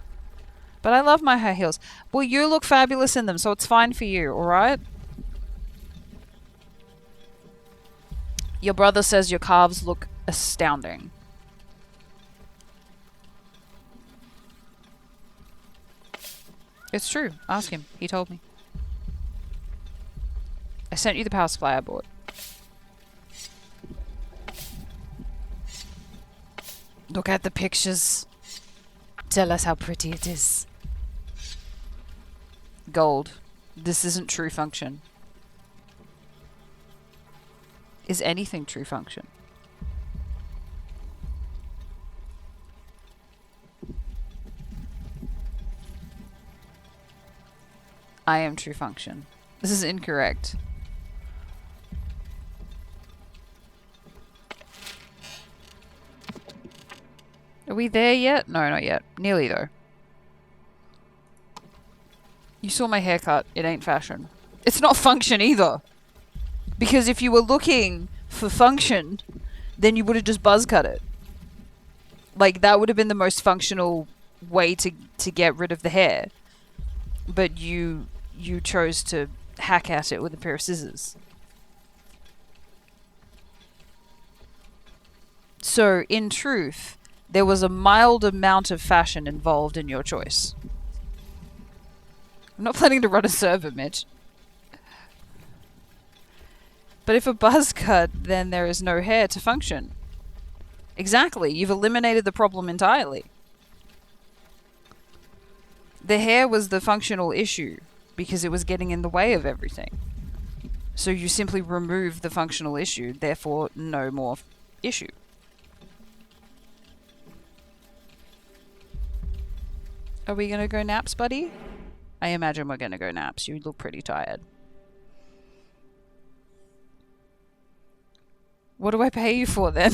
But I love my high heels. Well, you look fabulous in them, so it's fine for you, alright? Your brother says your calves look astounding. It's true. Ask him. He told me. I sent you the power supply I bought. Look at the pictures. Tell us how pretty it is. Gold. This isn't true function. Is anything true function? I am true function. This is incorrect. Are we there yet? No, not yet. Nearly though. You saw my haircut. It ain't fashion. It's not function either. Because if you were looking for function, then you would have just buzz cut it. Like, that would have been the most functional way to get rid of the hair. But you chose to hack at it with a pair of scissors. So, in truth, there was a mild amount of fashion involved in your choice. I'm not planning to run a server, Mitch. But if a buzz cut, then there is no hair to function. Exactly, you've eliminated the problem entirely. The hair was the functional issue because it was getting in the way of everything. So you simply remove the functional issue, therefore no more issue. Are we gonna go naps, buddy? I imagine we're gonna go naps. You look pretty tired. What do I pay you for then?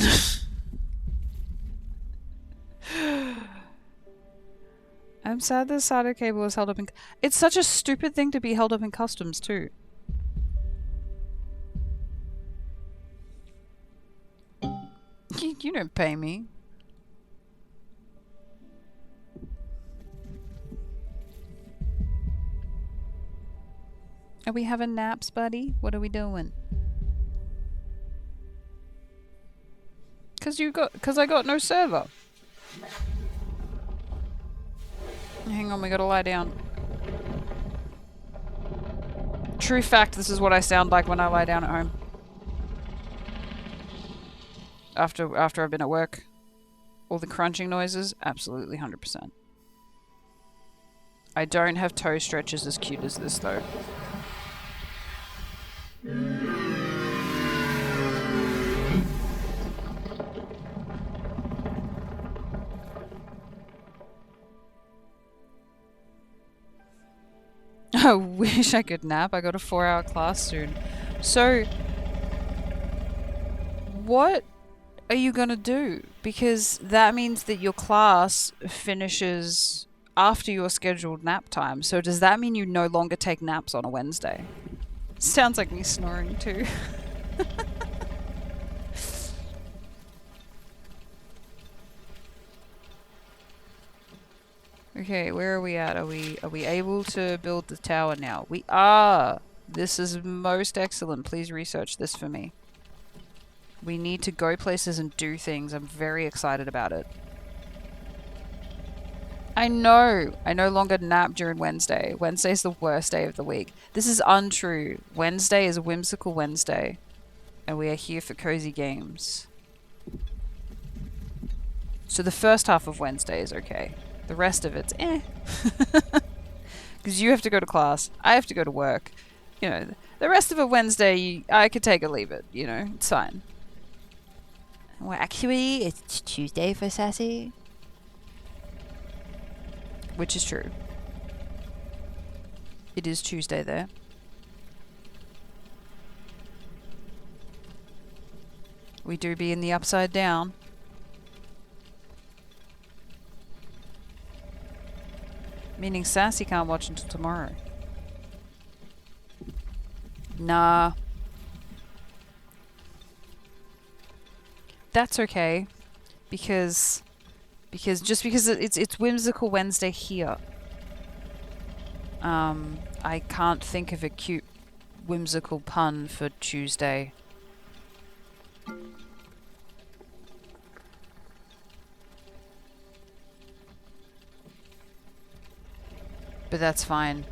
I'm sad the SATA cable is held up in... It's such a stupid thing to be held up in customs too. You don't pay me. Are we having naps, buddy? What are we doing? Cause I got no server. Hang on, we gotta lie down. True fact, this is what I sound like when I lie down at home. After I've been at work. All the crunching noises, absolutely 100%. I don't have toe stretches as cute as this though. I wish I could nap. I got a 4-hour class soon. So, what are you gonna do? Because that means that your class finishes after your scheduled nap time. So does that mean you no longer take naps on a Wednesday? Sounds like me snoring too. Okay, where are we at? Are we able to build the tower now? We are! This is most excellent. Please research this for me. We need to go places and do things. I'm very excited about it. I know! I no longer nap during Wednesday. Wednesday's the worst day of the week. This is untrue. Wednesday is a whimsical Wednesday. And we are here for cozy games. So the first half of Wednesday is okay. The rest of it's eh. Because you have to go to class. I have to go to work. You know, the rest of a Wednesday, I could take or leave it. You know, it's fine. Well, actually, it's Tuesday for Sassy. Which is true. It is Tuesday there. We do be in the upside down. Meaning Sassy can't watch until tomorrow. Nah. That's okay. Because just because it's Whimsical Wednesday here. I can't think of a cute whimsical pun for Tuesday. But that's fine.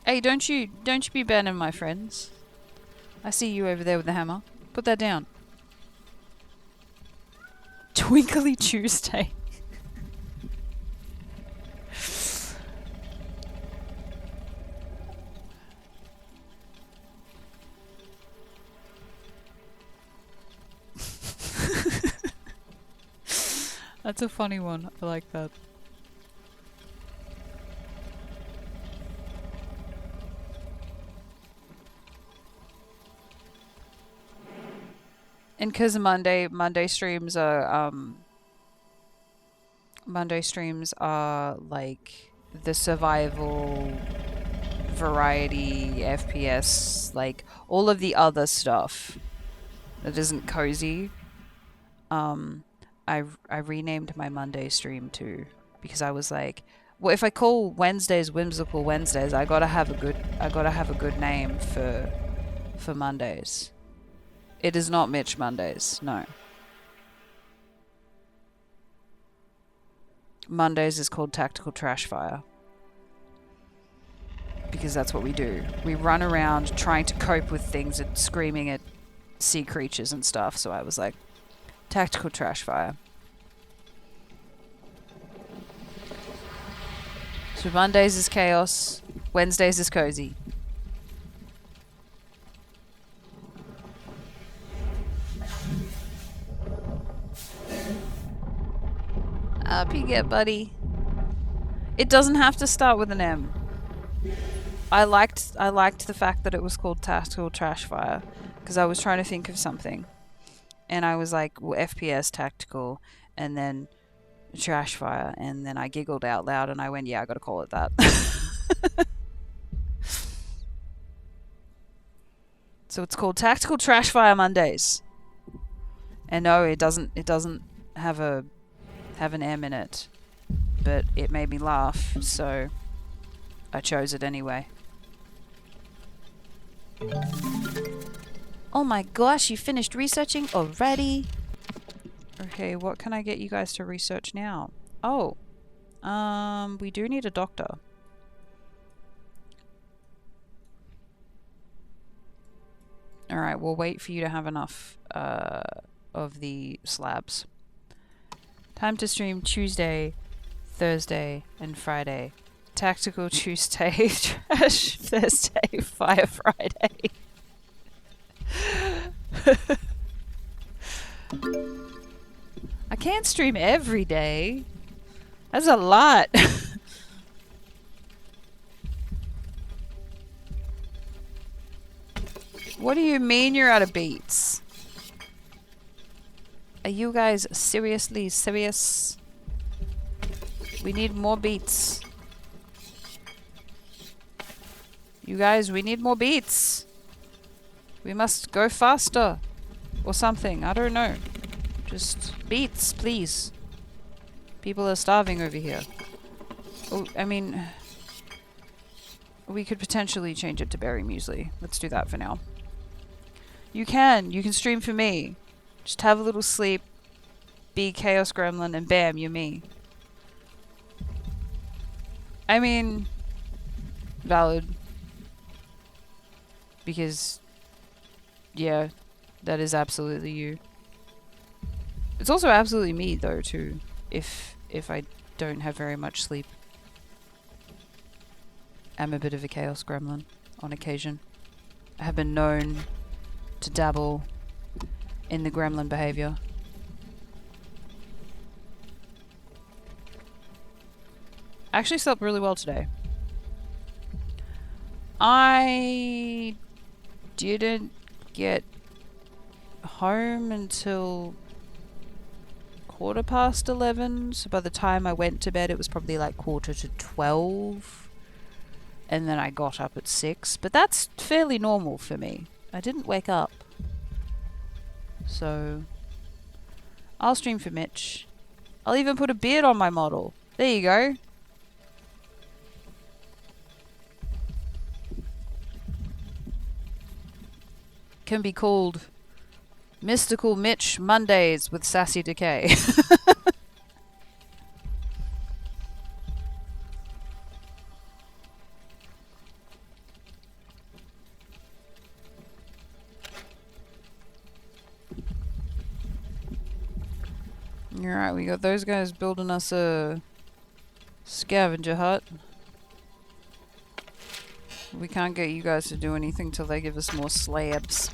Hey, don't you be banning my friends. I see you over there with the hammer. Put that down. Twinkly Tuesday. That's a funny one. I like that. And because Monday streams are like the survival variety FPS, like all of the other stuff that isn't cozy. I renamed my Monday stream too, because I was like, well, if I call Wednesdays Whimsical Wednesdays, I gotta have a good name for Mondays. It is not Mitch Mondays, no. Mondays is called Tactical Trash Fire. Because that's what we do. We run around trying to cope with things and screaming at sea creatures and stuff, so I was like, Tactical Trash Fire. So Mondays is chaos, Wednesdays is cozy. Up you get, buddy. It doesn't have to start with an M. I liked the fact that it was called Tactical Trash Fire, because I was trying to think of something. And I was like, well, FPS Tactical, and then Trash Fire, and then I giggled out loud and I went, yeah, I gotta call it that. So it's called Tactical Trash Fire Mondays. And no, it doesn't have an M in it. But it made me laugh, so I chose it anyway. Oh my gosh, you finished researching already? Okay, what can I get you guys to research now? Oh, we do need a doctor. Alright, we'll wait for you to have enough of the slabs. Time to stream Tuesday, Thursday, and Friday. Tactical Tuesday, Trash Thursday, Fire Friday. I can't stream every day. That's a lot. What do you mean you're out of beats? Are you guys seriously serious? We need more beats. You guys, we need more beats. We must go faster. Or something. I don't know. Just beats, please. People are starving over here. Oh, I mean, we could potentially change it to berry muesli. Let's do that for now. You can stream for me. Just have a little sleep, be Chaos Gremlin, and bam, you're me. I mean, valid. Because, yeah, that is absolutely you. It's also absolutely me, though, too, if I don't have very much sleep. I'm a bit of a Chaos Gremlin, on occasion. I have been known to dabble in the gremlin behavior. I actually slept really well today. I didn't get home until 11:15. So by the time I went to bed, it was probably like 11:45. And then I got up at 6. But that's fairly normal for me. I didn't wake up. So I'll stream for Mitch. I'll even put a beard on my model. There you go. Can be called Mystical Mitch Mondays with Sassy Decay. Alright, we got those guys building us a scavenger hut. We can't get you guys to do anything till they give us more slabs.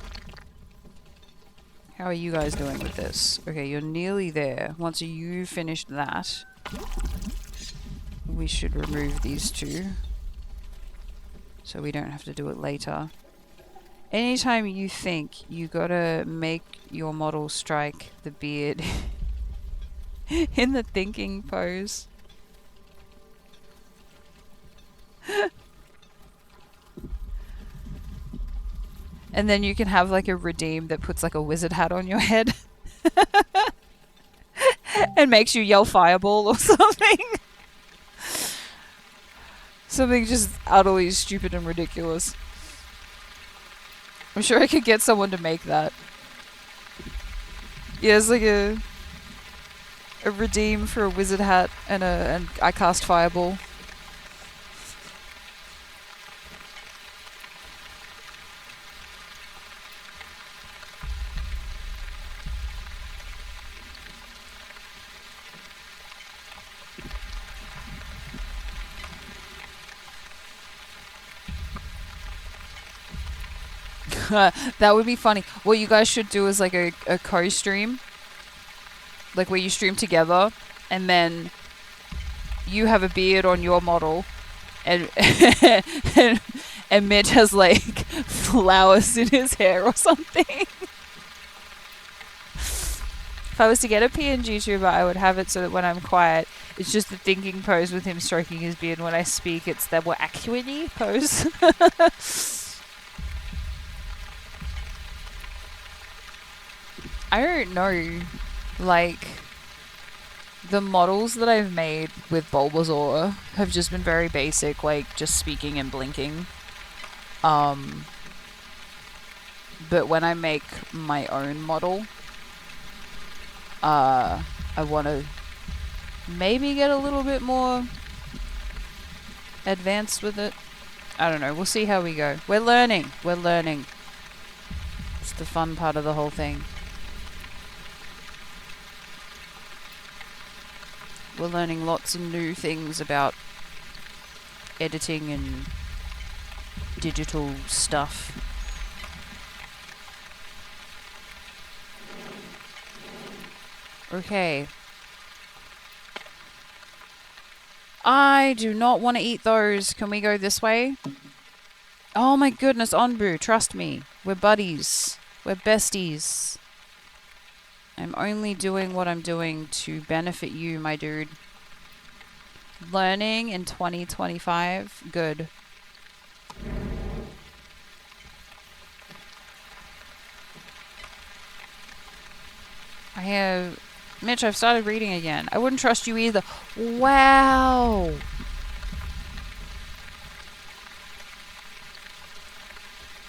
How are you guys doing with this? Okay, you're nearly there. Once you finished that, we should remove these two, so we don't have to do it later. Anytime you think you gotta make your model strike the beard in the thinking pose. And then you can have like a redeem that puts like a wizard hat on your head. And makes you yell fireball or something. Something just utterly stupid and ridiculous. I'm sure I could get someone to make that. Yeah, it's like a redeem for a wizard hat and I cast fireball. That would be funny. What you guys should do is like a co-stream. Like where you stream together and then you have a beard on your model and and Mitch has like flowers in his hair or something. If I was to get a PNG tuber, I would have it so that when I'm quiet, it's just the thinking pose with him stroking his beard. When I speak, it's the more accurately pose. I don't know, like, the models that I've made with Bulbasaur have just been very basic, like, just speaking and blinking. But when I make my own model, I want to maybe get a little bit more advanced with it. I don't know, we'll see how we go. We're learning. It's the fun part of the whole thing. We're learning lots of new things about editing and digital stuff. Okay. I do not want to eat those. Can we go this way? Oh my goodness, Onbu, trust me. We're buddies. We're besties. I'm only doing what I'm doing to benefit you, my dude. Learning in 2025. Good. Mitch, I've started reading again. I wouldn't trust you either. Wow.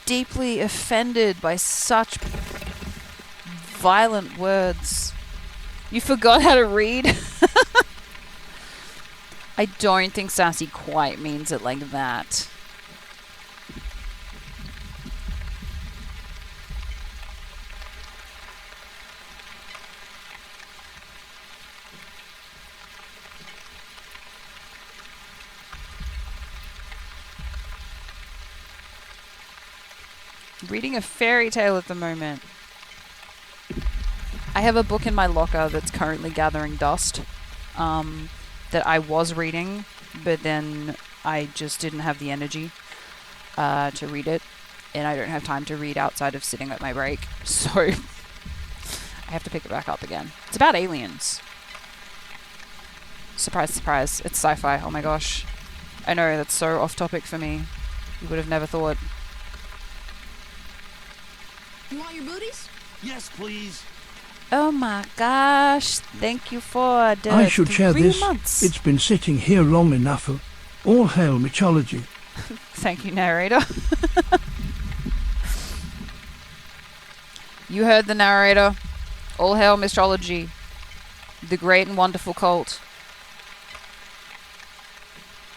Deeply offended by such violent words. You forgot how to read? I don't think sassy quite means it like that. Reading a fairy tale at the moment. I have a book in my locker that's currently gathering dust that I was reading, but then I just didn't have the energy to read it. and I don't have time to read outside of sitting at my break, so I have to pick it back up again. It's about aliens. Surprise, surprise. It's sci-fi. Oh my gosh. I know, that's so off topic for me. You would have never thought. You want your booties? Yes, please. Oh my gosh. Thank you for the I should share 3 this. months. It's been sitting here long enough. All hail mythology. Thank you, narrator. You heard the narrator. All hail mythology. The great and wonderful cult.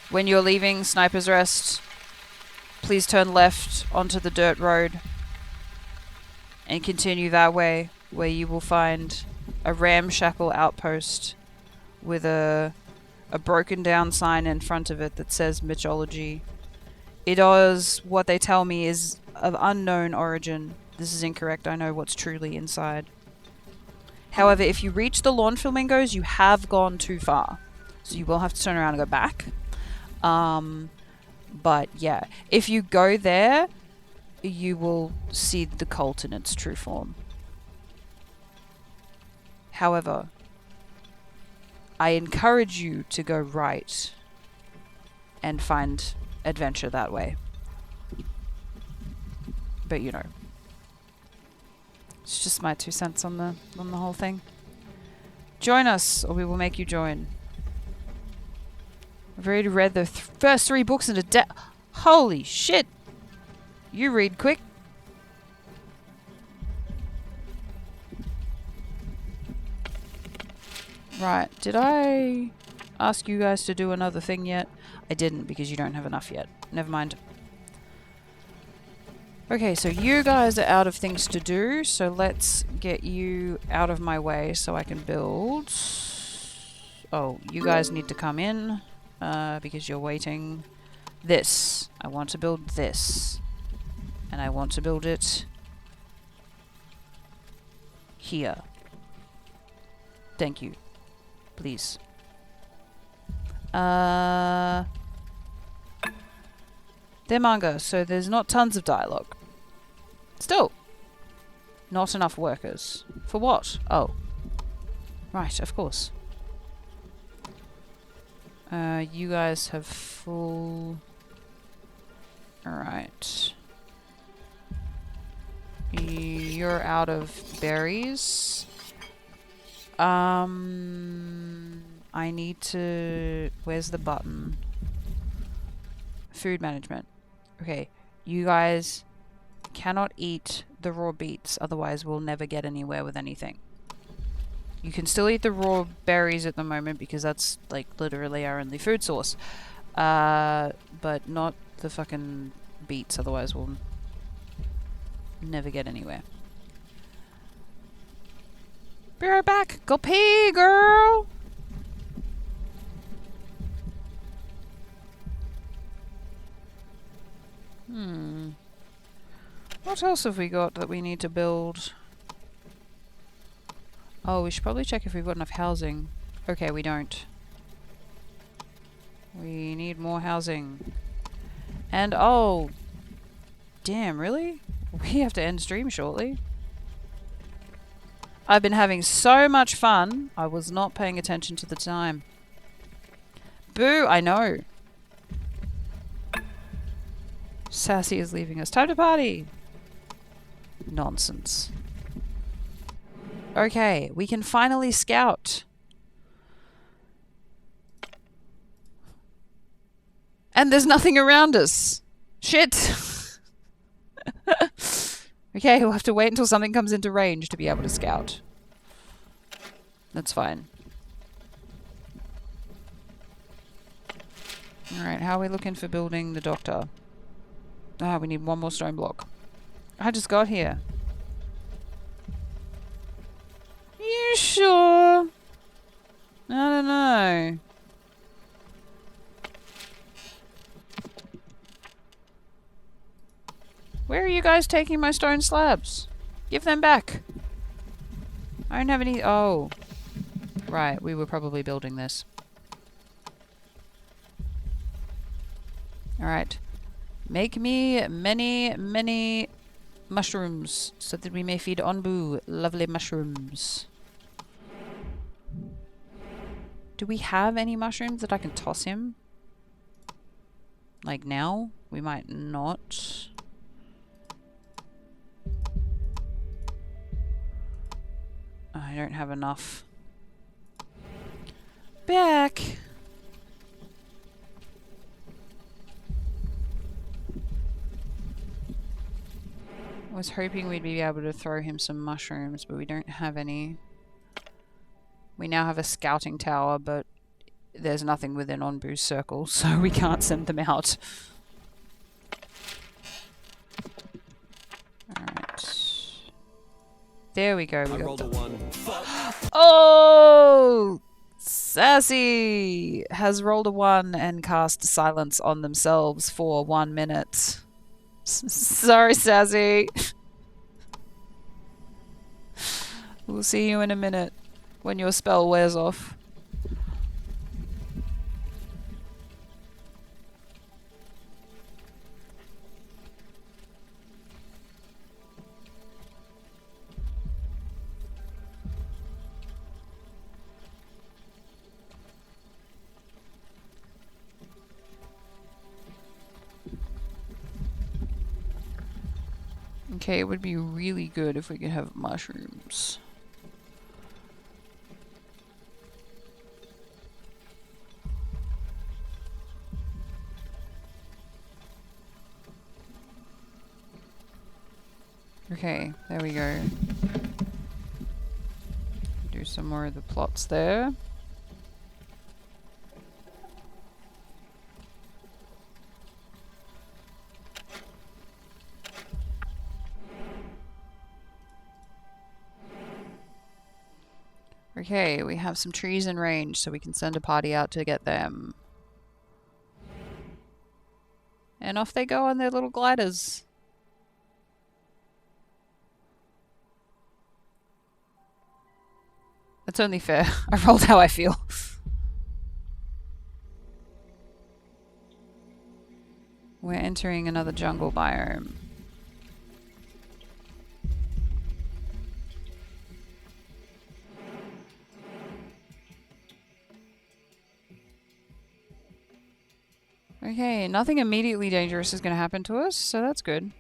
When you're leaving Sniper's Rest, please turn left onto the dirt road and continue that way, where you will find a ramshackle outpost with a broken down sign in front of it that says mythology. It is what they tell me is of unknown origin. This is incorrect. I know what's truly inside. However, if you reach the lawn flamingos, you have gone too far. So you will have to turn around and go back. But yeah, if you go there, you will see the cult in its true form. However, I encourage you to go right and find adventure that way. But you know, it's just my 2 cents on the whole thing. Join us, or we will make you join. I've already read the first 3 books in a day. Holy shit! You read quick. Right, did I ask you guys to do another thing yet? I didn't, because you don't have enough yet. Never mind. Okay, so you guys are out of things to do, so let's get you out of my way so I can build. Oh, you guys need to come in, because you're waiting. This. I want to build this. And I want to build it here. Thank you. Please. They're manga, so there's not tons of dialogue. Still, not enough workers. For what? Oh. Right, of course. You guys have full... Alright. You're out of berries. I need to... Where's the button? Food management. Okay, you guys cannot eat the raw beets, otherwise we'll never get anywhere with anything. You can still eat the raw berries at the moment because that's like literally our only food source. But not the fucking beets, otherwise we'll never get anywhere. Be right back. Go pee, girl! What else have we got that we need to build? Oh, we should probably check if we've got enough housing. Okay, we don't. We need more housing. And oh, damn, really? We have to end stream shortly. I've been having so much fun. I was not paying attention to the time. Boo, I know. Sassy is leaving us. Time to party. Nonsense. Okay, we can finally scout. And there's nothing around us. Shit. Okay, we'll have to wait until something comes into range to be able to scout. That's fine. Alright, how are we looking for building the doctor? Ah, we need one more stone block. I just got here. You sure? I don't know. Where are you guys taking my stone slabs? Give them back. I don't have any... Oh. Right, we were probably building this. Alright. Make me many, many mushrooms so that we may feed Onbu lovely mushrooms. Do we have any mushrooms that I can toss him? Like now? We might not. I don't have enough. Back! I was hoping we'd be able to throw him some mushrooms, but we don't have any. We now have a scouting tower, but there's nothing within Onbu's circle, so we can't send them out. Alright. There we go. We got the one. Oh! Sassy has rolled a 1 and cast silence on themselves for 1 minute. Sorry, Sassy. We'll see you in a minute when your spell wears off. Okay, it would be really good if we could have mushrooms. Okay, there we go. Do some more of the plots there. Okay, we have some trees in range, so we can send a party out to get them. And off they go on their little gliders. That's only fair. I rolled how I feel. We're entering another jungle biome. Okay, nothing immediately dangerous is going to happen to us, so that's good.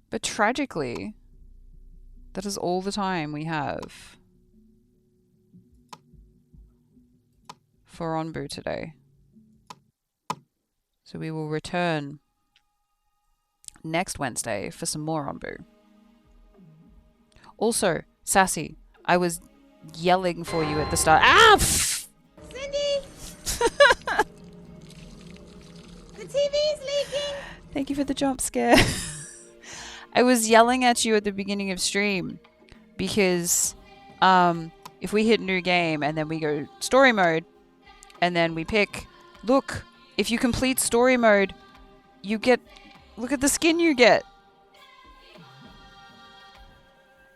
But tragically, that is all the time we have for Onbu today. So we will return next Wednesday for some more Onbu. Also, Sassy, I was yelling for you at the start. Ah! Cindy! The TV's leaking! Thank you for the jump scare. I was yelling at you at the beginning of stream because if we hit new game and then we go story mode and then we pick, look, if you complete story mode, you get, look at the skin you get.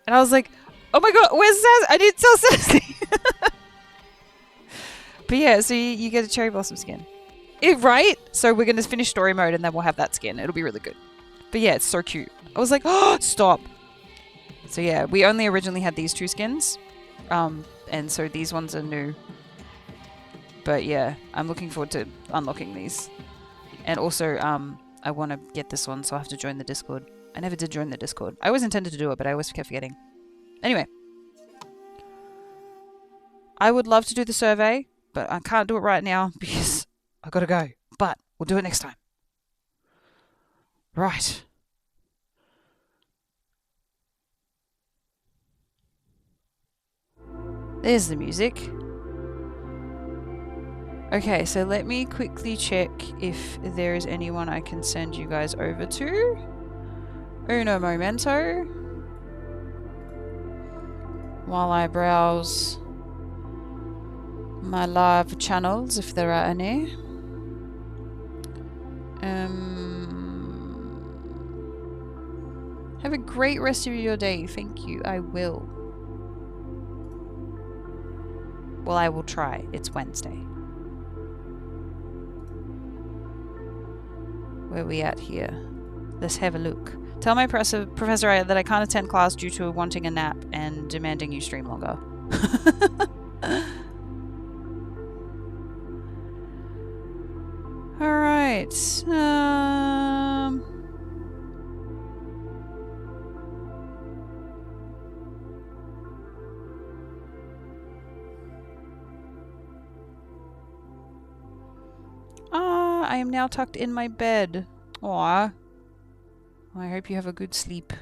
And I was like, oh my god, where's Sassy? I need to tell Sassy. But yeah, so you get a cherry blossom skin. Right? So we're going to finish story mode and then we'll have that skin. It'll be really good. But yeah, it's so cute. I was like, oh, stop. So yeah, we only originally had these two skins. And so these ones are new. But yeah, I'm looking forward to unlocking these. And also, I want to get this one, so I have to join the Discord. I never did join the Discord. I always intended to do it, but I always kept forgetting. Anyway. I would love to do the survey, but I can't do it right now because I gotta go. But we'll do it next time. Right. There's the music. Okay, so let me quickly check if there is anyone I can send you guys over to. Uno momento. While I browse my live channels, if there are any. Have a great rest of your day. Thank you. I will. Well, I will try. It's Wednesday. Where are we at here? Let's have a look. Tell my professor that I can't attend class due to wanting a nap and demanding you stream longer. Alright. I am now tucked in my bed. Aww. I hope you have a good sleep.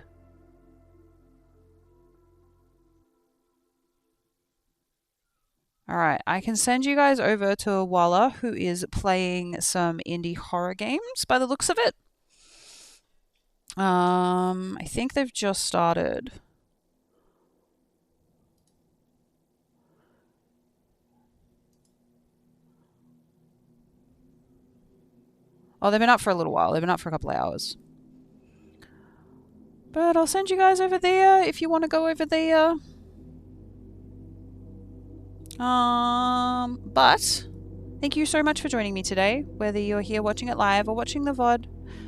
Alright, I can send you guys over to Walla, who is playing some indie horror games by the looks of it. I think they've just started. Oh, they've been up for a little while. They've been up for a couple of hours. But I'll send you guys over there if you want to go over there. But thank you so much for joining me today, whether you're here watching it live or watching the VOD,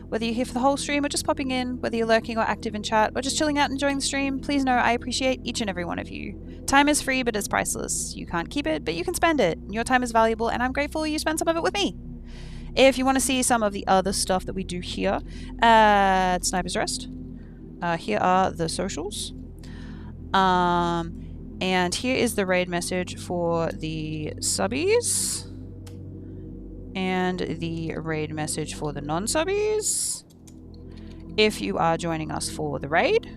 whether you're here for the whole stream or just popping in, whether you're lurking or active in chat or just chilling out and enjoying the stream, please know I appreciate each and every one of you. Time is free, but it's priceless. You can't keep it, but you can spend it. Your time is valuable, and I'm grateful you spend some of it with me. If you want to see some of the other stuff that we do here at Sniper's Rest, here are the socials. And here is the raid message for the subbies. And the raid message for the non-subbies. If you are joining us for the raid.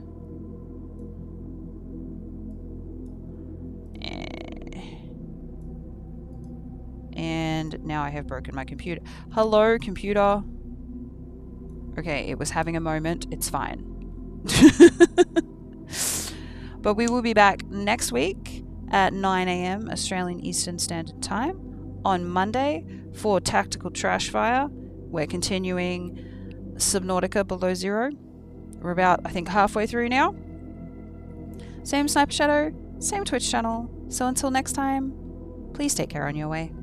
And now I have broken my computer. Hello, computer. Okay, it was having a moment. It's fine. But we will be back next week at 9 AM Australian Eastern Standard Time on Monday for Tactical Trash Fire. We're continuing Subnautica Below Zero. We're about, I think, halfway through now. Same Sniper Shadow, same Twitch channel. So until next time, please take care on your way.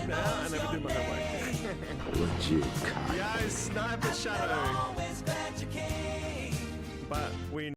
I never do my homework. Legit cock. Yeah, Sniper Shadow. But we